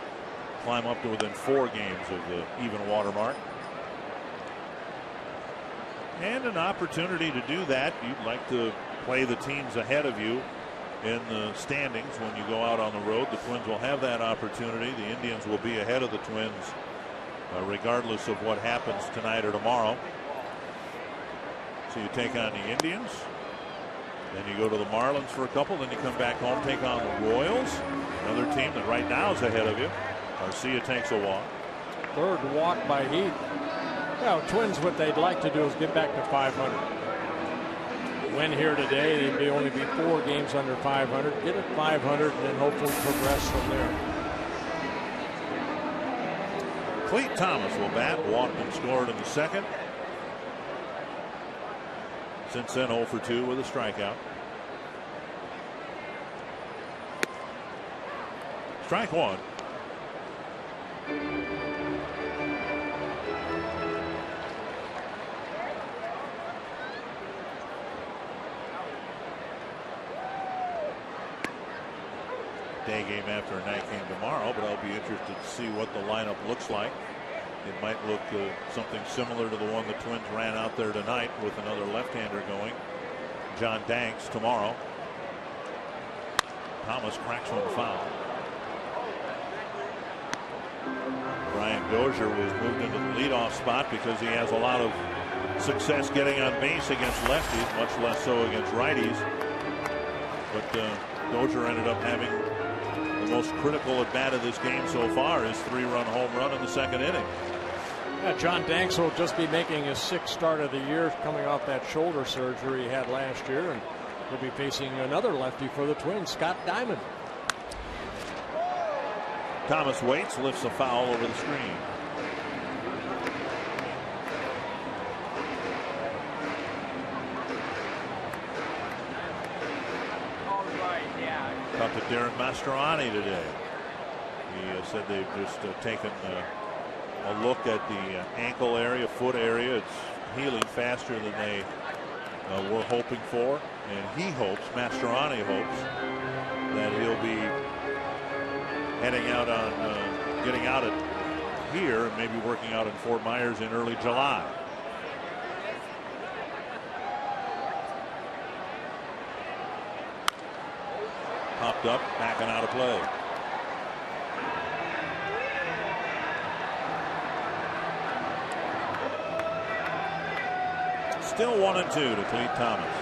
climb up to within 4 games of the even watermark. And an opportunity to do that. You'd like to play the teams ahead of you in the standings when you go out on the road. The Twins will have that opportunity. The Indians will be ahead of the Twins regardless of what happens tonight or tomorrow. So you take on the Indians, then you go to the Marlins for a couple, then you come back home, take on the Royals, another team that right now is ahead of you. Garcia takes a walk. Third walk by Heath. Well, Twins, what they'd like to do is get back to 500. Win here today, they'd only be 4 games under 500. Get it 500 and then hopefully progress from there. Clete Thomas will bat. Walked and scored in the second. Since then 0 for 2 with a strikeout. Strike one. Day game after a night game tomorrow, but I'll be interested to see what the lineup looks like. It might look something similar to the one the Twins ran out there tonight with another left-hander going. John Danks tomorrow. Thomas cracks one foul. Brian Dozier was moved into the leadoff spot because he has a lot of success getting on base against lefties, much less so against righties. But Dozier ended up having the most critical at bat of this game so far, his 3-run home run in the second inning. Yeah, John Danks will just be making his 6th start of the year, coming off that shoulder surgery he had last year, and he'll be facing another lefty for the Twins, Scott Diamond. Thomas waits, lifts a foul over the screen. Talked to Darren Mastroianni today. He said they've just taken a look at the ankle area, foot area. It's healing faster than they were hoping for, and he hopes, Mastroianni hopes, that he'll be heading out on getting out at here and maybe working out in Fort Myers in early July. Popped up, back and out of play. Still 1-2 to Clete Thomas.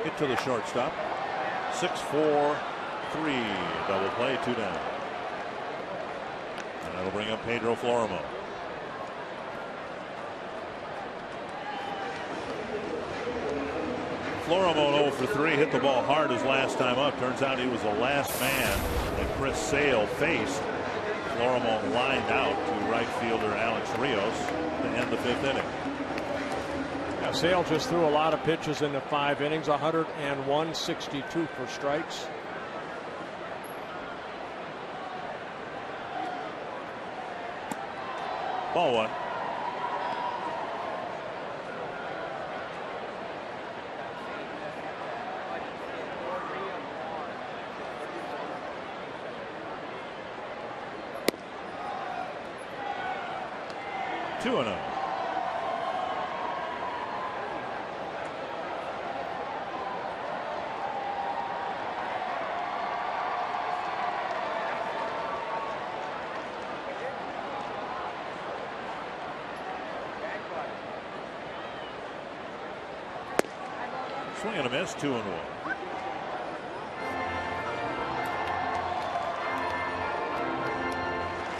Get to the shortstop. 6-4-3 double play, 2 down. And that'll bring up Pedro Florimo. Florimo 0 for 3, hit the ball hard his last time up. Turns out he was the last man that Chris Sale faced. Florimo lined out to right fielder Alex Rios to end the 5th inning. Sale just threw a lot of pitches in the 5 innings, 101, 62 for strikes. Ball 1. Two and 0. Swing and a miss, 2-1.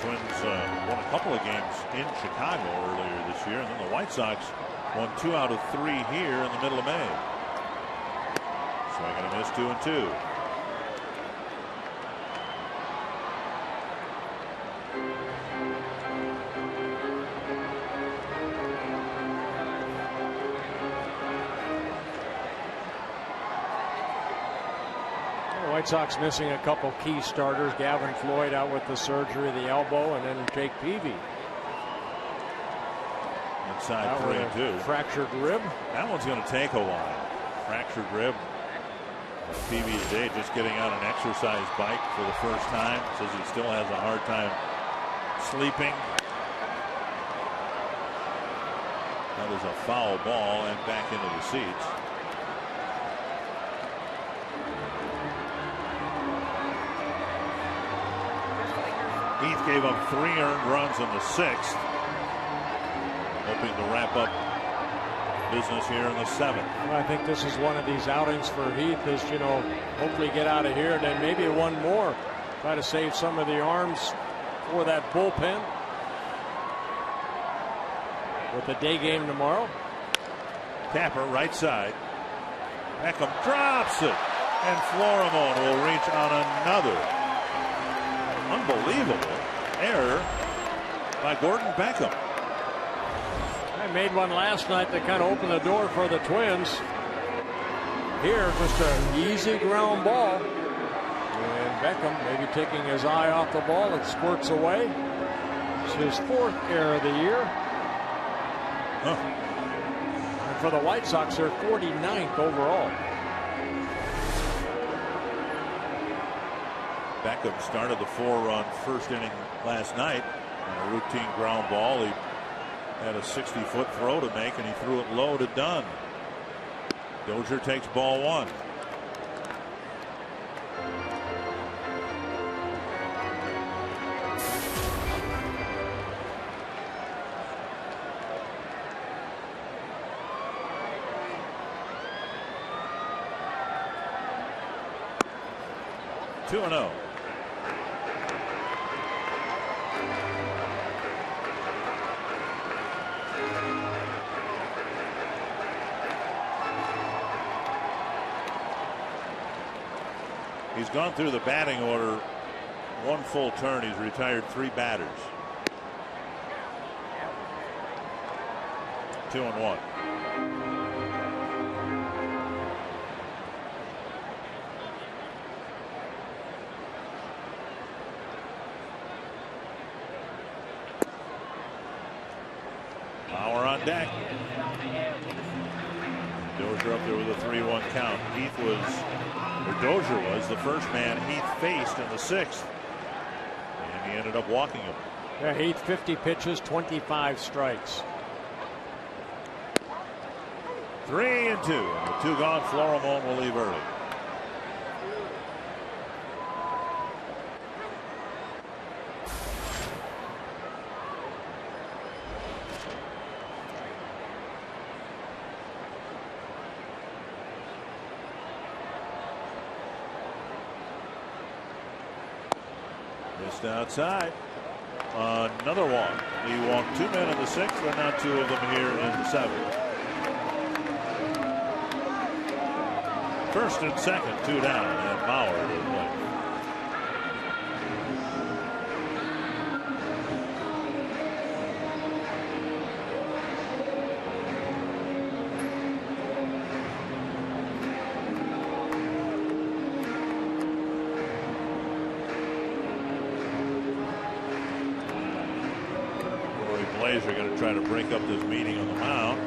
Twins won a couple of games in Chicago earlier this year, and then the White Sox won 2 out of 3 here in the middle of May. Swing and a miss, 2-2. Sox missing a couple key starters. Gavin Floyd out with the surgery of the elbow, and then Jake Peavy. Inside 3-2. Fractured rib. That one's going to take a while. Fractured rib. Peavy today just getting on an exercise bike for the first time. Says he still has a hard time sleeping. That is a foul ball and back into the seats. Heath gave up 3 earned runs in the 6th. Hoping to wrap up business here in the 7th. Well, I think this is one of these outings for Heath is, hopefully get out of here and then maybe one more. Try to save some of the arms for that bullpen. With the day game tomorrow. Tapper right side. Beckham drops it. And Florimon will reach on another unbelievable error by Gordon Beckham. I made one last night that kind of opened the door for the Twins. Here, just an easy ground ball. And Beckham maybe taking his eye off the ball. It squirts away. It's his 4th error of the year. And for the White Sox, they're 49th overall. Beckham started the 4-run first inning last night on a routine ground ball. He had a 60-foot throw to make, and he threw it low to Dunn. Dozier takes ball 1. Two and 0. He's gone through the batting order 1 full turn. He's retired 3 batters. 2 and 1. Power on deck. Dozier up there with a 3-1 count. Dozier was the first man Heath faced in the 6th. And he ended up walking him. Yeah, Heath 50 pitches, 25 strikes. 3 and 2. And with 2 gone, Florimon will leave early. Just outside. Another walk. He walked 2 men in the 6th, and now 2 of them here in the 7th. First and second, 2 down, and Bauer to play. Blaze are going to try to break up this meeting on the mound.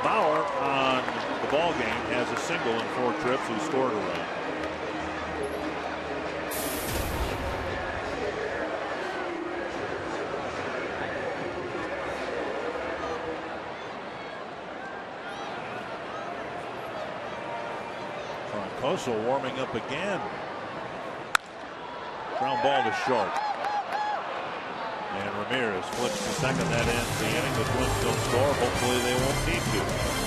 Bauer on the ball game has a single in 4 trips. He scored a run. Troncoso warming up again. Ground ball to short. And Ramirez flips to second. That ends the inning. The Twins don't score. Hopefully they won't need to.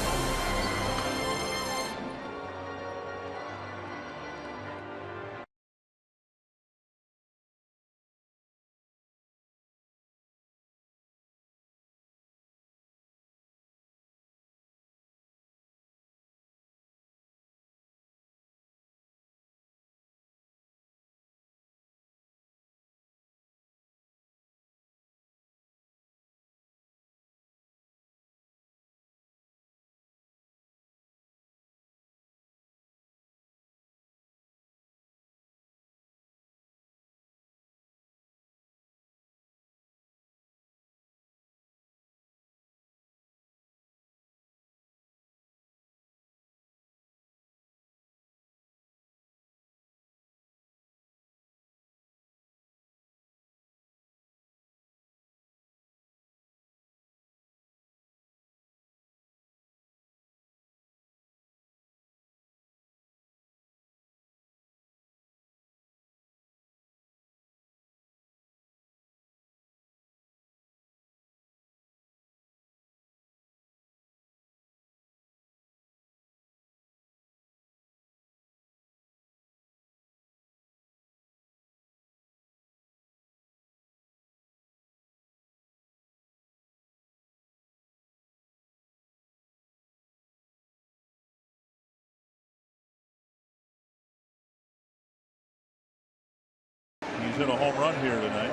hit a home run here tonight.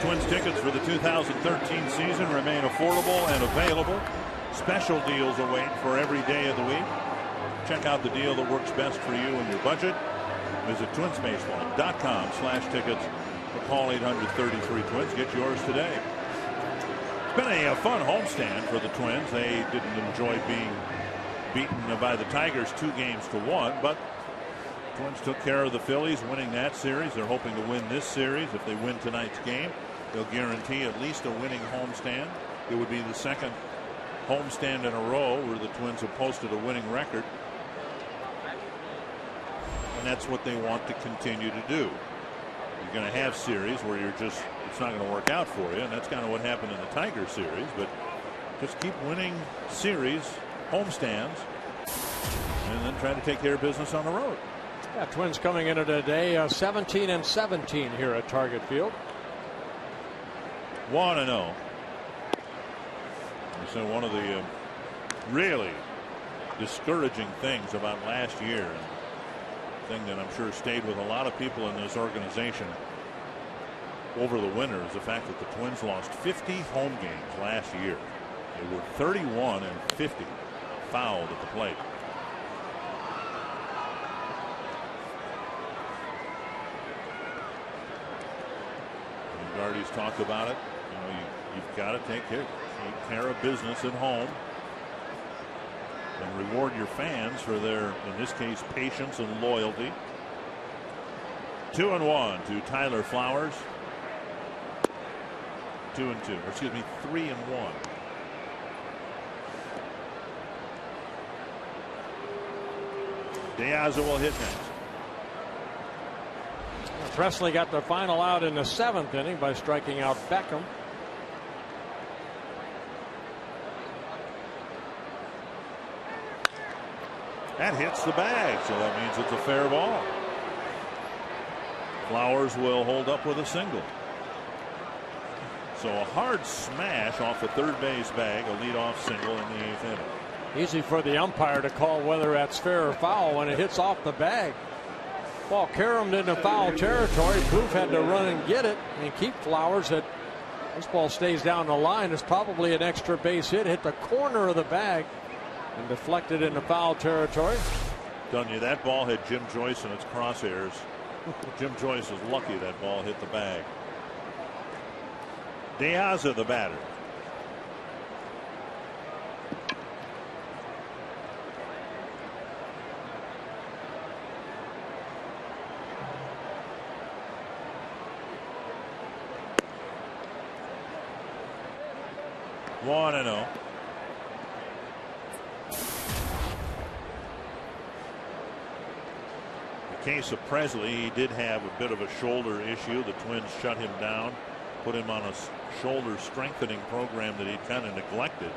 Twins tickets for the 2013 season remain affordable and available. Special deals await for every day of the week. Check out the deal that works best for you and your budget. Visit twinsbaseball.com/tickets or call 800-33-TWINS. Get yours today. It's been a fun homestand for the Twins. They didn't enjoy being beaten by the Tigers 2-1, but Twins took care of the Phillies, winning that series. They're hoping to win this series. If they win tonight's game, they'll guarantee at least a winning homestand. It would be the second homestand in a row where the Twins have posted a winning record. And that's what they want to continue to do. You're going to have series where it's not going to work out for you, and that's kind of what happened in the Tiger series. But just keep winning series, homestands, and then try to take care of business on the road. Yeah, Twins coming into today 17-17 here at Target Field. 1-0. So one of the really discouraging things about last year, and thing that I'm sure stayed with a lot of people in this organization over the winter, is the fact that the Twins lost 50 home games last year. They were 31-50 fouled at the plate. Gardy's talked about it. You know, you've got to take care of business at home and reward your fans for their, in this case, patience and loyalty. 2-1 to Tyler Flowers. 2-2, or excuse me, 3-1. De Aza will hit next. Presley got the final out in the 7th inning by striking out Beckham. That hits the bag, so that means it's a fair ball. Flowers will hold up with a single. So a hard smash off the third base bag, a leadoff single in the 8th inning. Easy for the umpire to call whether that's fair or foul when it hits off the bag. Ball caromed into foul territory. Poof had to run and get it and keep Flowers. This ball stays down the line. It's probably an extra base hit. Hit the corner of the bag and deflected into foul territory. Dunya, that ball hit Jim Joyce in its crosshairs. Jim Joyce is lucky that ball hit the bag. De Aza, the batter. One and 0. The case of Presley, he did have a bit of a shoulder issue. The Twins shut him down, put him on a shoulder strengthening program that he'd kind of neglected,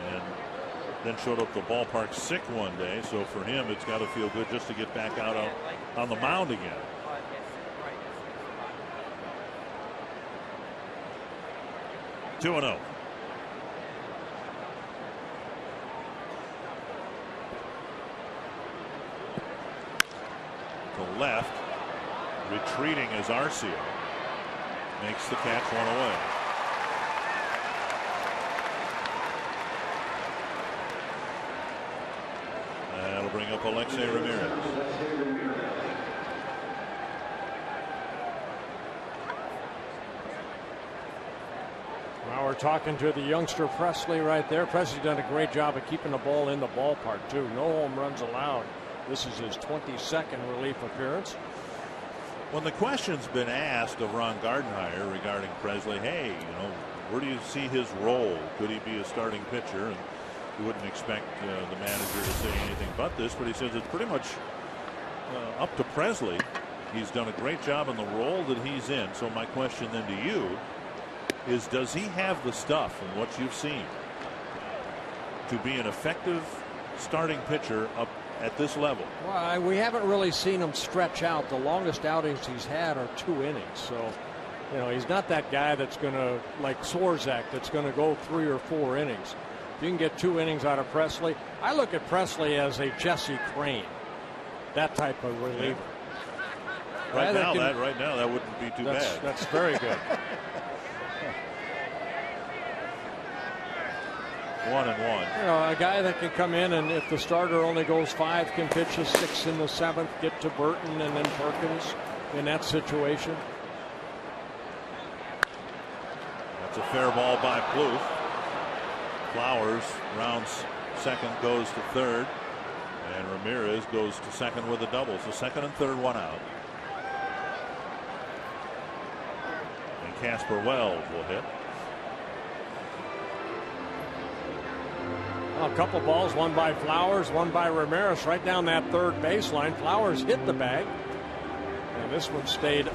and then showed up at the ballpark sick one day. So for him, it's got to feel good just to get back out on the mound again. Two and 0. To left, retreating is Arcia. Makes the catch one away. That'll bring up Alexei Ramirez. We're talking to the youngster Presley right there. Presley's done a great job of keeping the ball in the ballpark too. No home runs allowed. This is his 22nd relief appearance. When the question's been asked of Ron Gardenhire regarding Presley, hey, where do you see his role? Could he be a starting pitcher? And you wouldn't expect the manager to say anything but this, but he says it's pretty much up to Presley. He's done a great job in the role that he's in. So my question then to you is, does he have the stuff from what you've seen to be an effective starting pitcher up at this level? Well, we haven't really seen him stretch out. The longest outings he's had are 2 innings. So, he's not that guy that's going to, like Swarzak, that's going to go 3 or 4 innings. If you can get 2 innings out of Presley, I look at Presley as a Jesse Crain, that type of reliever. Right now, that wouldn't be too bad. That's very good. 1-1. You know, a guy that can come in and if the starter only goes 5, can pitch a 6 in the 7th, get to Burton and then Perkins in that situation. That's a fair ball by Plouffe. Flowers rounds second, goes to third, and Ramirez goes to second with a double. So second and third, 1 out. And Casper Wells will hit. A couple balls, one by Flowers, one by Ramirez, right down that third baseline. Flowers hit the bag, and this one stayed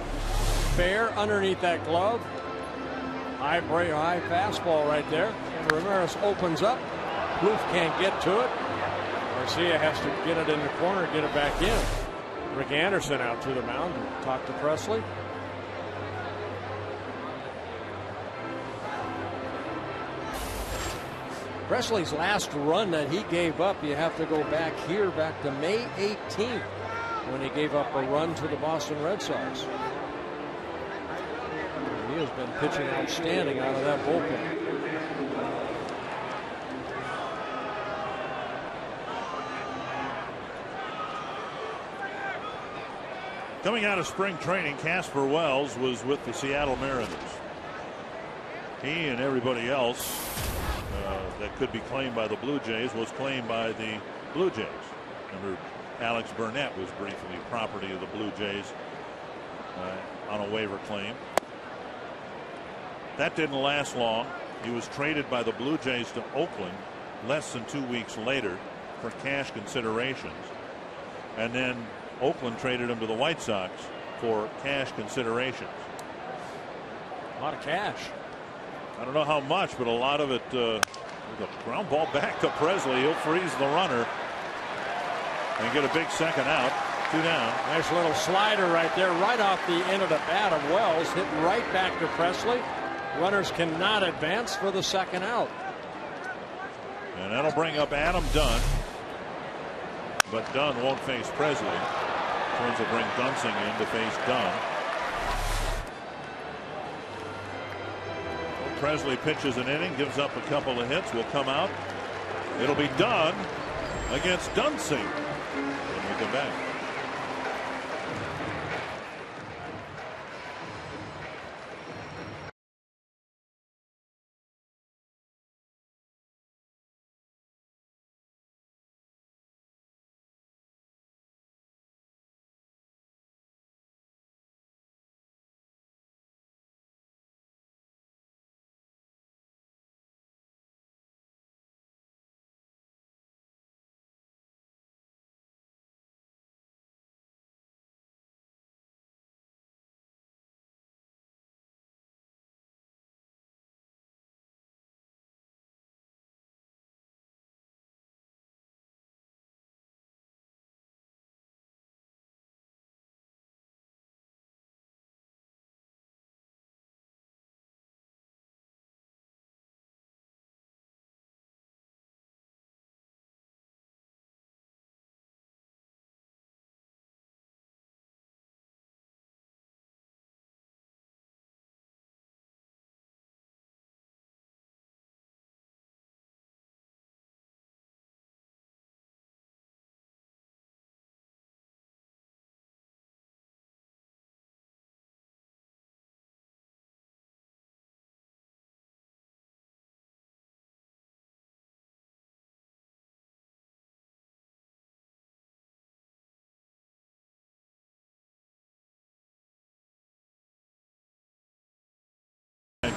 fair underneath that glove. High fastball right there, and Ramirez opens up. Plouffe can't get to it. Garcia has to get it in the corner, get it back in. Rick Anderson out to the mound to talk to Presley. Presley's last run that he gave up, you have to go back to May 18th when he gave up a run to the Boston Red Sox. He has been pitching outstanding out of that bullpen. Coming out of spring training, Casper Wells was with the Seattle Mariners. He and everybody else that could be claimed by the Blue Jays was claimed by the Blue Jays. Remember, Alex Burnett was briefly property of the Blue Jays on a waiver claim. That didn't last long. He was traded by the Blue Jays to Oakland less than 2 weeks later for cash considerations. And then Oakland traded him to the White Sox for cash considerations. A lot of cash. I don't know how much, but a lot of it. The ground ball back to Presley. He'll freeze the runner and get a big second out. 2 down. Nice little slider right there, right off the end of the bat of Wells, hitting right back to Presley. Runners cannot advance for the second out. And that'll bring up Adam Dunn. But Dunn won't face Presley. Twins will bring Dunsing in to face Dunn. Presley pitches an inning, gives up a couple of hits, will come out. It'll be Dunn against Dunsing when we come back.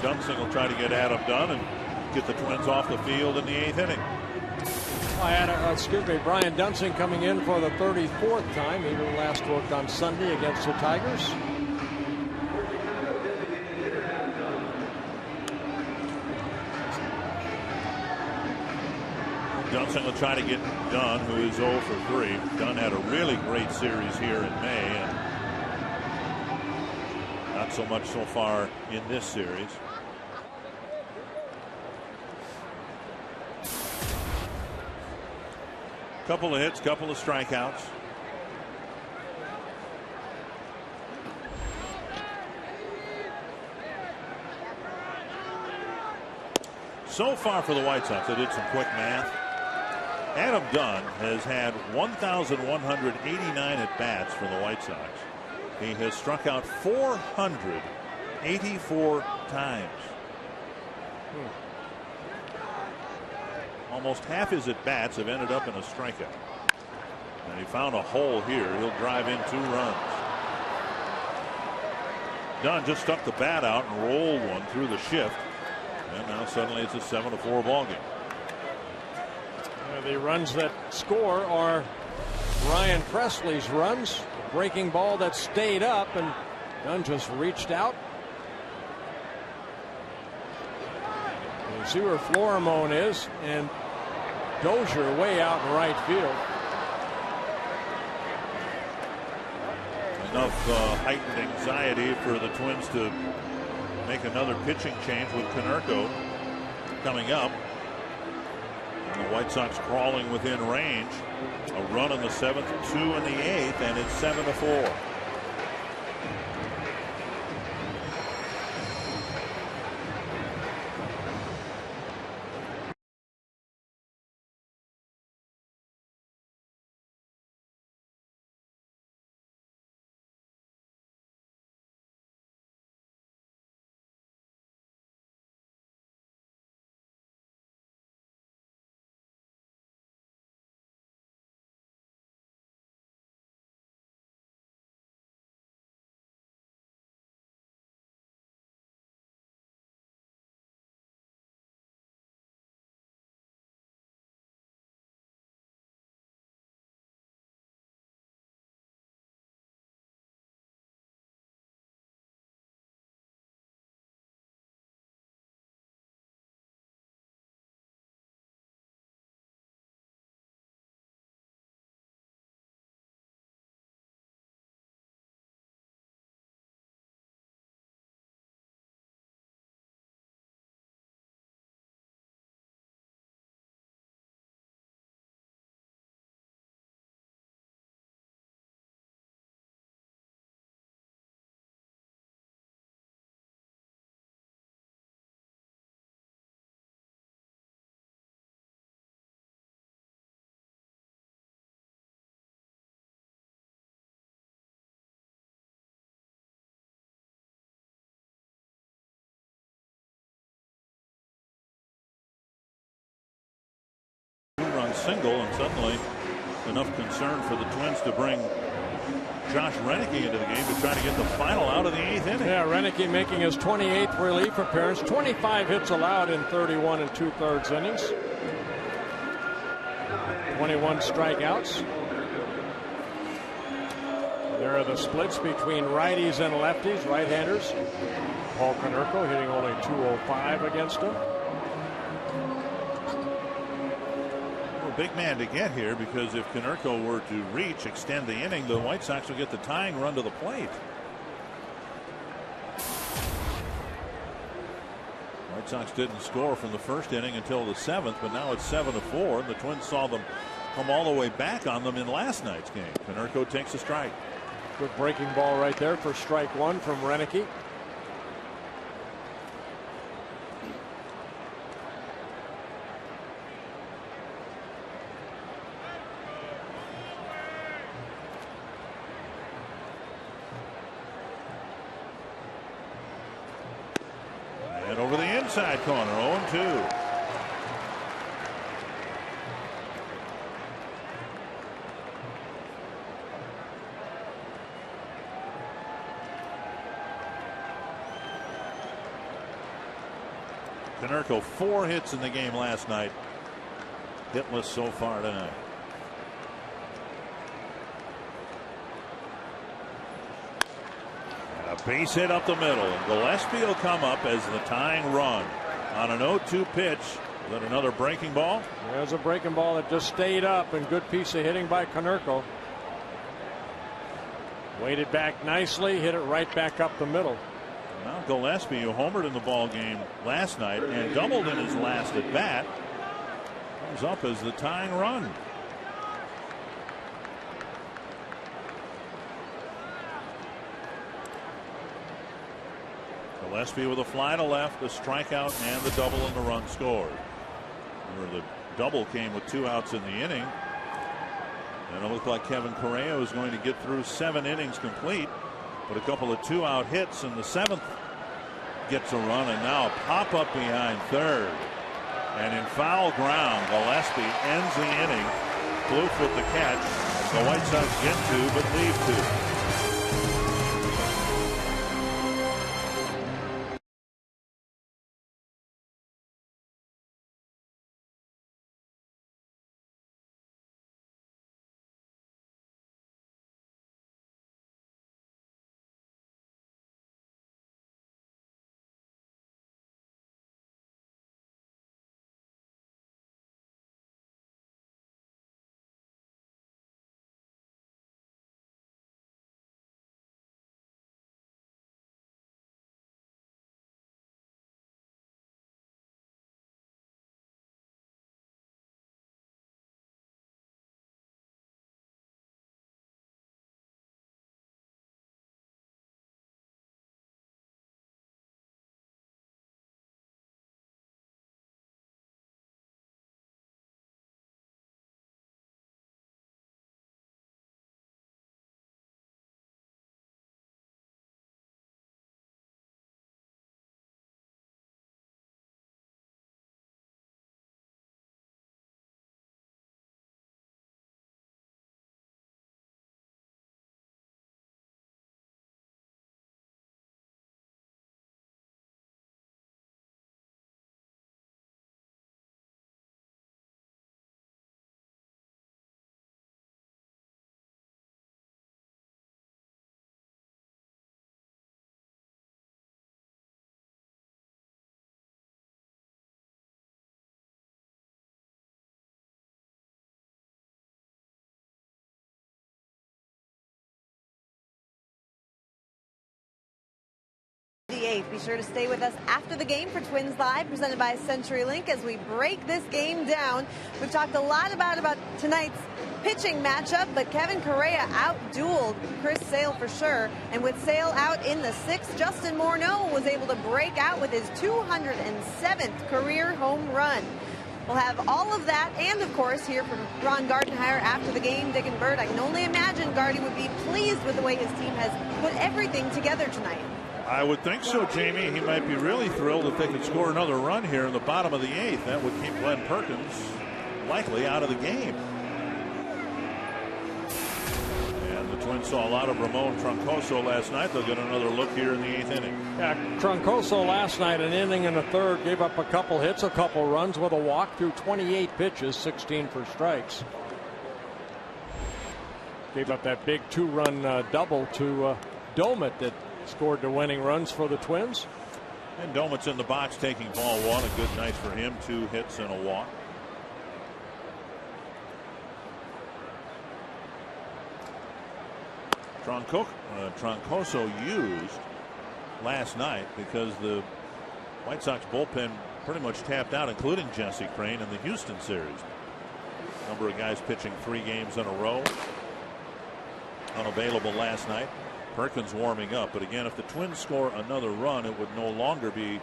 Dunsing will try to get Adam Dunn and get the Twins off the field in the 8th inning. Brian Dunsing coming in for the 34th time. He last worked on Sunday against the Tigers. Dunsing will try to get Dunn, who is 0 for 3. Dunn had a really great series here in May, and not so much so far in this series. Couple of hits, couple of strikeouts. So far for the White Sox, I did some quick math. Adam Dunn has had 1,189 at-bats for the White Sox. He has struck out 484 times. Almost half his at-bats have ended up in a strikeout. And he found a hole here. He'll drive in 2 runs. Dunn just stuck the bat out and rolled one through the shift. And now suddenly it's a 7-4 ball game. The runs that score are Ryan Presley's runs. Breaking ball that stayed up, and Dunn just reached out. You see where Florimon is, and Dozier way out in right field. Enough heightened anxiety for the Twins to make another pitching change with Konerko coming up. And the White Sox crawling within range. A run in the 7th, 2 in the 8th, and it's 7-4. Single, and suddenly enough concern for the Twins to bring Josh Renicky into the game to try to get the final out of the 8th inning. Yeah, Renicky making his 28th relief appearance. 25 hits allowed in 31 2/3 innings. 21 strikeouts. There are the splits between righties and lefties, right-handers. Paul Konerko hitting only .205 against him. Big man to get here, because if Konerko were to extend the inning, the White Sox will get the tying run to the plate. White Sox didn't score from the first inning until the 7th, but now it's 7-4, and the Twins saw them come all the way back on them in last night's game. Konerko takes a strike. Good breaking ball right there for strike 1 from Renicky. Over the inside corner, 0-2. Konerko 4 hits in the game last night. Hitless so far tonight. Base hit up the middle, and Gillespie will come up as the tying run on an 0-2 pitch. Is that another breaking ball? There's a breaking ball that just stayed up, and good piece of hitting by Konerko. Waited back nicely, hit it right back up the middle. Now Gillespie, who homered in the ball game last night and doubled in his last at bat, comes up as the tying run. Gillespie with a fly to left, a strikeout, and the double and the run scored. Remember, the double came with 2 outs in the inning. And it looked like Kevin Correa was going to get through 7 innings complete, but a couple of 2-out hits in the 7th gets a run, and now a pop up behind third. And in foul ground, Gillespie ends the inning. Plouffe with the catch. The White Sox get 2 but leave 2. Be sure to stay with us after the game for Twins Live, presented by CenturyLink, as we break this game down. We've talked a lot about tonight's pitching matchup, but Kevin Correa out-dueled Chris Sale for sure. And with Sale out in the 6th, Justin Morneau was able to break out with his 207th career home run. We'll have all of that and, of course, hear from Ron Gardenhire after the game. Dick and Bert, I can only imagine Gardy would be pleased with the way his team has put everything together tonight. I would think so, Jamie. He might be really thrilled if they could score another run here in the bottom of the 8th. That would keep Glenn Perkins likely out of the game. And the Twins saw a lot of Ramon Troncoso last night. They'll get another look here in the 8th inning. Yeah, Troncoso last night, an inning in the 3rd, gave up a couple hits, a couple runs with a walk through 28 pitches, 16 for strikes. Gave up that big 2-run double to Domit that scored the winning runs for the Twins. And Domit's in the box taking ball 1. A good night for him. 2 hits and a walk. Troncoso used last night because the White Sox bullpen pretty much tapped out, including Jesse Crain in the Houston series. Number of guys pitching 3 games in a row. Unavailable last night. Perkins warming up, but again, if the Twins score another run, it would no longer be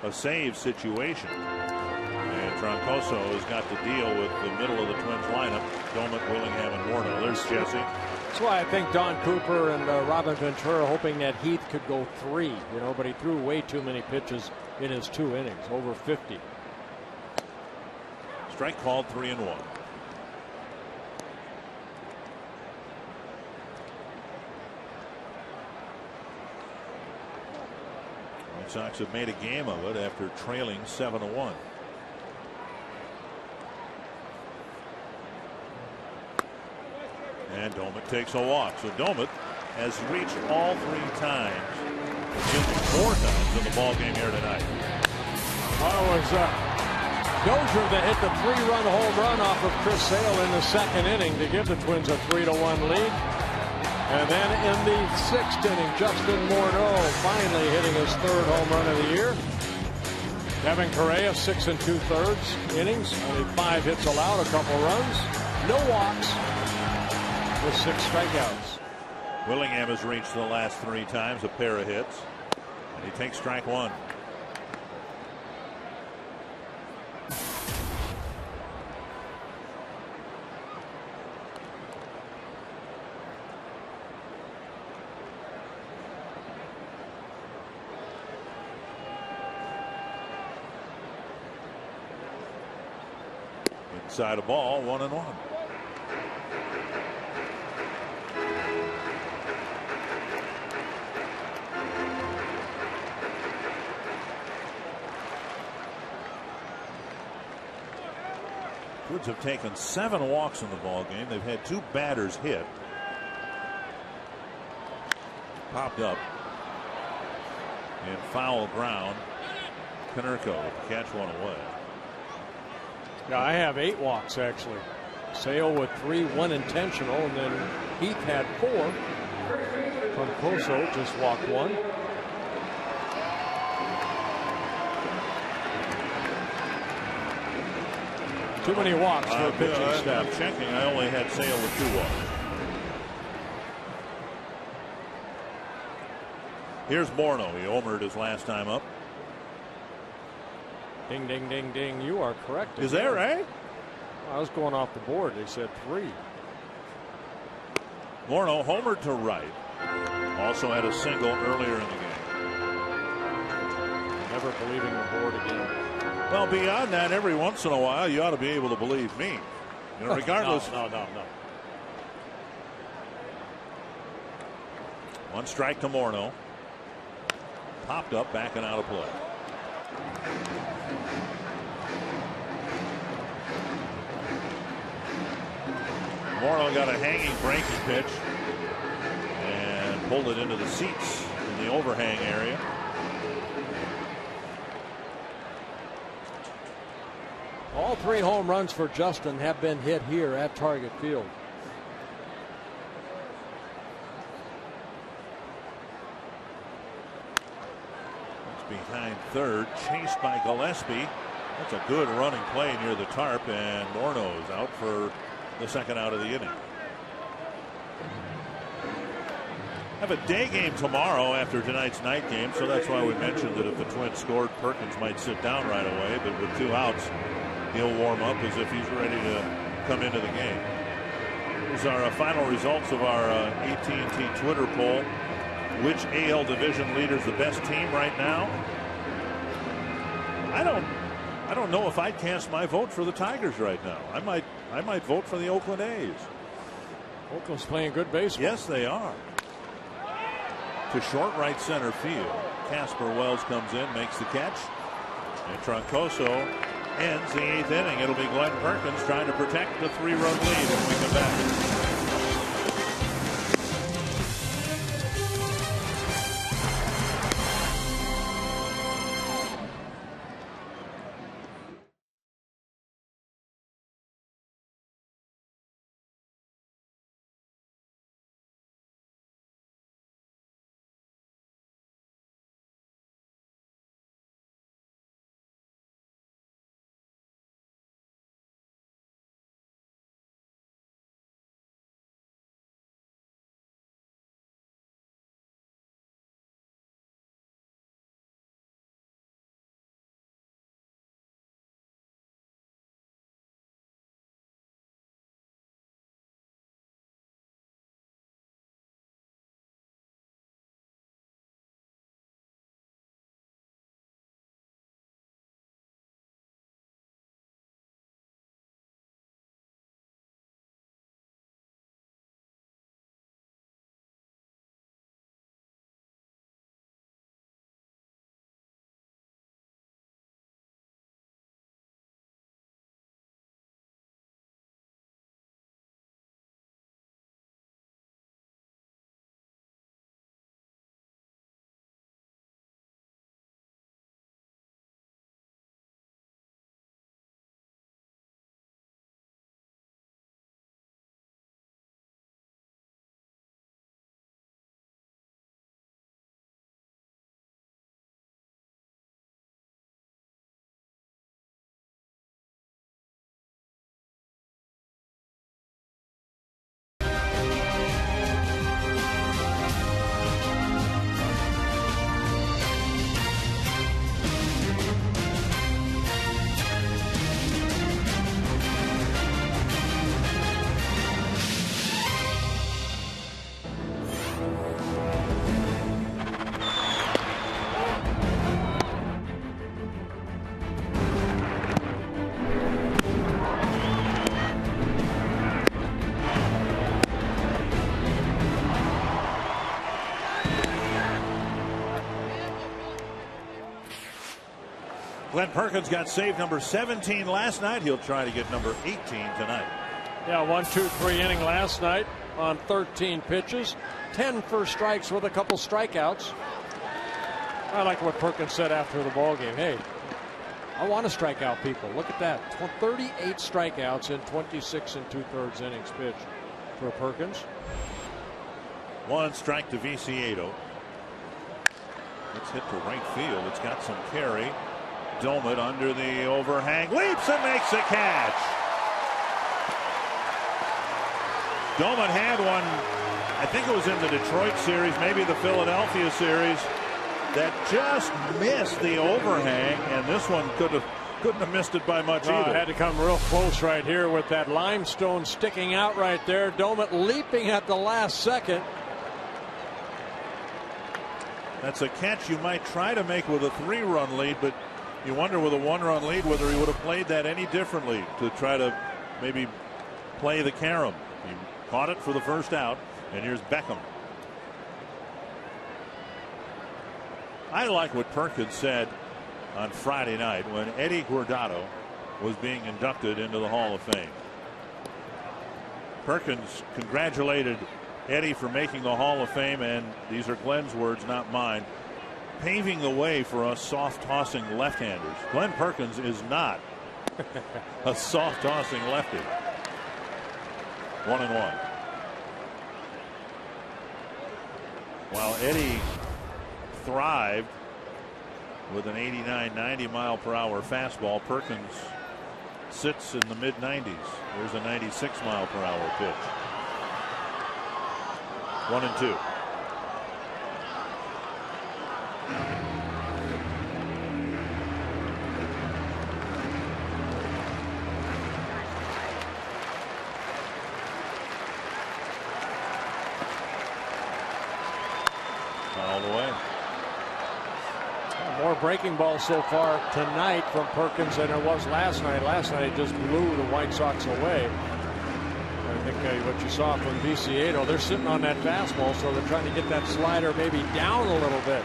a save situation. And Troncoso has got to deal with the middle of the Twins lineup: Domit, Willingham, and Morneau. There's Jesse. That's why I think Don Cooper and Robin Ventura hoping that Heath could go 3, but he threw way too many pitches in his 2 innings, over 50. Strike called, 3-1. White Sox have made a game of it after trailing 7-1. And Domit takes a walk. So Domit has reached all 3 times, 4 times in the ball game here tonight. Well, it was Dozier that hit the 3-run home run off of Chris Sale in the 2nd inning to give the Twins a 3-1 lead. And then in the 6th inning, Justin Morneau finally hitting his 3rd home run of the year. Kevin Correa, 6 2/3 innings, only 5 hits allowed, a couple runs, no walks, with 6 strikeouts. Willingham has reached the last 3 times, a pair of hits. And he takes strike one. Inside a ball, 1-1. Twins have taken 7 walks in the ball game. They've had 2 batters hit. Popped up and foul ground. Konerko with the catch, 1 away. Yeah, I have 8 walks actually. Sale with 3, 1 intentional, and then Heath had 4. Troncoso just walked 1. Too many walks for a pitching staff. I'm checking. I only had Sale with 2 walks. Here's Morneau. He homered his last time up. Ding, ding, ding, ding. You are correct. Is that right? I was going off the board. They said 3. Morneau homered to right. Also had a single earlier in the game. Never believing the board again. Well, beyond that, every once in a while, you ought to be able to believe me. You know, regardless. No. 1 strike to Morneau. Popped up, backing out of play. Morneau got a hanging breaking pitch and pulled it into the seats in the overhang area. All 3 home runs for Justin have been hit here at Target Field. It's behind third, chased by Gillespie. That's a good running play near the tarp, and Morneau is out for the second out of the inning. Have a day game tomorrow after tonight's night game, so that's why we mentioned that if the Twins scored, Perkins might sit down right away, but with 2 outs, he'll warm up as if he's ready to come into the game. Here's our final results of our AT&T Twitter poll. Which AL division leader's the best team right now? I don't know if I'd cast my vote for the Tigers right now. I might vote for the Oakland A's. Oakland's playing good baseball. Yes, they are. To short right center field. Casper Wells comes in, makes the catch. And Troncoso ends the 8th inning. It'll be Glenn Perkins trying to protect the 3-run lead when we come back. Glenn Perkins got save number 17 last night. He'll try to get number 18 tonight. Yeah, 1-2-3 inning last night on 13 pitches. 10 first strikes with a couple strikeouts. I like what Perkins said after the ball game. Hey, I want to strike out people. Look at that. 38 strikeouts in 26 2/3 innings pitched for Perkins. 1 strike to Viciedo. It's hit to right field. It's got some carry. Domet under the overhang. Leaps and makes a catch. Domet had one, I think it was in the Detroit series, maybe the Philadelphia series, that just missed the overhang, and this one couldn't have missed it by much either. It had to come real close right here with that limestone sticking out right there. Domet leaping at the last second. That's a catch you might try to make with a 3-run lead, but you wonder with a 1-run lead whether he would have played that any differently to try to maybe play the carom. He caught it for the first out, and here's Beckham. I like what Perkins said on Friday night when Eddie Guardado was being inducted into the Hall of Fame. Perkins congratulated Eddie for making the Hall of Fame, and these are Glenn's words, not mine, paving the way for us soft-tossing left-handers. Glenn Perkins is not a soft-tossing lefty. 1-1. While Eddie thrived with an 89-90 mile per hour fastball, Perkins sits in the mid-90s. There's a 96 mile per hour pitch. 1-2. All the way. More breaking balls so far tonight from Perkins than there was last night. Last night he just blew the White Sox away. I think what you saw from Viciedo, they're sitting on that fastball, so they're trying to get that slider maybe down a little bit.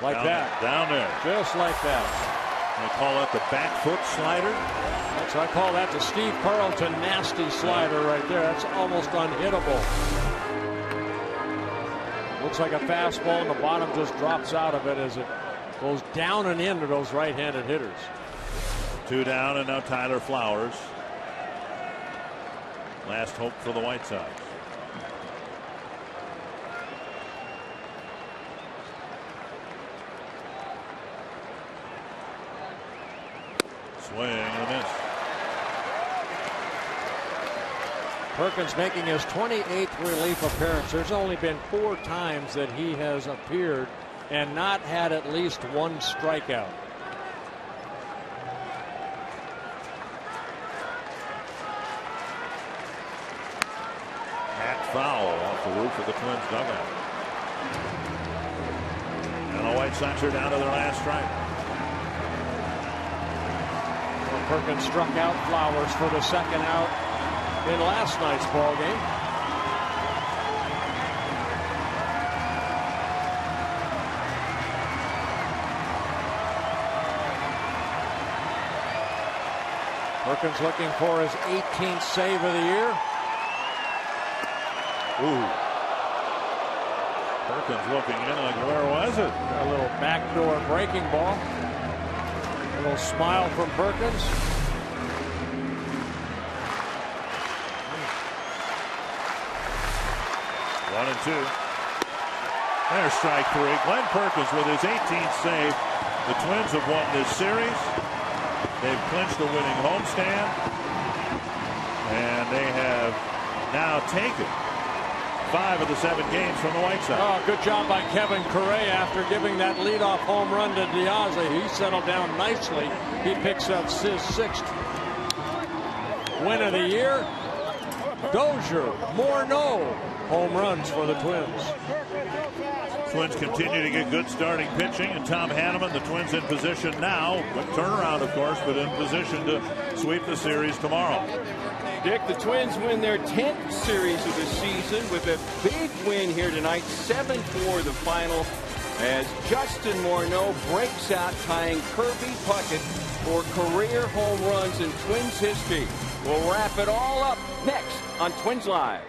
Like that. Down there. Just like that. They call that the back foot slider. That's, I call that the Steve Carlton nasty slider right there. That's almost unhittable. Looks like a fastball, and the bottom just drops out of it as it goes down and into those right-handed hitters. 2 down, and now Tyler Flowers. Last hope for the White Sox. Swing and a miss. Perkins making his 28th relief appearance. There's only been 4 times that he has appeared and not had at least 1 strikeout. Hat foul off the roof of the Twins dugout. And the White Sox are down to their last strike. Perkins struck out Flowers for the second out in last night's ball game. Perkins looking for his 18th save of the year. Ooh. Perkins looking in like, where was it? A little backdoor breaking ball. A little smile from Perkins. One and 2. There's strike 3. Glenn Perkins with his 18th save. The Twins have won this series. They've clinched the winning homestand. And they have now taken 5 of the 7 games from the White Sox. Oh, good job by Kevin Correa after giving that leadoff home run to Diaz. He settled down nicely. He picks up his 6th win of the year. Dozier, Morneau, home runs for the Twins. Twins continue to get good starting pitching, and Tom Hanneman, the Twins in position now, but turnaround of course, but in position to sweep the series tomorrow. Dick, the Twins win their 10th series of the season with a big win here tonight, 7-4 the final, as Justin Morneau breaks out, tying Kirby Puckett for career home runs in Twins history. We'll wrap it all up next on Twins Live.